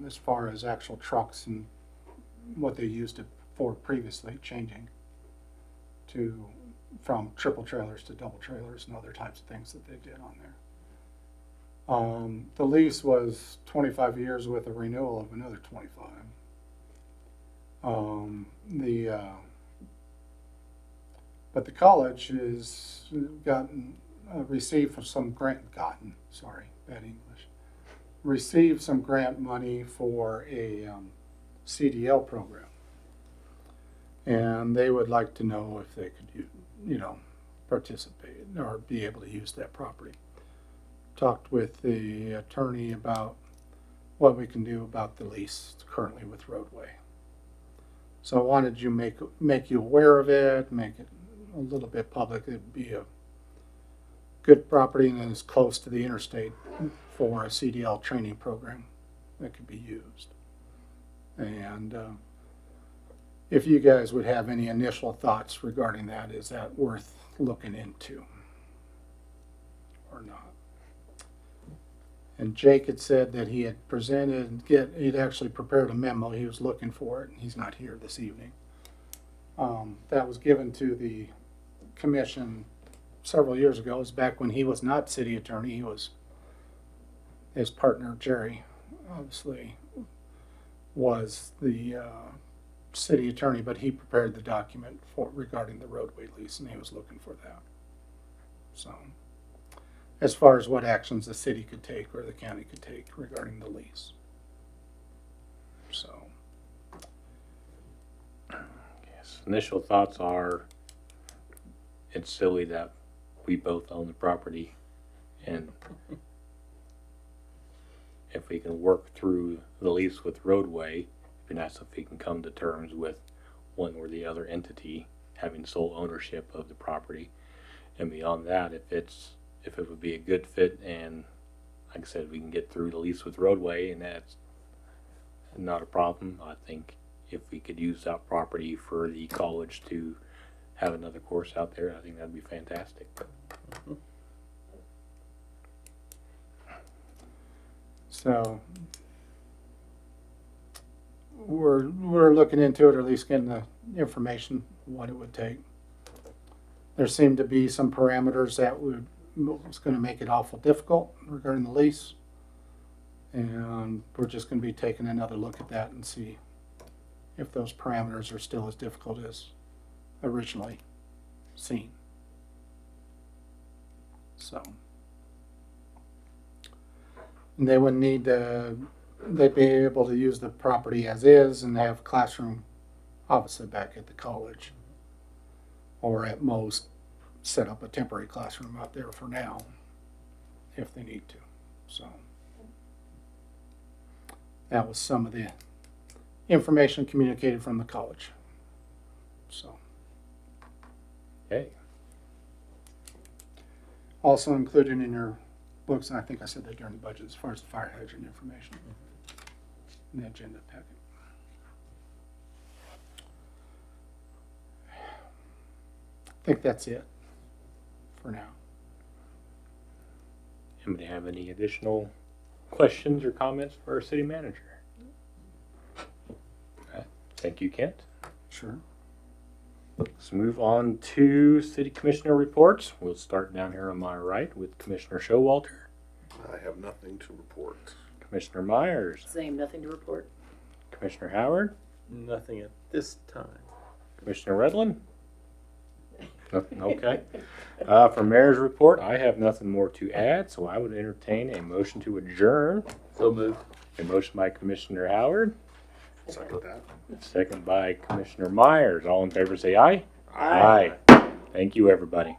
as far as actual trucks and what they used it for previously, changing from triple trailers to double trailers and other types of things that they did on there. The lease was 25 years with a renewal of another 25. But the college has gotten received some received some grant money for a CDL program. And they would like to know if they could, participate or be able to use that property. Talked with the attorney about what we can do about the lease currently with Roadway. So I wanted you make you aware of it, make it a little bit public. It'd be a good property and it's close to the interstate for a CDL training program that could be used. And if you guys would have any initial thoughts regarding that, is that worth looking into or not? And Jake had said that he had he'd actually prepared a memo. He was looking for it, and he's not here this evening. That was given to the commission several years ago. It was back when he was not city attorney. He was, his partner, Jerry, obviously, was the city attorney, but he prepared the document regarding the roadway lease, and he was looking for that. So, as far as what actions the city could take or the county could take regarding the lease. So, Yes, initial thoughts are, it's silly that we both own the property, and if we can work through the lease with Roadway, it'd be nice if we can come to terms with one or the other entity having sole ownership of the property. And beyond that, if it would be a good fit, and like I said, we can get through the lease with Roadway, and that's not a problem. I think if we could use that property for the college to have another course out there, I think that'd be fantastic. So we're looking into it, or at least getting the information what it would take. There seemed to be some parameters that was going to make it awful difficult regarding the lease, and we're just going to be taking another look at that and see if those parameters are still as difficult as originally seen. So, and they wouldn't need to, they'd be able to use the property as is and have classroom obviously back at the college, or at most set up a temporary classroom out there for now if they need to. So that was some of the information communicated from the college. So Okay. also included in your books, and I think I said that during the budget, as far as the fire hydrant information in the agenda packet. I think that's it for now. Anybody have any additional questions or comments for our city manager? Okay. Thank you, Kent. Sure. Let's move on to city commissioner reports. We'll start down here on my right with Commissioner Showalter, I have nothing to report. Commissioner Myers, Same, nothing to report. Commissioner Howard, Nothing at this time. Commissioner Redlin. Nothing, okay. For mayor's report, I have nothing more to add, so I would entertain a motion to adjourn. So moved. A motion by Commissioner Howard, Second that. second by Commissioner Myers. All in favor say aye. Aye. Thank you, everybody.